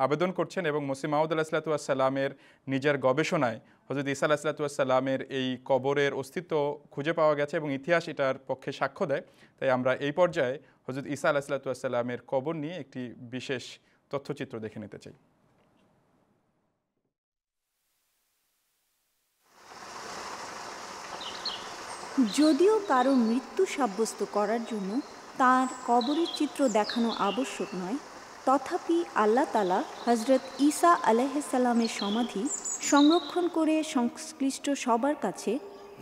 আবেদন করছেন এবং মসিহ মাউদ আলাইহিস সালাতু ওয়াস সালামের নিজের গবেষণায় হযরত ঈসা আলাইহিস সালাতু ওয়াস সালামের এই কবরের অস্তিত্ব খুঁজে পাওয়া গেছে এবং ইতিহাস এটার পক্ষে সাক্ষ্য দেয়, তাই আমরা এই পর্যায়ে হযরত ঈসা আলাইহিস সালাতু ওয়াস সালামের কবর নিয়ে একটি বিশেষ তথ্যচিত্র দেখে নিতে চাই। যদিও কারো মৃত্যু সাব্যস্ত করার জন্য তার কবরের চিত্র দেখানো আবশ্যক নয়, তথাপি আল্লাহ তাআলা হযরত ঈসা আলাইহিস সালামের সমাধি সংরক্ষণ করে সংশ্লিষ্ট সবার কাছে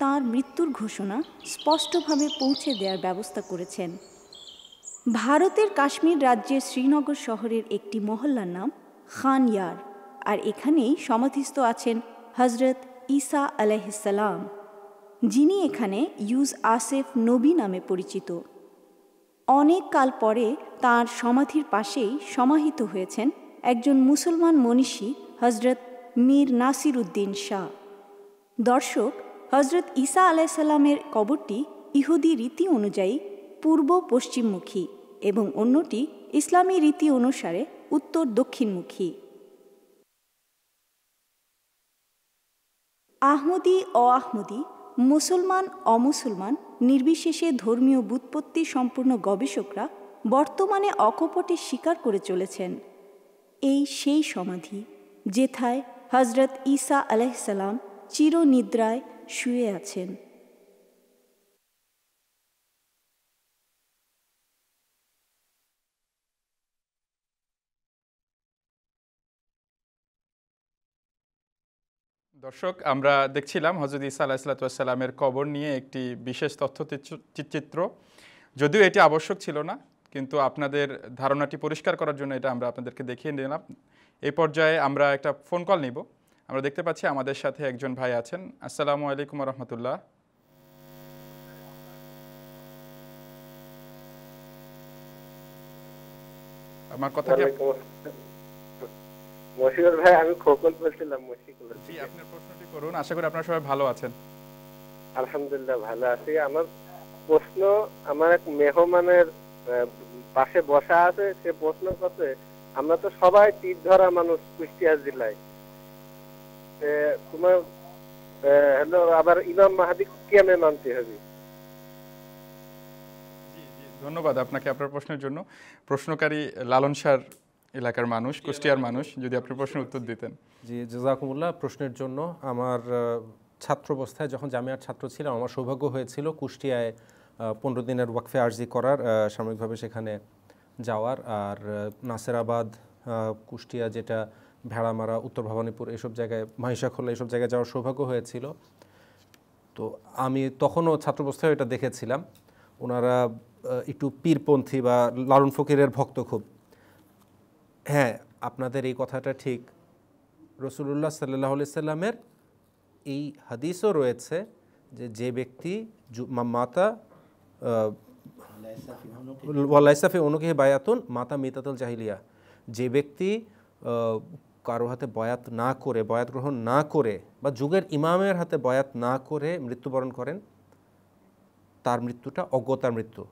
তাঁর মৃত্যুর ঘোষণা স্পষ্টভাবে পৌঁছে দেওয়ার ব্যবস্থা করেছেন। ভারতের কাশ্মীর রাজ্যের শ্রীনগর শহরের একটি মহল্লার নাম খান ইয়ার, আর এখানেই সমাধিস্থ আছেন হযরত ঈসা আলাইহিস সালাম, যিনি এখানে ইউজ আসেফ নবী নামে পরিচিত। অনেক কাল পরে তাঁর সমাধির পাশেই সমাহিত হয়েছেন একজন মুসলমান মনীষী হযরত মীর নাসির উদ্দিন শাহ। দর্শক, হযরত ঈসা আলাইহিস সালামের কবরটি ইহুদি রীতি অনুযায়ী পূর্ব পশ্চিমমুখী এবং অন্যটি ইসলামী রীতি অনুসারে উত্তর দক্ষিণমুখী। আহমদি অআহমদি, মুসলমান অমুসলমান নির্বিশেষে ধর্মীয় ব্যুৎপত্তি সম্পূর্ণ গবেষকরা বর্তমানে অকপটে স্বীকার করে চলেছেন এই সেই সমাধি যেথায় হযরত ঈসা আলাইহিস সালাম চিরনিদ্রায় শুয়ে আছেন। দর্শক, আমরা দেখছিলাম হযরত ঈসা আলাইহিস সালাতু ওয়াস সালামের কবর নিয়ে একটি বিশেষ তথ্যচিত্র। যদিও এটি আবশ্যক ছিল না, কিন্তু আপনাদের ধারণাটি পরিষ্কার করার জন্য এটা আমরা আপনাদেরকে দেখিয়ে নিলাম। এই পর্যায়ে আমরা একটা ফোন কল নিব। আমরা দেখতে পাচ্ছি আমাদের সাথে একজন ভাই আছেন। আসসালামু আলাইকুম ওয়া রাহমাতুল্লাহ। আমার কথা কি? মশিউর ভাই, আমি খোকন বলছিলাম মশিকুল। জি, আপনার প্রশ্নটি করুন। আশা করি আপনারা সবাই ভালো আছেন। আলহামদুলিল্লাহ ভালো আছি। আমার প্রশ্ন, আমার এক মেহমানের পাশে বসা আছে, সে প্রশ্ন করছে, আমরা তো সবাই তীর ধরা মানুষ কুষ্টিয়া জেলায়, তোমার হলো আবার ইমাম মাহদি কিয়ামে মানতে হবে। ধন্যবাদ আপনাকে আপনার প্রশ্নের জন্য। প্রশ্নকারী লালন শাহর এলাকার মানুষ, কুষ্টিয়ার মানুষ, যদি আপনি প্রশ্নের উত্তর দিতেন। জি, জাযাকুমুল্লাহ। প্রশ্নের জন্য আমার ছাত্র অবস্থায় যখন জামিয়ার ছাত্র ছিলাম, আমার সৌভাগ্য হয়েছিল কুষ্টিয়ায় 15 দিনের ওয়াকফে আরজি করার, সাময়িকভাবে সেখানে যাওয়ার। আর নাসেরাবাদ, কুষ্টিয়া, যেটা ভেড়ামারা, উত্তর ভবানীপুর, এসব জায়গায়, মহিষাখোলা, এসব জায়গায় যাওয়ার সৌভাগ্য হয়েছিল। তো আমি তখনও ছাত্রাবস্থায় এটা দেখেছিলাম। ওনারা একটু পীরপন্থী বা লালন ফকিরের ভক্ত খুব। হ্যাঁ, আপনাদের এই কথাটা ঠিক। রাসূলুল্লাহ সাল্লাল্লাহু আলাইহি সাল্লামের এই হাদিসও রয়েছে যে যে ব্যক্তি মাতা ওয়ালাইসা ফি উনুকিহি বায়াতুন মাতা মিতাতুল জাহিলিয়া, যে ব্যক্তি কারো হাতে বয়াত না করে, বয়াত গ্রহণ না করে, বা যুগের ইমামের হাতে বয়াত না করে মৃত্যুবরণ করেন, তার মৃত্যুটা অজ্ঞতার মৃত্যু।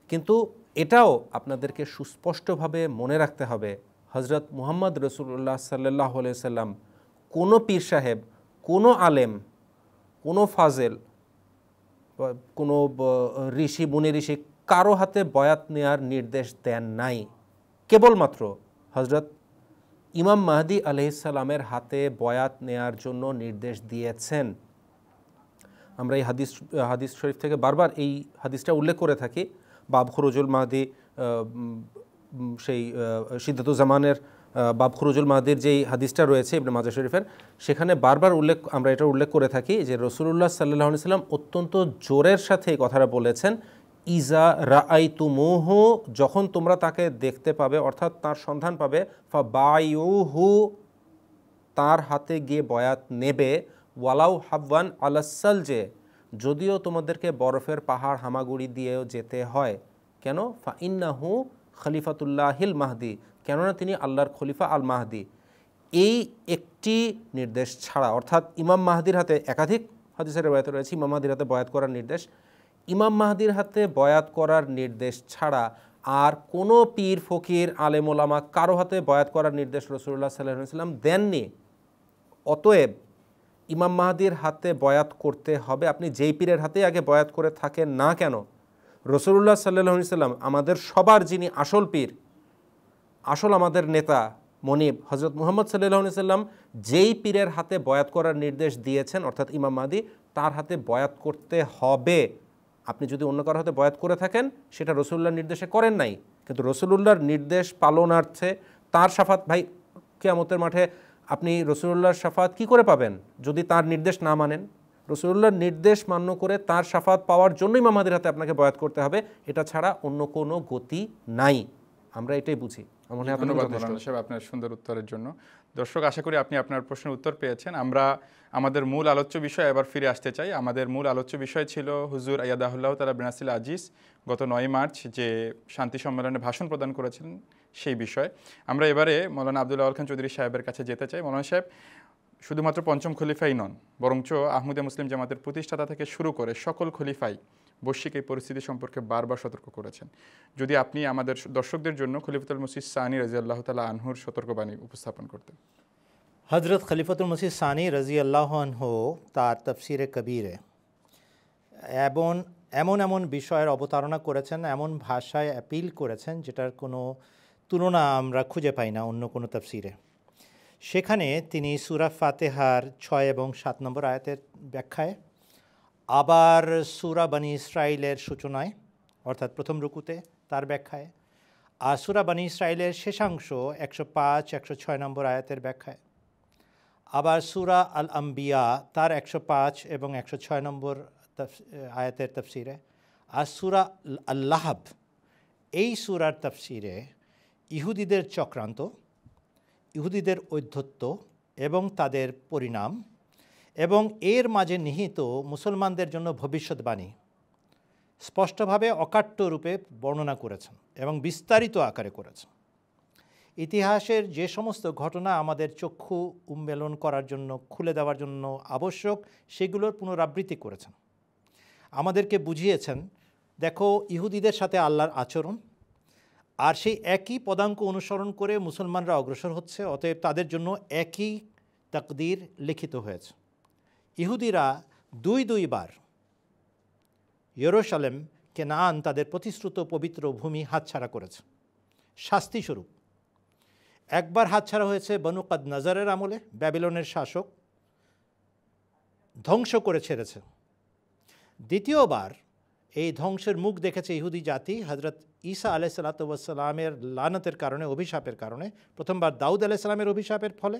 কিন্তু এটাও আপনাদেরকে সুস্পষ্টভাবে মনে রাখতে হবে, হজরত মুহাম্মদ রাসূলুল্লাহ সাল্লাল্লাহু আলাইহি সাল্লাম কোনো পীর সাহেব, কোনো আলেম, কোনো ফাজেল, কোনো ঋষি, মুনি ঋষি কারো হাতে বয়াত নেয়ার নির্দেশ দেন নাই। কেবলমাত্র হজরত ইমাম মাহদি আলাইহিস সালামের হাতে বয়াত নেয়ার জন্য নির্দেশ দিয়েছেন। আমরা এই হাদিস শরীফ থেকে বারবার এই হাদিসটা উল্লেখ করে থাকি। বাব খুরুজুল মাহদি, সেই সিদ্ধাতুজ্জামানের বাব খুরুজুল মাহদির যেই হাদিসটা রয়েছে ইবনে মাজাহ শরীফের, সেখানে বারবার আমরা এটা উল্লেখ করে থাকি যে রাসূলুল্লাহ সাল্লাল্লাহু আলাইহি সাল্লাম অত্যন্ত জোরের সাথে এই কথাটা বলেছেন, ইজা রাআইতুমুহু, যখন তোমরা তাকে দেখতে পাবে, অর্থাৎ তার সন্ধান পাবে, ফাবাইউহু, তার হাতে গিয়ে বয়াত নেবে, ওয়ালাউ হাবওয়ান আলাসালজে, যদিও তোমাদেরকে বরফের পাহাড় হামাগুড়ি দিয়েও যেতে হয়। কেন? ফাইন্নাহু খলিফাতুল্লাহিল মাহদি, কেননা তিনি আল্লাহর খলিফা আল মাহদি। এই একটি নির্দেশ ছাড়া, অর্থাৎ ইমাম মাহদির হাতে, একাধিক হাদিসের রওয়ায়াতে রয়েছে ইমাম মাহদির হাতে বয়াত করার নির্দেশ, ইমাম মাহদির হাতে বয়াত করার নির্দেশ ছাড়া আর কোনো পীর, ফকির, আলেম ওলামা কারো হাতে বয়াত করার নির্দেশ রাসূলুল্লাহ সাল্লাল্লাহু আলাইহি ওয়াসাল্লাম দেননি। অতএব ইমাম মাহদির হাতে বয়াত করতে হবে, আপনি যেই পীরের হাতে আগে বয়াত করে থাকেন না কেন। রাসূলুল্লাহ সাল্লাল্লাহু আলাইহি ওয়াসাল্লাম আমাদের সবার যিনি আসল পীর, আসল আমাদের নেতা মনিব, হজরত মুহাম্মদ সাল্লাল্লাহু আলাইহি ওয়াসাল্লাম যেই পীরের হাতে বয়াত করার নির্দেশ দিয়েছেন, অর্থাৎ ইমাম মাহদি, তার হাতে বয়াত করতে হবে। আপনি যদি অন্য কারো হাতে বয়াত করে থাকেন, সেটা রাসূলুল্লাহর নির্দেশে করেন নাই, কিন্তু রাসূলুল্লাহর নির্দেশ পালনার্থে তার শাফাত, ভাই কিয়ামতের মাঠে আপনি রাসূলুল্লাহর শাফাত কি করে পাবেন যদি তার নির্দেশ না মানেন? রাসূলুল্লাহর নির্দেশ মান্য করে তার শাফাত পাওয়ার জন্যই ইমাম মাহদির হাতে আপনাকে বয়াত করতে হবে, এটা ছাড়া অন্য কোনো গতি নাই। আমরা এটাই বুঝি। ধন্যবাদ মৌলানা সাহেব আপনার সুন্দর উত্তরের জন্য। দর্শক, আশা করি আপনি আপনার প্রশ্নের উত্তর পেয়েছেন। আমরা আমাদের মূল আলোচ্য বিষয়ে এবার ফিরে আসতে চাই। আমাদের মূল আলোচ্য বিষয় ছিল হুজুর আয়াদাহুল্লাহ তাআলা বিনাসিল আজিজ গত 9 মার্চ যে শান্তি সম্মেলনে ভাষণ প্রদান করেছিলেন সেই বিষয়। আমরা এবারে মৌলানা আব্দুল আউয়াল খান চৌধুরী সাহেবের কাছে যেতে চাই। মৌলানা সাহেব শুধুমাত্র পঞ্চম খলিফাই নন, বরঞ্চ আহমদে মুসলিম জামাতের প্রতিষ্ঠাতা থেকে শুরু করে সকল খলিফাই বৈশ্বিক এই পরিস্থিতি সম্পর্কে বারবার সতর্ক করেছেন। যদি আপনি আমাদের দর্শকদের জন্য খলিফাতুল মসিহ সানি রাদিয়াল্লাহু তাআলা আনহুর সতর্কবাণী উপস্থাপন করতেন। হজরত খলিফাতুল মসিহ সানি রাদিয়াল্লাহু আনহু তার তাফসিরে কবীরে এমন বিষয়ের অবতারণা করেছেন, এমন ভাষায় অ্যাপিল করেছেন যেটার কোনো তুলনা আমরা খুঁজে পাই না অন্য কোনো তাফসিরে। সেখানে তিনি সূরা ফাতিহার 6 এবং 7 নম্বর আয়াতের ব্যাখ্যায়, আবার সূরা বনী ইসরাইলের সূচনায় অর্থাৎ প্রথম রুকুতে তার ব্যাখ্যায়, আর সূরা বনী ইসরাইলের শেষাংশ 105-106 নম্বর আয়াতের ব্যাখ্যায়, আবার সূরা আল আম্বিয়া তার 105 এবং 106 নম্বর আয়াতের তাফসিরে, আর সূরা আল লাহব এই সূরার তাফসিরে ইহুদিদের চক্রান্ত, ইহুদিদের ঔদ্ধত্য এবং তাদের পরিণাম এবং এর মাঝে নিহিত মুসলমানদের জন্য ভবিষ্যৎবাণী স্পষ্টভাবে অকাট্য রূপে বর্ণনা করেছেন এবং বিস্তারিত আকারে করেছেন। ইতিহাসের যে সমস্ত ঘটনা আমাদের চক্ষু উন্মেলন করার জন্য, খুলে দেওয়ার জন্য আবশ্যক, সেগুলোর পুনরাবৃত্তি করেছেন। আমাদেরকে বুঝিয়েছেন, দেখো ইহুদিদের সাথে আল্লাহর আচরণ, আর সেই একই পদাঙ্ক অনুসরণ করে মুসলমানরা অগ্রসর হচ্ছে, অতএব তাদের জন্য একই তাকদীর লিখিত হয়েছে। ইহুদিরা দুইবার ইয়েরুশালেম কেনান তাদের প্রতিশ্রুত পবিত্র ভূমি হাতছাড়া করেছে শাস্তিস্বরূপ। একবার হাতছাড়া হয়েছে বনু কাদ নজরের আমলে, ব্যাবিলনের শাসক ধ্বংস করে ছেড়েছে। দ্বিতীয়বার এই ধ্বংসের মুখ দেখেছে ইহুদি জাতি হজরত ঈসা আলাইহিসসালামের লানতের কারণে, অভিশাপের কারণে। প্রথমবার দাউদ আলাইহিসসালামের অভিশাপের ফলে,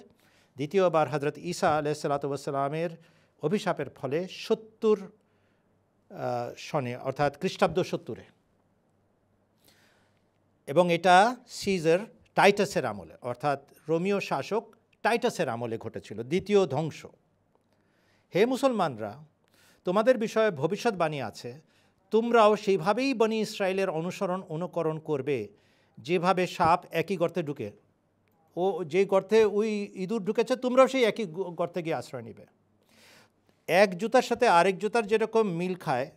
দ্বিতীয়বার হজরত ঈসা আলাইহিসসালামের অভিশাপের ফলে 70 সনে অর্থাৎ খ্রিস্টাব্দ 70-এ, এবং এটা সিজার টাইটাসের আমলে অর্থাৎ রোমীয় শাসক টাইটাসের আমলে ঘটেছিল, দ্বিতীয় ধ্বংস। হে মুসলমানরা, তোমাদের বিষয়ে ভবিষ্যৎবাণী আছে, তোমরাও সেইভাবেই বনি ইসরায়েলের অনুকরণ করবে যেভাবে সাপ একই গর্তে ঢুকে, ও যে গর্তে ওই ইঁদুর ঢুকেছে তোমরাও সেই একই গর্তে গিয়ে আশ্রয় নিবে। এক জুতার সাথে আরেক জুতার যেরকম মিল খায়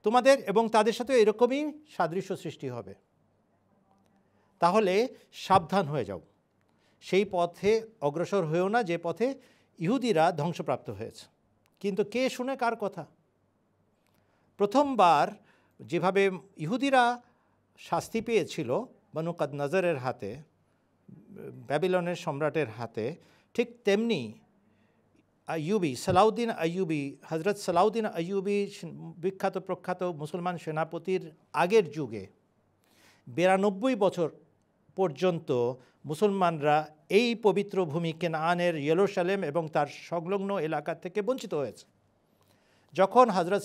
তোমাদের এবং তাদের সাথে এরকমই সাদৃশ্য সৃষ্টি হবে। তাহলে সাবধান হয়ে যাও, সেই পথে অগ্রসর হয়েও না যে পথে ইহুদিরা ধ্বংসপ্রাপ্ত হয়েছে। কিন্তু কে শুনে কার কথা? প্রথমবার যেভাবে ইহুদিরা শাস্তি পেয়েছিল বনু কাদ নজরের হাতে, ব্যাবিলনের সম্রাটের হাতে, ঠিক তেমনি আইয়ুবী, সালাউদ্দিন আইয়ুবী, হজরত সালাউদ্দিন আইয়ুবী বিখ্যাত প্রখ্যাত মুসলমান সেনাপতির আগের যুগে 92 বছর পর্যন্ত মুসলমানরা এই পবিত্র ভূমি কেনানের ইয়েরুশালেম এবং তার সংলগ্ন এলাকা থেকে বঞ্চিত হয়েছে। যখন হজরত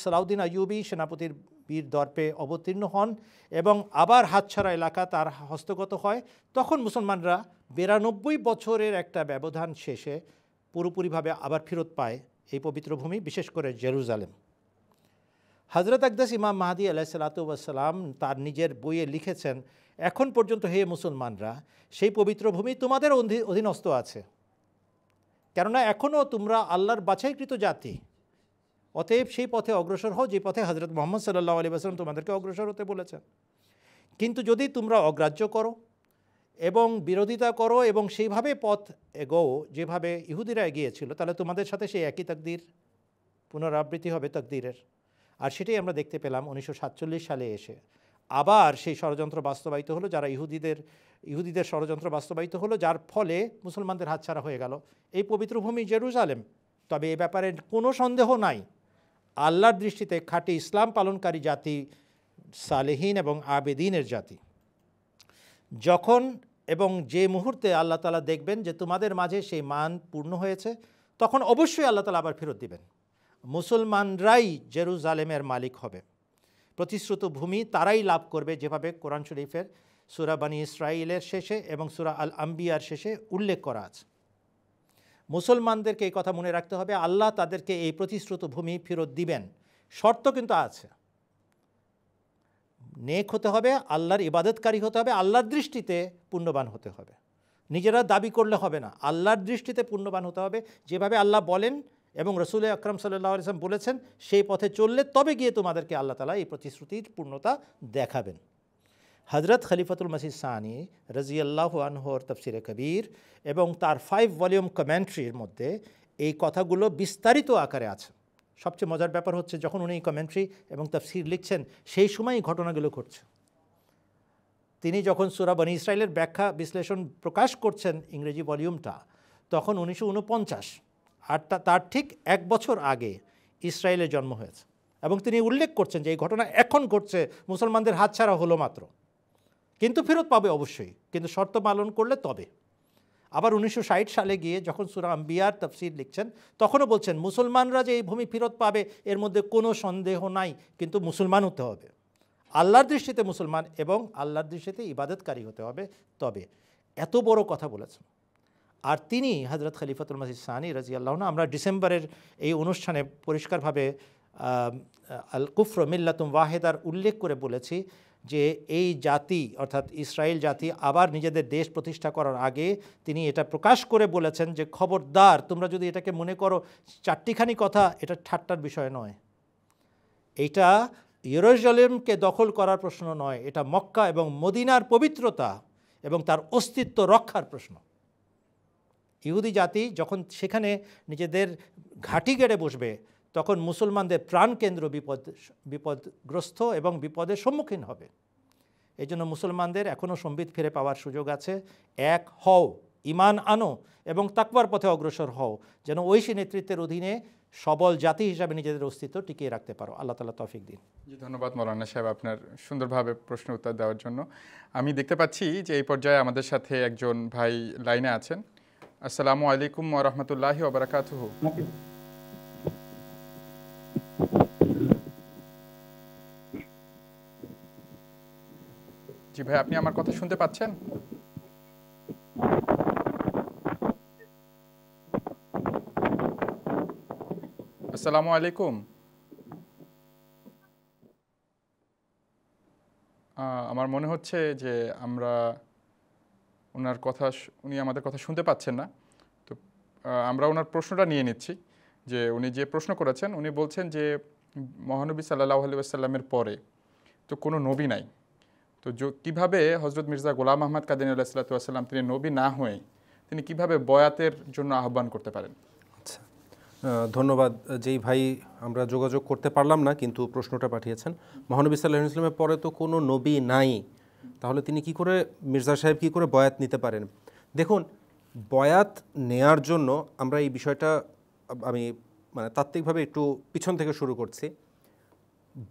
সালাউদ্দিন আইয়ুবী সেনাপতির বীর দর্পে অবতীর্ণ হন এবং আবার হাতছাড়া এলাকা তার হস্তগত হয়, তখন মুসলমানরা 92 বছরের একটা ব্যবধান শেষে পুরোপুরিভাবে আবার ফেরত পায় এই পবিত্র ভূমি, বিশেষ করে জেরুজালেম। হজরত আকদাস ইমাম মাহদী আলাইহিসসালাম তার নিজের বইয়ে লিখেছেন, এখন পর্যন্ত হে মুসলমানরা, সেই পবিত্র ভূমি তোমাদের অধীনস্থ আছে, কেননা এখনও তোমরা আল্লাহর বাছাইকৃত জাতি। অতএব সেই পথে অগ্রসর হও যে পথে হজরত মুহাম্মদ সাল্লাল্লাহু আলাইহি ওয়াসাল্লাম তোমাদেরকে অগ্রসর হতে বলেছেন। কিন্তু যদি তোমরা অগ্রাহ্য করো এবং বিরোধিতা করো এবং সেইভাবে পথ এগোও যেভাবে ইহুদিরা এগিয়েছিল, তাহলে তোমাদের সাথে সেই একই তাকদীর পুনরাবৃত্তি হবে তাকদীরের। আর সেটাই আমরা দেখতে পেলাম 1947 সালে এসে আবার সেই ষড়যন্ত্র বাস্তবায়িত হলো, যারা ইহুদিদের ষড়যন্ত্র বাস্তবায়িত হলো, যার ফলে মুসলমানদের হাতছাড়া হয়ে গেল এই পবিত্র ভূমি জেরুজালেম। তবে এ ব্যাপারে কোনো সন্দেহ নাই, আল্লাহর দৃষ্টিতে খাঁটি ইসলাম পালনকারী জাতি সালেহীন এবং আবেদিনের জাতি। যখন এবং যে মুহূর্তে আল্লাহ তাআলা দেখবেন যে তোমাদের মাঝে সেই মান পূর্ণ হয়েছে, তখন অবশ্যই আল্লাহ তাআলা আবার ফেরত দিবেন। মুসলমানরাই জেরুজালেমের মালিক হবে, প্রতিশ্রুত ভূমি তারাই লাভ করবে, যেভাবে কোরআন শরীফের সূরা বনী ইসরাঈলের শেষে এবং সূরা আল আম্বিয়ার শেষে উল্লেখ করা আছে। মুসলমানদেরকে এই কথা মনে রাখতে হবে, আল্লাহ তাদেরকে এই প্রতিশ্রুত ভূমি ফেরত দিবেন। শর্ত কিন্তু আছে, নেক হতে হবে, আল্লাহর ইবাদতকারী হতে হবে, আল্লাহর দৃষ্টিতে পুণ্যবান হতে হবে। নিজেরা দাবি করলে হবে না, আল্লাহর দৃষ্টিতে পুণ্যবান হতে হবে। যেভাবে আল্লাহ বলেন এবং রসুল আকরাম সাল্লাল্লাহু আলাইহি ওয়াসাল্লাম বলেছেন, সেই পথে চললে তবে গিয়ে তোমাদেরকে আল্লাহ তাআলা এই প্রতিশ্রুতির পূর্ণতা দেখাবেন। হজরত খলিফাতুল মসিহ সানি রাজিয়াল্লাহু আনহুর তাফসিরে কবির এবং তার 5 ভলিউম কমেন্ট্রির মধ্যে এই কথাগুলো বিস্তারিত আকারে আছে। সবচেয়ে মজার ব্যাপার হচ্ছে, যখন উনি কমেন্ট্রি এবং তাফসির লিখছেন সেই সময়ই ঘটনাগুলো ঘটছে। তিনি যখন সূরা বনী ইসরাঈলের ব্যাখ্যা বিশ্লেষণ প্রকাশ করছেন ইংরেজি ভলিউমটা, তখন 1949, আর তার ঠিক 1 বছর আগে ইসরায়েলের জন্ম হয়েছে। এবং তিনি উল্লেখ করছেন যে এই ঘটনা এখন ঘটছে, মুসলমানদের হাতছাড়া হলো মাত্র, কিন্তু ফেরত পাবে অবশ্যই, কিন্তু শর্ত পালন করলে তবে। আবার 1960 সালে গিয়ে যখন সূরা আম্বিয়ার তাফসির লিখছেন, তখনও বলছেন মুসলমানরা যে এই ভূমি ফেরত পাবে এর মধ্যে কোনো সন্দেহ নাই, কিন্তু মুসলমান হতে হবে, আল্লাহর দৃষ্টিতে মুসলমান এবং আল্লাহর দৃষ্টিতে ইবাদতকারী হতে হবে তবে। এত বড় কথা বলেছেন। আর তিনি হজরত খলিফাতুল মসিহ সানি রাদিয়াল্লাহু আনহু, আমরা ডিসেম্বরের এই অনুষ্ঠানে পরিষ্কারভাবে আল কুফর মিল্লাতুম ওয়াহিদার উল্লেখ করে বলেছি যে এই জাতি অর্থাৎ ইসরায়েল জাতি আবার নিজেদের দেশ প্রতিষ্ঠা করার আগে তিনি এটা প্রকাশ করে বলেছেন যে খবরদার, তোমরা যদি এটাকে মনে করো চারটিখানি কথা, এটা ঠাট্টার বিষয় নয়। এইটা ইয়েরুশালেমকে দখল করার প্রশ্ন নয়, এটা মক্কা এবং মদিনার পবিত্রতা এবং তার অস্তিত্ব রক্ষার প্রশ্ন। ইহুদি জাতি যখন সেখানে নিজেদের ঘাঁটি গেড়ে বসবে তখন মুসলমানদের প্রাণকেন্দ্র বিপদগ্রস্ত এবং বিপদের সম্মুখীন হবে। এই জন্য মুসলমানদের এখনও সম্বিত ফিরে পাওয়ার সুযোগ আছে। এক হও, ঈমান আনো এবং তাকওয়ার পথে অগ্রসর হও, যেন ঐশী নেতৃত্বের অধীনে সবল জাতি হিসাবে নিজেদের অস্তিত্ব টিকিয়ে রাখতে পারো। আল্লাহ তাআলা তৌফিক দিন। জি, ধন্যবাদ মৌলানা সাহেব আপনার সুন্দরভাবে প্রশ্ন উত্তর দেওয়ার জন্য। আমি দেখতে পাচ্ছি যে এই পর্যায়ে আমাদের সাথে একজন ভাই লাইনে আছেন। আসসালামু আলাইকুম ওয়া রাহমাতুল্লাহি ওয়া বারাকাতুহু। জি ভাই, আপনি আমার কথা শুনতে পাচ্ছেন? আসসালামু আলাইকুম। আমার মনে হচ্ছে যে উনি আমাদের কথা শুনতে পাচ্ছেন না। তো আমরা ওনার প্রশ্নটা নিয়ে নিচ্ছি যে উনি যে প্রশ্ন করেছেন, উনি বলছেন যে মহানবী সাল্লাল্লাহু আলাইহি ওয়াসাল্লামের পরে তো কোনো নবী নাই, তো কীভাবে হজরত মির্জা গোলাম আহমদ কাদিয়ানী আলাইহিস সালাম তিনি নবী না হয়ে তিনি কিভাবে বয়াতের জন্য আহ্বান করতে পারেন? আচ্ছা, ধন্যবাদ। যেই ভাই আমরা যোগাযোগ করতে পারলাম না কিন্তু প্রশ্নটা পাঠিয়েছেন, মহানবী সাল্লাল্লাহু আলাইহি ওয়াসাল্লামের পরে তো কোনো নবী নাই, তাহলে তিনি কি করে, মির্জা সাহেব কি করে বয়াত নিতে পারেন? দেখুন, বয়াত নেয়ার জন্য আমরা এই বিষয়টা আমি তাত্ত্বিকভাবে একটু পিছন থেকে শুরু করছি।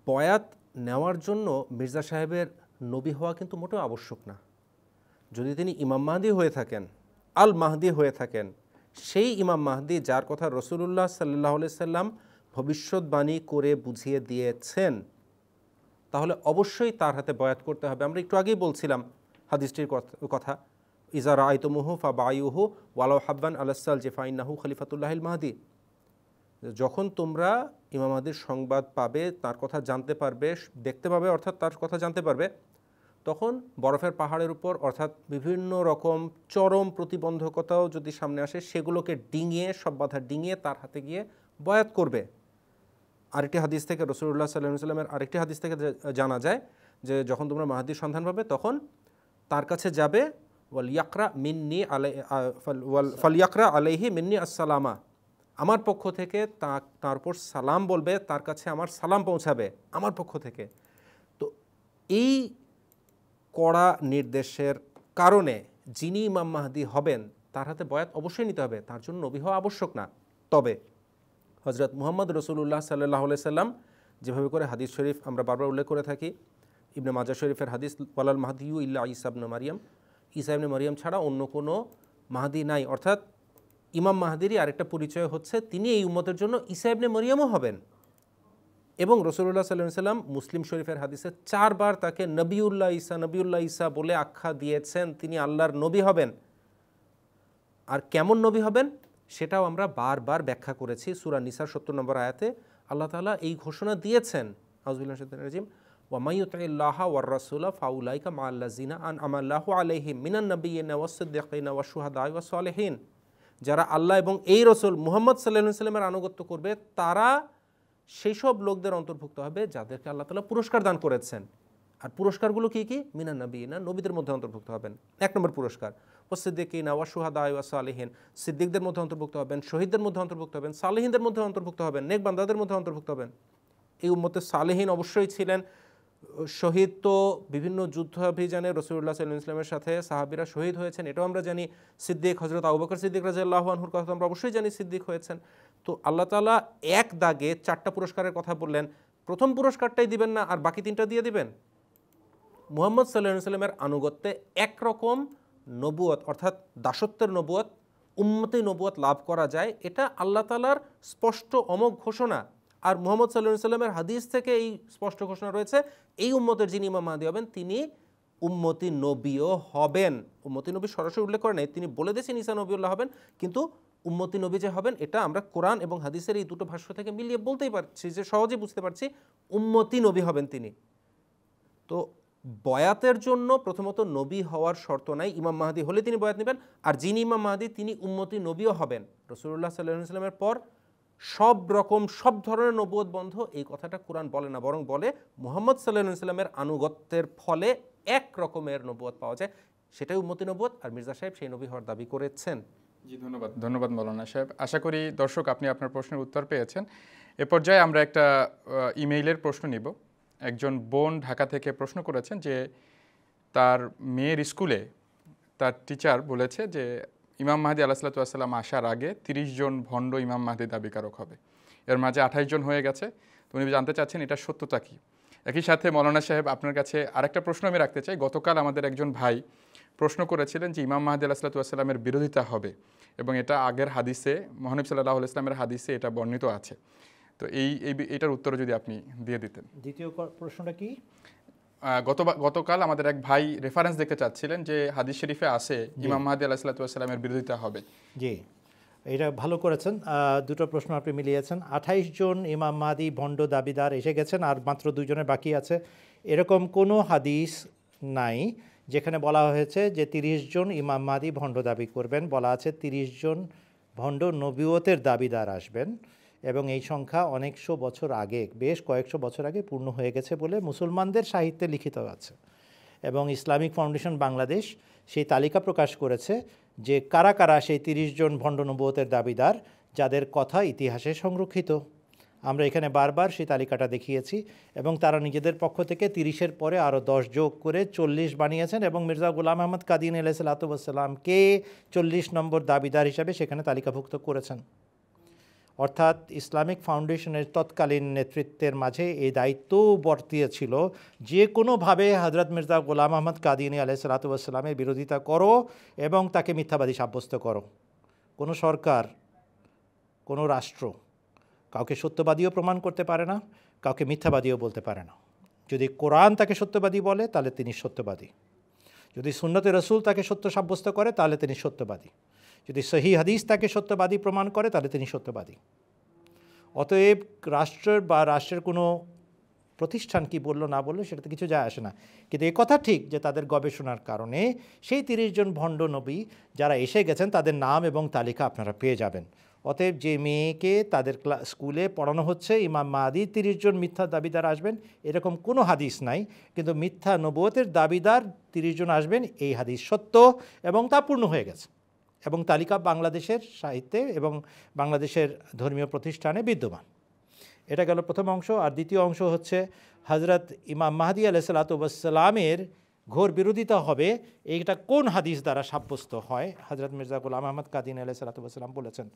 বয়াত নেওয়ার জন্য মির্জা সাহেবের নবী হওয়া কিন্তু মোটেও আবশ্যক না। যদি তিনি ইমাম মাহদি হয়ে থাকেন, আল মাহদি হয়ে থাকেন, সেই ইমাম মাহদি যার কথা রাসূলুল্লাহ সাল্লাল্লাহু আলাইহি সাল্লাম ভবিষ্যৎবাণী করে বুঝিয়ে দিয়েছেন, তাহলে অবশ্যই তার হাতে বয়াত করতে হবে। আমরা একটু আগেই বলছিলাম হাদিসটির কথা, ইজা রাআইতুমুহু ফাবাইউহু ওয়ালাউ হাব্বান আলাসাল যে ফাইন্নাহু খলিফাতুল্লাহিল মাহদি। যখন তোমরা ইমাম মাহদির সংবাদ পাবে, তার কথা জানতে পারবে, দেখতে পাবে, অর্থাৎ তার কথা জানতে পারবে, তখন বরফের পাহাড়ের উপর অর্থাৎ বিভিন্ন রকম চরম প্রতিবন্ধকতাও যদি সামনে আসে, সেগুলোকে ডিঙিয়ে, সব বাধা ডিঙিয়ে তার হাতে গিয়ে বয়াত করবে। আরেকটি হাদিস থেকে, রাসূলুল্লাহ সাল্লাল্লাহু আলাইহি ওয়াসাল্লামের আরেকটি হাদিস থেকে জানা যায় যে যখন তোমরা মাহদির সন্ধান পাবে তখন তার কাছে যাবে, ফালইয়াকরা আলাইহি মিন্নি আসসালামা, আমার পক্ষ থেকে তার উপর সালাম বলবে, তার কাছে আমার সালাম পৌঁছাবে আমার পক্ষ থেকে। তো এই কড়া নির্দেশের কারণে যিনি ইমাম মাহদি হবেন তার হাতে বয়াত অবশ্যই নিতে হবে, তার জন্য নবী হওয়া আবশ্যক না। তবে হজরত মুহাম্মদ রাসূলুল্লাহ সাল্লাল্লাহু আলাইহি সাল্লাম যেভাবে করে হাদিস শরীফ আমরা বারবার উল্লেখ করে থাকি, ইবনে মাজাহ শরীফের হাদিস, ওয়ালাল মাহদিয়ু ইল্লা ঈসা ইবনে মারিয়াম, ঈসা ইবনে মারিয়াম ছাড়া অন্য কোনো মাহদি নাই। অর্থাৎ ইমাম মাহদিরই আরেকটা পরিচয় হচ্ছে তিনি এই উম্মতের জন্য ঈসা ইবনে মারিয়ামও হবেন। এবং রাসূলুল্লাহ সাল্লাল্লাহু আলাইহি সাল্লাম মুসলিম শরীফের হাদিসে 4 বার তাকে নবিউল্লাহ ঈসা বলে আখ্যা দিয়েছেন, তিনি আল্লাহর নবী হবেন। আর কেমন নবী হবেন সেটাও আমরা বারবার ব্যাখ্যা করেছি। সূরা নিসার 70 নম্বর আয়াতে আল্লাহ তাআলা এই ঘোষণা দিয়েছেন, আউযুবিল্লাহি মিনাশ শাইতানির রাজিম, ওয়া মান ইউতিইল্লাহা ওয়ার রাসূলা ফাউলাইকা মাআল্লাযিনা আনআমা আল্লাহু আলাইহিম মিনান নাবিয়্যিনা ওয়াস সিদ্দীকিনা ওয়াশ শুহাদা'i ওয়াস সালিহিন। যারা আল্লাহ এবং এই রাসূল মুহাম্মদ সাল্লাল্লাহু আলাইহি সাল্লামের আনুগত্য করবে তারা সেই সব লোকদের অন্তর্ভুক্ত হবে যাদেরকে আল্লাহ তাআলা পুরস্কার দান করেছেন। আর পুরস্কারগুলো কি কি? মিনান নাবিয়্যিনা, নবীদের মধ্যে অন্তর্ভুক্ত হবেন 1 নম্বর পুরস্কার, ওয়াস সিদ্দীকিনা ওয়াশ শুহাদা'i ওয়াস সালিহিন, সিদ্দিকদের মধ্যে অন্তর্ভুক্ত হবেন, শহীদদের মধ্যে অন্তর্ভুক্ত হবেন, সালেহিনদের মধ্যে অন্তর্ভুক্ত হবেন, নেক বান্দাদের মধ্যে অন্তর্ভুক্ত হবেন। এই উম্মতে সালেহিন অবশ্যই ছিলেন। শহীদ তো বিভিন্ন যুদ্ধাভিযানে রাসূলুল্লাহ সাল্লাল্লাহু আলাইহি ওয়াসাল্লামের সাথে সাহাবীরা শহীদ হয়েছেন, এটাও আমরা জানি। সিদ্দিক, হযরত আবু বকর সিদ্দিক রাদিয়াল্লাহু আনহুর কথা আমরা অবশ্যই জানি, সিদ্দিক হয়েছেন। তো আল্লাহ তাআলা এক দাগে 4টা পুরস্কারের কথা বললেন, প্রথম পুরস্কারটাই দিবেন না আর বাকি 3টা দিয়ে দিবেন? মুহাম্মদ সাল্লাল্লাহু আলাইহি ওয়াসাল্লামের আনুগত্যে একরকম নবুয়ত অর্থাৎ দাসত্বের নবুয়ত, উম্মতি নবুয়ত লাভ করা যায়, এটা আল্লাহ তাআলার স্পষ্ট অমোঘ ঘোষণা। আর মুহাম্মদ সাল্লাল্লাহু আলাইহি ওয়াসাল্লামের হাদিস থেকে এই স্পষ্ট ঘোষণা রয়েছে, এই উম্মতের যিনি ইমাম মাহদি হবেন তিনি উম্মতি নবীও হবেন। উম্মতি নবী সরাসরি উল্লেখ করে নাই, তিনি বলে দিয়েছেন ঈসা নবীউল্লাহ হবেন, কিন্তু উম্মতি নবী যে হবেন এটা আমরা কোরআন এবং হাদিসের এই দুটো ভাষ্য থেকে মিলিয়ে বলতেই পারছি, যে সহজেই বুঝতে পারছি উম্মতি নবী হবেন তিনি। তো বয়াতের জন্য প্রথমত নবী হওয়ার শর্ত নাই, ইমাম মাহদি হলে তিনি বয়াত নেবেন। আর যিনি ইমাম মাহদি তিনি উম্মতি নবীও হবেন। রাসূলুল্লাহ সাল্লাল্লাহু আলাইহি ওয়াসাল্লামের পর সব ধরনের নবুয়ত বন্ধ, এই কথাটা কোরআন বলে না, বরং বলে মুহাম্মদ সাল্লাল্লাহু আলাইহি ওয়াসাল্লামের আনুগত্যের ফলে এক রকমের নবুয়ত পাওয়া যায়, সেটাই উম্মতি নবুয়ত। আর মির্জা সাহেব সেই নবী হওয়ার দাবি করেছেন। জি, ধন্যবাদ মৌলানা সাহেব। আশা করি দর্শক আপনি আপনার প্রশ্নের উত্তর পেয়েছেন। এ পর্যায়ে আমরা একটা ইমেইলের প্রশ্ন নিব। একজন বোন ঢাকা থেকে প্রশ্ন করেছেন যে তার মেয়ের স্কুলে তার টিচার বলেছে যে ইমাম মাহদী আলাইহিস সালাম আসার আগে 30 জন ভণ্ড ইমাম মাহদী দাবিকারক হবে, এর মাঝে 28 জন হয়ে গেছে। তো উনি জানতে চাচ্ছেন এটা সত্যতা কি। একই সাথে মৌলানা সাহেব আপনার কাছে আরেকটা প্রশ্ন আমি রাখতে চাই। গতকাল আমাদের একজন ভাই প্রশ্ন করেছিলেন যে ইমাম মাহদী আলাইহিস সালামের বিরোধিতা হবে, এবং এটা আগের হাদিসে মহানবী সাল্লাল্লাহু আলাইহি ওয়াসাল্লামের হাদিসে এটা বর্ণিত আছে। তো এটার উত্তর যদি আপনি দিয়ে দিতেন। দ্বিতীয় প্রশ্নটা কি? গতকাল আমাদের এক ভাই রেফারেন্স দেখতে চাচ্ছিলেন যে হাদিস শরীফে আছে ইমাম মাহদী আলাইহিস সালামের বিরোধিতা হবে। জি, এটা ভালো করেছেন, দুটো প্রশ্ন আপনি মিলিয়েছেন। 28 জন ইমাম মাহদী ভণ্ড দাবিদার এসে গেছেন, আর মাত্র 2 জনের বাকি আছে। এরকম কোনো হাদিস নাই যেখানে বলা হয়েছে যে 30 জন ইমাম মাহদী ভণ্ড দাবি করবেন। বলা আছে 30 জন ভণ্ড নবুয়তের দাবিদার আসবেন, এবং এই সংখ্যা অনেকশো বছর আগে, বেশ কয়েকশো বছর আগে পূর্ণ হয়ে গেছে বলে মুসলমানদের সাহিত্যে লিখিত আছে। এবং ইসলামিক ফাউন্ডেশন বাংলাদেশ সেই তালিকা প্রকাশ করেছে যে কারা কারা সেই 30 জন ভণ্ড নবুয়তের দাবিদার, যাদের কথা ইতিহাসে সংরক্ষিত। আমরা এখানে বারবার সেই তালিকাটা দেখিয়েছি, এবং তারা নিজেদের পক্ষ থেকে 30-এর পরে আরও 10 যোগ করে 40 বানিয়েছেন, এবং মির্জা গোলাম আহমদ কাদিয়ানী আলাইহিসসালামকে 40 নম্বর দাবিদার হিসাবে সেখানে তালিকাভুক্ত করেছেন। অর্থাৎ ইসলামিক ফাউন্ডেশনের তৎকালীন নেতৃত্বের মাঝে এই দায়িত্ব বর্তিয়েছিল যে কোনোভাবে হজরত মির্জা গোলাম আহমদ কাদিয়ানী আলাইহিসসালামের বিরোধিতা করো এবং তাকে মিথ্যাবাদী সাব্যস্ত করো। কোনো সরকার, কোনো রাষ্ট্র কাউকে সত্যবাদীও প্রমাণ করতে পারে না, কাউকে মিথ্যাবাদীও বলতে পারে না। যদি কোরআন তাকে সত্যবাদী বলে তাহলে তিনি সত্যবাদী, যদি সুন্নতে রসুল তাকে সত্য সাব্যস্ত করে তাহলে তিনি সত্যবাদী, যদি সহি হাদিস তাকে সত্যবাদী প্রমাণ করে তাহলে তিনি সত্যবাদী। অতএব রাষ্ট্রের বা রাষ্ট্রের কোনো প্রতিষ্ঠান কি বললো না বললো সেটাতে কিছু যায় আসে না, কিন্তু এই কথা ঠিক যে তাদের গবেষণার কারণে সেই 30 জন ভণ্ড নবী যারা এসে গেছেন তাদের নাম এবং তালিকা আপনারা পেয়ে যাবেন। অতএব যে মেয়েকে তাদের স্কুলে পড়ানো হচ্ছে ইমাম মাহদী 30 জন মিথ্যা দাবিদার আসবেন, এরকম কোনো হাদিস নাই, কিন্তু মিথ্যা নবুয়তের দাবিদার 30 জন আসবেন এই হাদিস সত্য এবং তা পূর্ণ হয়ে গেছে, এবং তালিকা বাংলাদেশের সাহিত্যে এবং বাংলাদেশের ধর্মীয় প্রতিষ্ঠানে বিদ্যমান। এটা গেল প্রথম অংশ। আর দ্বিতীয় অংশ হচ্ছে হজরত ইমাম মাহদী আলাইহিসসালামের ঘোর বিরোধিতা হবে, এইটা কোন হাদিস দ্বারা সাব্যস্ত হয়। হজরত মির্জা গোলাম আহমদ কাদিয়ানী আলাইহিসসালাম বলেছেন,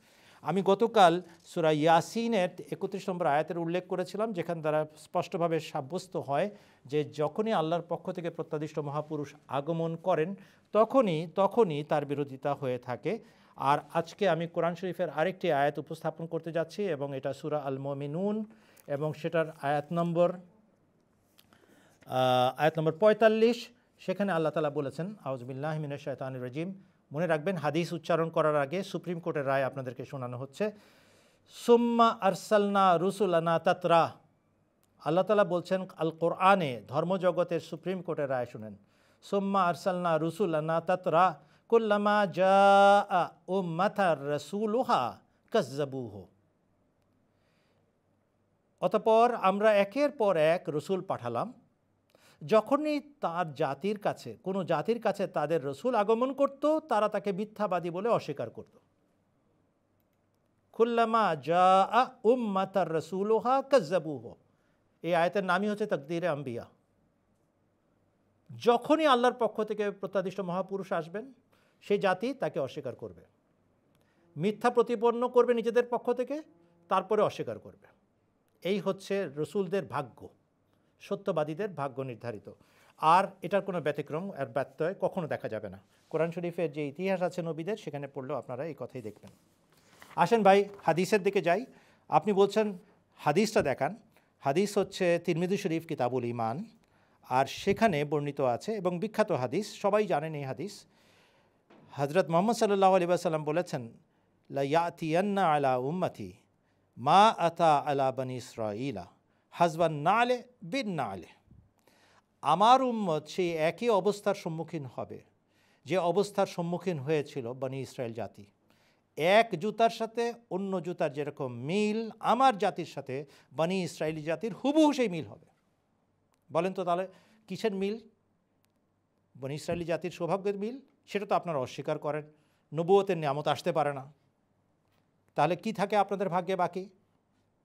আমি গতকাল সূরা ইয়াসিনের 31 নম্বর আয়াতের উল্লেখ করেছিলাম, যেখান দ্বারা স্পষ্টভাবে সাব্যস্ত হয় যে যখনই আল্লাহর পক্ষ থেকে প্রত্যাদিষ্ট মহাপুরুষ আগমন করেন তখনই তার বিরোধিতা হয়ে থাকে। আর আজকে আমি কোরআন শরীফের আরেকটি আয়াত উপস্থাপন করতে যাচ্ছি, এবং এটা সূরা আল মুমিনুন, এবং সেটার আয়াত নম্বর 45। সেখানে আল্লাহ তাআলা বলেছেন, আউযুবিল্লাহি মিনাশ শাইতানির রাজিম। মনে রাখবেন, হাদিস উচ্চারণ করার আগে সুপ্রিম কোর্টের রায় আপনাদেরকে শোনানো হচ্ছে। সুম্মা আরসালনা রুসুলানা তাতরা। আল্লাহ তাআলা বলছেন আল কোরআনে, ধর্মজগতের সুপ্রিম কোর্টের রায় শুনেন। সুম্মা আরসালনা রুসুলানা তাতরা কুল্লামা জাআ উম্মাতার রাসূলুহা কাযযাবুহু। অতঃপর আমরা একের পর এক রসুল পাঠালাম, যখনই তার জাতির কাছে, কোনো জাতির কাছে তাদের রসুল আগমন করত, তারা তাকে মিথ্যাবাদী বলে অস্বীকার করত। কুল্লামা জাআ উম্মাতার রাসূলুহা কাযযাবুহু, এই আয়াতের নামই হচ্ছে তাকদীরে আম্বিয়া। যখনই আল্লাহর পক্ষ থেকে প্রত্যাদিষ্ট মহাপুরুষ আসবেন, সেই জাতি তাকে অস্বীকার করবে, মিথ্যা প্রতিপন্ন করবে নিজেদের পক্ষ থেকে, তারপরে অস্বীকার করবে। এই হচ্ছে রসুলদের ভাগ্য, সত্যবাদীদের ভাগ্য নির্ধারিত। আর এটার কোনো ব্যতিক্রম আর ব্যত্যয় কখনো দেখা যাবে না। কোরআন শরীফের যে ইতিহাস আছে নবীদের, সেখানে পড়লেও আপনারা এই কথাই দেখবেন। আসেন ভাই হাদিসের দিকে যাই। আপনি বলছেন হাদিসটা দেখান। হাদিস হচ্ছে তিরমিজি শরীফ কিতাবুল ঈমান, আর সেখানে বর্ণিত আছে, এবং বিখ্যাত হাদিস, সবাই জানেন এই হাদিস। হজরত মুহাম্মদ সাল্লাল্লাহু আলাইহি ওয়াসাল্লাম বলেছেন, লা ইয়াতিয়ান্না আলা উম্মতি মা আতা আলা বনি ইসরাঈলা হাজবান নালে বিন নালে। আমার উম্মত সেই একই অবস্থার সম্মুখীন হবে যে অবস্থার সম্মুখীন হয়েছিল বনি ইসরায়েল জাতি। এক জুতার সাথে অন্য জুতার যেরকম মিল আমার জাতির সাথে বনি ইসরায়েলি জাতির হুবহু সেই মিল হবে। বলেন তো তাহলে কিসের মিল? বনি ইসরায়েলি জাতির সৌভাগ্যের মিল? সেটা তো আপনারা অস্বীকার করেন। নবুয়তের নিয়ামত আসতে পারে না। তাহলে কি থাকে আপনাদের ভাগ্যে বাকি?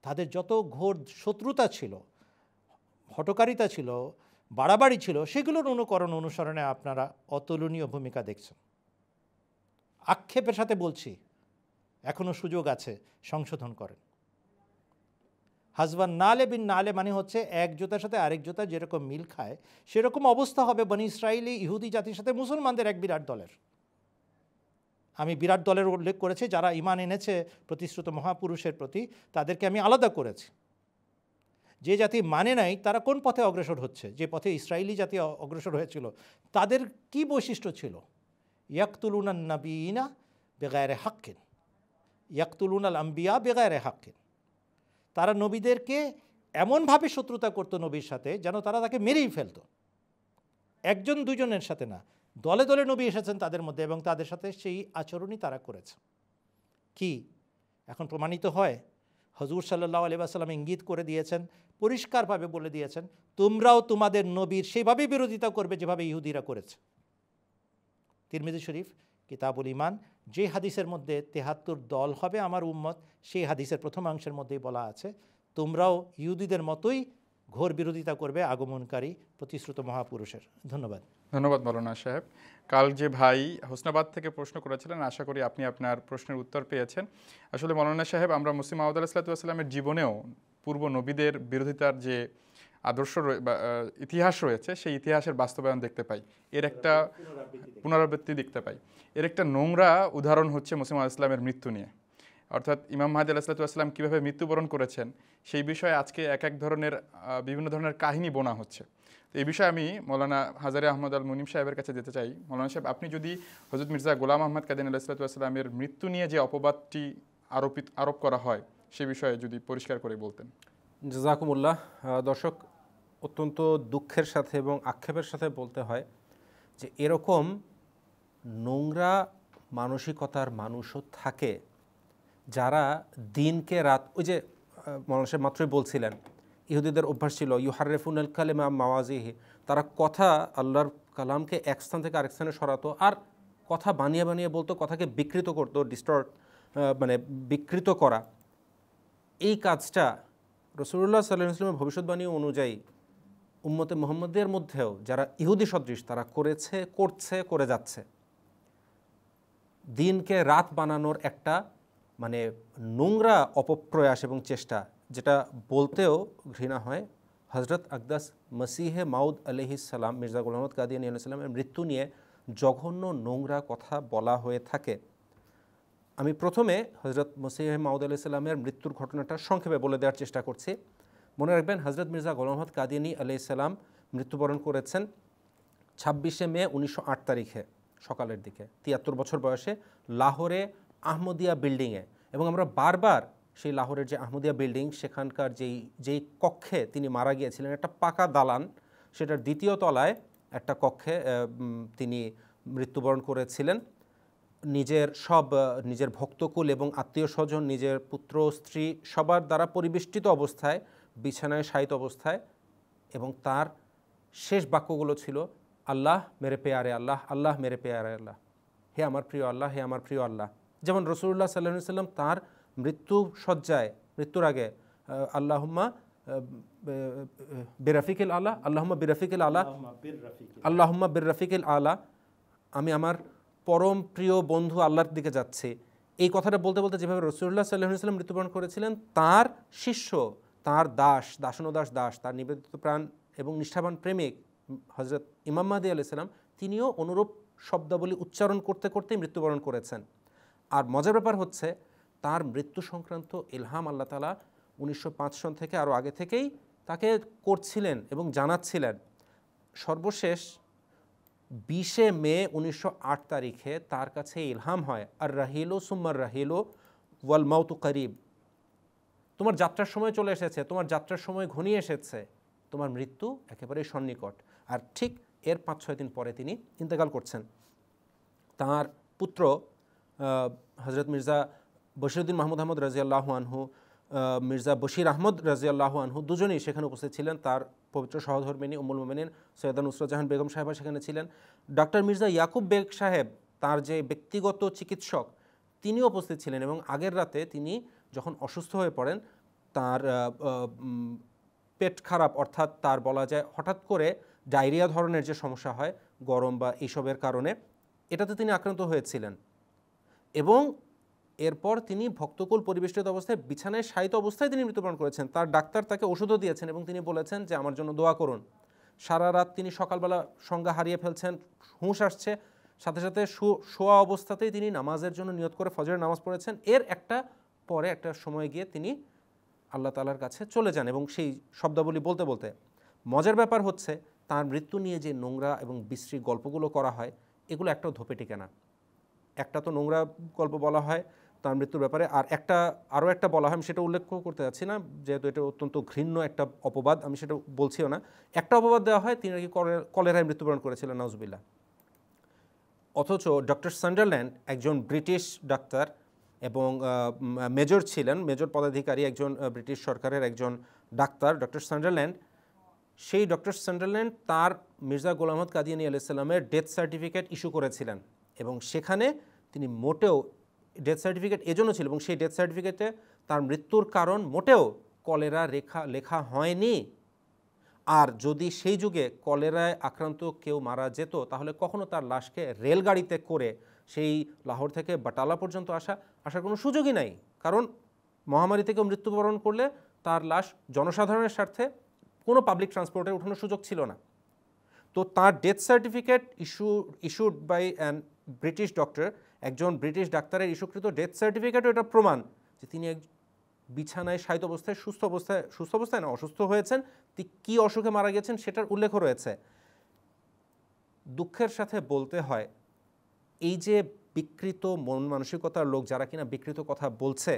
তাদের যত ঘোর শত্রুতা ছিল, হটকারিতা ছিল, বাড়াবাড়ি ছিল, সেগুলোর অনুকরণ অনুসরণে আপনারা অতুলনীয় ভূমিকা দেখছেন। আক্ষেপের সাথে বলছি, এখনও সুযোগ আছে, সংশোধন করেন। হাজবান নালে বিন নালে মানে হচ্ছে এক জুতার সাথে আরেক জুতা যেরকম মিল খায়, সেরকম অবস্থা হবে বনি ইসরায়েলি ইহুদি জাতির সাথে মুসলমানদের এক বিরাট দলের। আমি বিরাট দলের উল্লেখ করেছি, যারা ঈমান এনেছে প্রতিশ্রুত মহাপুরুষের প্রতি, তাদেরকে আমি আলাদা করেছি। যে জাতি মানে নাই তারা কোন পথে অগ্রসর হচ্ছে, যে পথে ইসরায়েলি জাতি অগ্রসর হয়েছিল, তাদের কি বৈশিষ্ট্য ছিল? ইয়াকতুলুন আন নবীনা বেগায়রে হাক্কিন, ইয়াকতুলুন আল আম্বিয়া বেগায়রে হাক্কিন। তারা নবীদেরকে এমনভাবে শত্রুতা করতো নবীর সাথে যেন তারা তাকে মেরেই ফেলতো। একজন দুজনের সাথে না, দলে দলে নবী এসেছেন তাদের মধ্যে, এবং তাদের সাথে সেই আচরণই তারা করেছে। কি এখন প্রমাণিত হয়? হজুর সাল্লাল্লাহু আলাইহি ওয়াসাল্লাম ইঙ্গিত করে দিয়েছেন, পরিষ্কারভাবে বলে দিয়েছেন, তোমরাও তোমাদের নবীর সেইভাবে বিরোধিতা করবে যেভাবে ইহুদিরা করেছে। তিরমিজি শরীফ কিতাবুল ঈমান, যে হাদিসের মধ্যে ৭৩ দল হবে আমার উম্মত, সেই হাদিসের প্রথমাংশের মধ্যেই বলা আছে, তোমরাও ইহুদিদের মতোই ঘোর বিরোধিতা করবে আগমনকারী প্রতিশ্রুত মহাপুরুষের। ধন্যবাদ। ধন্যবাদ মৌলানা সাহেব। কাল যে ভাই হোসনাবাদ থেকে প্রশ্ন করেছিলেন, আশা করি আপনি আপনার প্রশ্নের উত্তর পেয়েছেন। আসলে মৌলানা সাহেব, আমরা মুসলিম মাউদ আলাইহিসসালামের জীবনেও পূর্ব নবীদের বিরোধিতার যে আদর্শ বা ইতিহাস রয়েছে, সেই ইতিহাসের বাস্তবায়ন দেখতে পাই, এর একটা পুনরাবৃত্তি দেখতে পাই। এর একটা নোংরা উদাহরণ হচ্ছে মুসলিম ইসলামের মৃত্যু নিয়ে, অর্থাৎ ইমাম মাহদী আলাইহিসসালাম কীভাবে মৃত্যুবরণ করেছেন সেই বিষয়ে আজকে এক ধরনের বিভিন্ন ধরনের কাহিনী বোনা হচ্ছে। তো এই বিষয়ে আমি মৌলানা হাজারে আহমদ আল মুনিম সাহেবের কাছে যেতে চাই। মৌলানা সাহেব, আপনি যদি হযরত মির্জা গোলাম আহমদ কাদিয়ানী আলাইহিসসালামের মৃত্যু নিয়ে যে অপবাদটি আরোপ করা হয় সে বিষয়ে যদি পরিষ্কার করে বলতেন। জাযাকুমুল্লাহ। দর্শক, অত্যন্ত দুঃখের সাথে এবং আক্ষেপের সাথে বলতে হয় যে এরকম নোংরা মানসিকতার মানুষও থাকে, যারা দিনকে রাত, ওই যে মৌলানা সাহেব মাত্রই বলছিলেন, ইহুদিদের অভ্যাস ছিল ইউহাররিফুন আল কালিমা মাওয়াজিহি, তারা কথা, আল্লাহর কালামকে এক স্থান থেকে আরেক স্থানে সরাতো, আর কথা বানিয়ে বানিয়ে বলতো, কথাকে বিকৃত করতো, ডিস্টর্ট মানে বিকৃত করা। এই কাজটা রাসূলুল্লাহ সাল্লাল্লাহু আলাইহি ওয়াসাল্লামের ভবিষ্যৎবাণী অনুযায়ী উম্মতে মুহাম্মদের মধ্যেও যারা ইহুদি সদৃশ তারা করেছে, করছে, করে যাচ্ছে। দিনকে রাত বানানোর একটা মানে নোংরা অপপ্রয়াস এবং চেষ্টা, যেটা বলতেও ঘৃণা হয়। হজরত আকদাস মসিহে মাউদ আলাইহিসসালাম মির্জা গোলাম আহমদ কাদিয়ানী আলাইহিস সালামের মৃত্যু নিয়ে জঘন্য নোংরা কথা বলা হয়ে থাকে। আমি প্রথমে হজরত মসিহে মাউদ আলাইহিসসালামের মৃত্যুর ঘটনাটা সংক্ষেপে বলে দেওয়ার চেষ্টা করছি। মনে রাখবেন, হজরত মির্জা গোলাম আহমদ কাদিয়ানী আলাইহিসসালাম মৃত্যুবরণ করেছেন 26শে মে 1908 তারিখে সকালের দিকে, 73 বছর বয়সে, লাহোরে আহমদিয়া বিল্ডিংয়ে। এবং আমরা বারবার সেই লাহোরের যে আহমদিয়া বিল্ডিং, সেখানকার যেই কক্ষে তিনি মারা গিয়েছিলেন, একটা পাকা দালান, সেটার দ্বিতীয় তলায় একটা কক্ষে তিনি মৃত্যুবরণ করেছিলেন। নিজের ভক্তকুল এবং আত্মীয় স্বজন, নিজের পুত্র স্ত্রী সবার দ্বারা পরিবেষ্টিত অবস্থায় বিছানায় শায়িত অবস্থায়, এবং তার শেষ বাক্যগুলো ছিল, আল্লাহ মেরে পেয়ারে আল্লাহ, আল্লাহ মেরে পেয়ারে আল্লাহ, হে আমার প্রিয় আল্লাহ, হে আমার প্রিয় আল্লাহ। যেমন রাসূলুল্লাহ সাল্লাল্লাহু আলাইহি ওয়াসাল্লাম তাঁর মৃত্যুর আগে আল্লাহুম্মা বিরাফিকিল আলা, আল্লাহুম্মা বিরাফিকিল আলা, আল্লাহুম্মা বিরাফিকিল আলা, আমি আমার পরম প্রিয় বন্ধু আল্লাহর দিকে যাচ্ছে। এই কথাটা বলতে বলতে যেভাবে রাসূলুল্লাহ সাল্লাল্লাহু আলাইহি ওয়াসাল্লাম মৃত্যুবরণ করেছিলেন, তার শিষ্য, তার দাসানুদাস দাস, তার নিবেদিত প্রাণ এবং নিষ্ঠাবান প্রেমিক হযরত ইমাম মাহদী আলাইহিস সালাম, তিনিও অনুরূপ শব্দাবলী উচ্চারণ করতে করতেই মৃত্যুবরণ করেছেন। আর মজার ব্যাপার হচ্ছে, তার মৃত্যু সংক্রান্ত ইলহাম আল্লাহ তাআলা 1905 সন থেকে আরও আগে থেকেই তাকে করছিলেন এবং জানাচ্ছিলেন। সর্বশেষ 20শে মে 1908 তারিখে তার কাছে ইলহাম হয়, আর রাহিলু সুম্মার রাহিলু ওয়াল মাউতু করিব, তোমার যাত্রার সময় চলে এসেছে, তোমার যাত্রার সময় ঘনিয়ে এসেছে, তোমার মৃত্যু একেবারেই সন্নিকট। আর ঠিক এর 5-6 দিন পরে তিনি ইন্তেকাল করছেন। তাঁর পুত্র হজরত মির্জা বশিরউদ্দিন মাহমুদ আহমদ রাজিয়াল্লাহু আনহু, মির্জা বশির আহমদ রাজিয়াল্লাহু আনহু দুজনেই সেখানে উপস্থিত ছিলেন। তার পবিত্র সহধর্মিনী উম্মুল মুমিনিন সৈয়দা নুসরাত জাহান বেগম সাহেবা সেখানে ছিলেন। ডক্টর মির্জা ইয়াকুব বেগ সাহেব তার যে ব্যক্তিগত চিকিৎসক তিনি উপস্থিত ছিলেন এবং আগের রাতে তিনি যখন অসুস্থ হয়ে পড়েন, তার পেট খারাপ, অর্থাৎ তার বলা যায় হঠাৎ করে ডায়রিয়া ধরনের যে সমস্যা হয় গরম বা এইসবের কারণে, এটাতে তিনি আক্রান্ত হয়েছিলেন এবং এরপর তিনি ভক্তকুল পরিবেষ্টিত অবস্থায় বিছানায় শায়িত অবস্থায় তিনি মৃত্যুবরণ করেছেন। তার ডাক্তার তাকে ওষুধও দিয়েছেন এবং তিনি বলেছেন যে আমার জন্য দোয়া করুন। সারা রাত তিনি সকালবেলা সংজ্ঞা হারিয়ে ফেলছেন, হুঁশ আসছে, সাথে সাথে শোয়া অবস্থাতেই তিনি নামাজের জন্য নিয়ত করে ফজরের নামাজ পড়েছেন। এর পরে একটা সময় গিয়ে তিনি আল্লাহ তাআলার কাছে চলে যান এবং সেই শব্দাবলী বলতে বলতে। মজার ব্যাপার হচ্ছে তার মৃত্যু নিয়ে যে নোংরা এবং বিশ্রী গল্পগুলো করা হয় এগুলো একটাও ধোপে টিকে না। একটা তো নোংরা গল্প বলা হয় তার মৃত্যুর ব্যাপারে, আর আরও একটা বলা হয়, আমি সেটা উল্লেখ করতে যাচ্ছি না যেহেতু এটা অত্যন্ত ঘৃণ্য একটা অপবাদ, আমি সেটা বলছিও না। একটা অপবাদ দেওয়া হয় তিনি নাকি কলেরায় মৃত্যুবরণ করেছিলেন, নাউজুবিল্লাহ। অথচ ডক্টর সান্ডারল্যান্ড একজন ব্রিটিশ ডাক্তার এবং মেজর ছিলেন, মেজর পদাধিকারী, একজন ব্রিটিশ সরকারের একজন ডাক্তার ডক্টর সান্ডারল্যান্ড। সেই ডক্টর সান্ডারল্যান্ড তার মির্জা গোলাম আহমদ কাদিয়ানী আলাইহিস সালামের ডেথ সার্টিফিকেট ইস্যু করেছিলেন এবং সেখানে তিনি মোটেও ডেথ সার্টিফিকেট এজন্য ছিল এবং সেই ডেথ সার্টিফিকেটে তার মৃত্যুর কারণ মোটেও কলেরা লেখা হয়নি। আর যদি সেই যুগে কলেরায় আক্রান্ত কেউ মারা যেত তাহলে কখনো তার লাশকে রেলগাড়িতে করে সেই লাহোর থেকে বাটালা পর্যন্ত আসার কোনো সুযোগই নাই, কারণ মহামারী থেকে মৃত্যুবরণ করলে তার লাশ জনসাধারণের স্বার্থে কোনো পাবলিক ট্রান্সপোর্টে ওঠানোর সুযোগ ছিল না। তো তার death certificate issued by an British doctor, একজন ব্রিটিশ ডাক্তারের ইস্যুকৃত ডেথ সার্টিফিকেটও এটা প্রমাণ যে তিনি এক বিছানায় শায়িত অবস্থায় সুস্থ অবস্থায় না, অসুস্থ হয়েছেন, কী অসুখে মারা গেছেন সেটার উল্লেখও রয়েছে। দুঃখের সাথে বলতে হয় এই যে বিকৃত মন মানসিকতার লোক যারা কিনা বিকৃত কথা বলছে,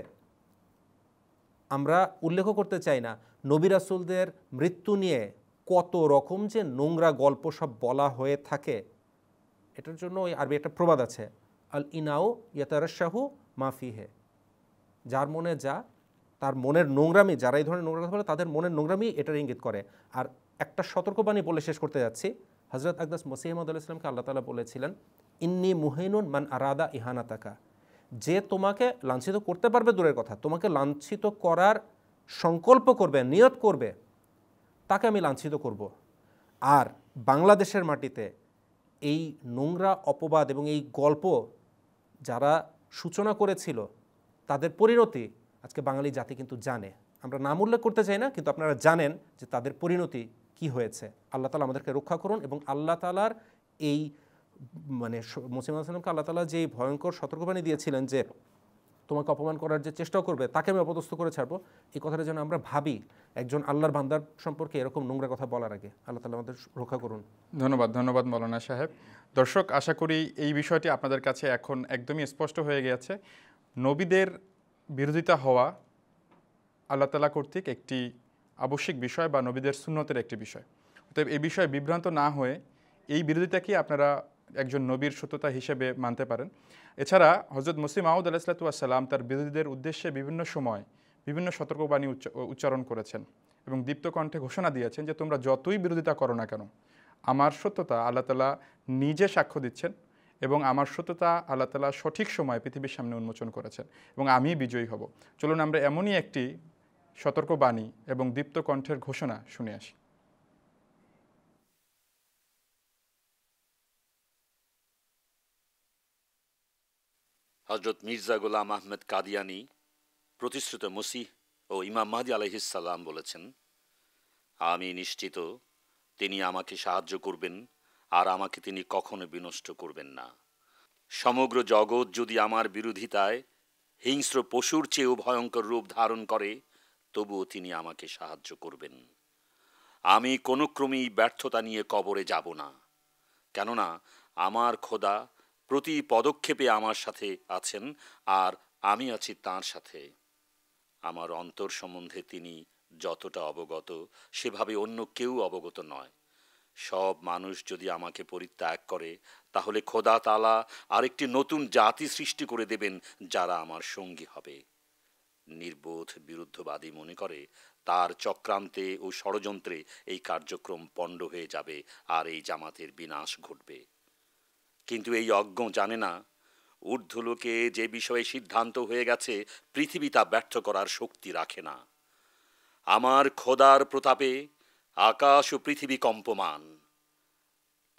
আমরা উল্লেখ করতে চাই না নবী রাসূলদের মৃত্যু নিয়ে কত রকম যে নোংরা গল্প সব বলা হয়ে থাকে। এটার জন্য ওই আরবি একটা প্রবাদ আছে, আল ইনাউ ইয়াতারাশাহু মাফিহে, যার মনে যা তার মনের নোংরামি, যারা এই ধরনের নোংরা কথা বলে তাদের মনের নোংরামি এটার ইঙ্গিত করে। আর একটা সতর্কবাণী বলে শেষ করতে যাচ্ছি, হযরত আকদাস মসিহ মাউদ আলাইহিস সালামকে আল্লাহ তাআলা বলেছিলেন ইন্নী মুহিনুন মান আরাদা ইহানাতাকা, যে তোমাকে লাঞ্ছিত করতে পারবে দূরের কথা, তোমাকে লাঞ্ছিত করার সংকল্প করবে, নিয়ত করবে, তাকে আমি লাঞ্ছিত করব। আর বাংলাদেশের মাটিতে এই নোংরা অপবাদ এবং এই গল্প যারা সূচনা করেছিল তাদের পরিণতি আজকে বাঙালি জাতি কিন্তু জানে। আমরা নাম উল্লেখ করতে চাই না, কিন্তু আপনারা জানেন যে তাদের পরিণতি কি হয়েছে। আল্লাহ তাআলা আমাদেরকে রক্ষা করুন এবং আল্লাহ তাআলার এই মুসা আলাইহিস সালামকে আল্লাহ তাআলা যে ভয়ঙ্কর সতর্কবাণী দিয়েছিলেন যে তোমাকে অপমান করার যে চেষ্টা করবে তাকে আমি অপদস্থ করে ছাড়বো, এই কথাটা যেন আমরা ভাবি একজন আল্লাহর বান্দার সম্পর্কে এরকম নোংরা কথা বলার আগে। আল্লাহ তাআলা আমাদের রক্ষা করুন। ধন্যবাদ মৌলানা সাহেব। দর্শক, আশা করি এই বিষয়টি আপনাদের কাছে এখন একদমই স্পষ্ট হয়ে গেছে। নবীদের বিরোধিতা হওয়া আল্লাহ তাআলা কর্তৃক একটি আবশ্যিক বিষয় বা নবীদের সুন্নতের একটি বিষয়। অতএব এই বিষয়ে বিভ্রান্ত না হয়ে এই বিরোধিতাকে আপনারা একজন নবীর সত্যতা হিসেবে মানতে পারেন। এছাড়া হযরত মসিহ মাউদ আলাইহিস সালাম তার বিরোধীদের উদ্দেশ্যে বিভিন্ন সময় বিভিন্ন সতর্কবাণী উচ্চারণ করেছেন এবং দীপ্ত কণ্ঠে ঘোষণা দিয়েছেন যে তোমরা যতই বিরোধিতা করো না কেন, আমার সত্যতা আল্লাহ তাআলা নিজে সাক্ষ্য দিচ্ছেন এবং আমার সত্যতা আল্লাহ তাআলা সঠিক সময় পৃথিবীর সামনে উন্মোচন করেছেন এবং আমি বিজয়ী হব। চলুন আমরা এমনই একটি সতর্কবাণী এবং দীপ্ত কণ্ঠের ঘোষণা শুনে আসি। হযরত মির্জা গোলাম আহমেদ কাদিয়ানী প্রতিশ্রুত মসিহ ও ইমাম মাহদী আলাইহিস সালাম বলেছেন, আমি নিশ্চিত তিনি আমাকে সাহায্য করবেন আর আমাকে তিনি কখনো বিনষ্ট করবেন না। সমগ্র জগৎ যদি আমার বিরোধিতায় হিংস্র পশুর চেয়েও ভয়ঙ্কর রূপ ধারণ করে তবুও তিনি আমাকে সাহায্য করবেন। আমি কোনো ক্রমেই ব্যর্থতা নিয়ে কবরে যাব না, কেননা আমার খোদা প্রতি পদক্ষেপে আমার সাথে আছেন আর আমি আছি তাঁর সাথে। আমার অন্তর সম্বন্ধে তিনি যতটা অবগত সেভাবে অন্য কেউ অবগত নয়। সব মানুষ যদি আমাকে পরিত্যাগ করে তাহলে খোদা তাআলা আরেকটি নতুন জাতি সৃষ্টি করে দেবেন যারা আমার সঙ্গী হবে। নির্বোধ বিরুদ্ধবাদী মনে করে তার চক্রান্তে ও ষড়যন্ত্রে এই কার্যক্রম পণ্ড হয়ে যাবে আর এই জামাতের বিনাশ ঘটবে। কিন্তু এই অজ্ঞ জানে না ঊর্ধ্বলোকে যে বিষয়ে সিদ্ধান্ত হয়ে গেছে পৃথিবী তা ব্যর্থ করার শক্তি রাখে না। আমার খোদার প্রতাপে আকাশ ও পৃথিবী কম্পমান।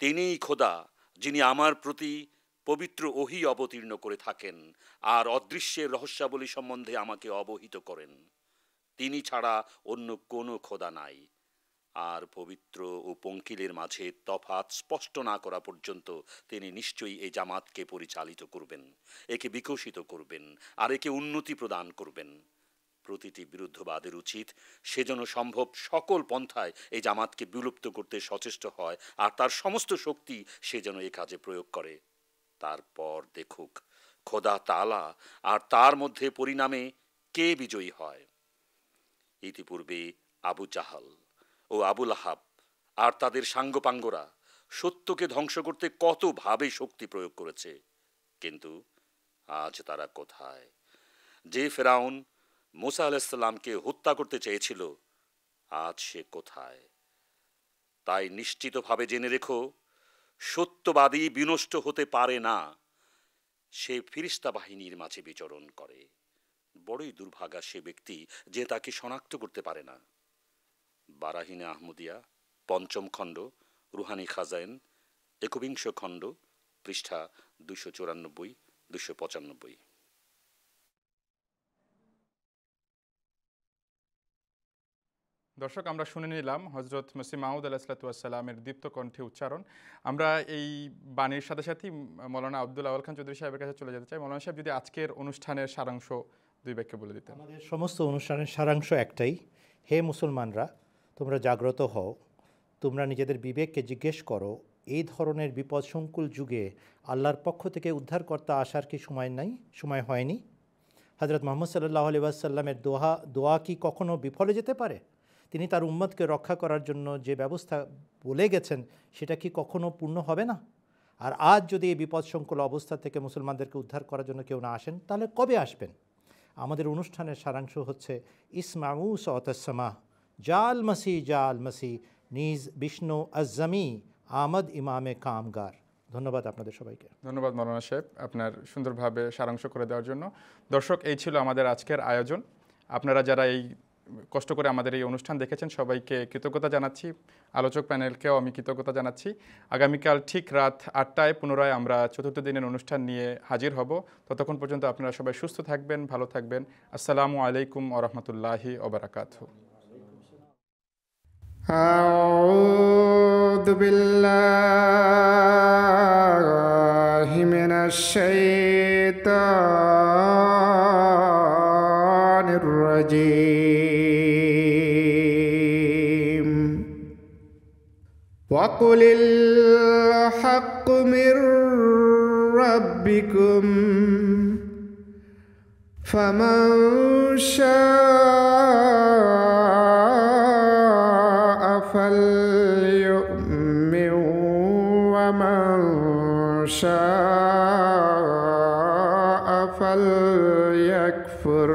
তিনিই খোদা যিনি আমার প্রতি পবিত্র ওহী অবতীর্ণ করে থাকেন আর অদৃশ্যের রহস্যাবলী সম্বন্ধে আমাকে অবহিত করেন। তিনি ছাড়া অন্য কোনো খোদা নাই। আর পবিত্র ও পঙ্কিলের মাঝে তফাৎ স্পষ্ট না করা পর্যন্ত তিনি নিশ্চয়ই এই জামাতকে পরিচালিত করবেন, একে বিকশিত করবেন আর একে উন্নতি প্রদান করবেন। প্রতিটি বিরুদ্ধবাদের উচিত সে যেন সম্ভব সকল পন্থায় এই জামাতকে বিলুপ্ত করতে সচেষ্ট হয় আর তার সমস্ত শক্তি সে যেন এ কাজে প্রয়োগ করে। তারপর দেখুক খোদা তাআলা আর তার মধ্যে পরিণামে কে বিজয়ী হয়। ইতিপূর্বে আবু জাহাল ও আবু লাহাব আর তাদের সাঙ্গপাঙ্গরা সত্যকে ধ্বংস করতে কতভাবে শক্তি প্রয়োগ করেছে, কিন্তু আজ তারা কোথায়? যে ফেরাউন মুসা আলাইহিস সালামকে হত্যা করতে চেয়েছিল, আজ সে কোথায়? তাই নিশ্চিতভাবে জেনে রেখো, সত্যবাদী বিনষ্ট হতে পারে না। সে ফিরিস্তা বাহিনীর মাঝে বিচরণ করে। বড়ই দুর্ভাগা সে ব্যক্তি যে তাকে শনাক্ত করতে পারে না। বারাহিনে আহমদিয়া, ৫ম খণ্ড, রুহানি খাজাইন, ২১ খণ্ড, পৃষ্ঠা ২৯৪-২৯৫। দর্শক, আমরা শুনে নিলাম হজরত মসিহ মাউদ আলাইহিসসালামের দীপ্ত কণ্ঠে উচ্চারণ। আমরা এই বাণীর সাথে সাথেই মৌলানা আব্দুল আউয়াল খান চৌধুরী সাহেবের কাছে চলে যেতে চাই। মৌলানা সাহেব, যদি আজকের অনুষ্ঠানের সারাংশ ২ বাক্যে বলে দিতেন। আমাদের সমস্ত অনুষ্ঠানের সারাংশ একটাই: হে মুসলমানরা, তোমরা জাগ্রত হও, তোমরা নিজেদের বিবেককে জিজ্ঞেস করো, এই ধরনের বিপদসংকুল যুগে আল্লাহর পক্ষ থেকে উদ্ধারকর্তা আসার কি সময় হয়নি? হযরত মুহাম্মদ সাল্লাল্লাহু আলাইহি ওয়াসাল্লামের দোয়া কি কখনো বিফলে যেতে পারে? তিনি তার উম্মতকে রক্ষা করার জন্য যে ব্যবস্থা বলে গেছেন সেটা কি কখনো পূর্ণ হবে না? আর আজ যদি এই বিপদসংকুল অবস্থা থেকে মুসলমানদেরকে উদ্ধার করার জন্য কেউ না আসেন, তাহলে কবে আসবেন? আমাদের অনুষ্ঠানের সারাংশ হচ্ছে ইসমাউ সাওতাস-সামা, জাল মাসি নিজ বিষ্ণু আজ্জামি আমদ ইমামে কামগার। ধন্যবাদ আপনাদের সবাইকে। ধন্যবাদ মৌলানা সাহেব আপনার সুন্দরভাবে সারাংশ করে দেওয়ার জন্য। দর্শক, এই ছিল আমাদের আজকের আয়োজন। আপনারা যারা এই কষ্ট করে আমাদের এই অনুষ্ঠান দেখেছেন সবাইকে কৃতজ্ঞতা জানাচ্ছি। আলোচক প্যানেলকেও আমি কৃতজ্ঞতা জানাচ্ছি। আগামীকাল ঠিক রাত ৮টায় পুনরায় আমরা ৪র্থ দিনের অনুষ্ঠান নিয়ে হাজির হব। ততক্ষণ পর্যন্ত আপনারা সবাই সুস্থ থাকবেন, ভালো থাকবেন। আসসালামু আলাইকুম ওয়া রাহমাতুল্লাহি ওয়া বারাকাতুহু। আউযু বিল্লাহি মিনাশ শাইতানির রাজীম। ওয়া কুলিল হাক্কু মির রাব্বিকুম ফামান শাআ ফালইউমিন ওয়া মান শাআ ফালইয়াকফুর।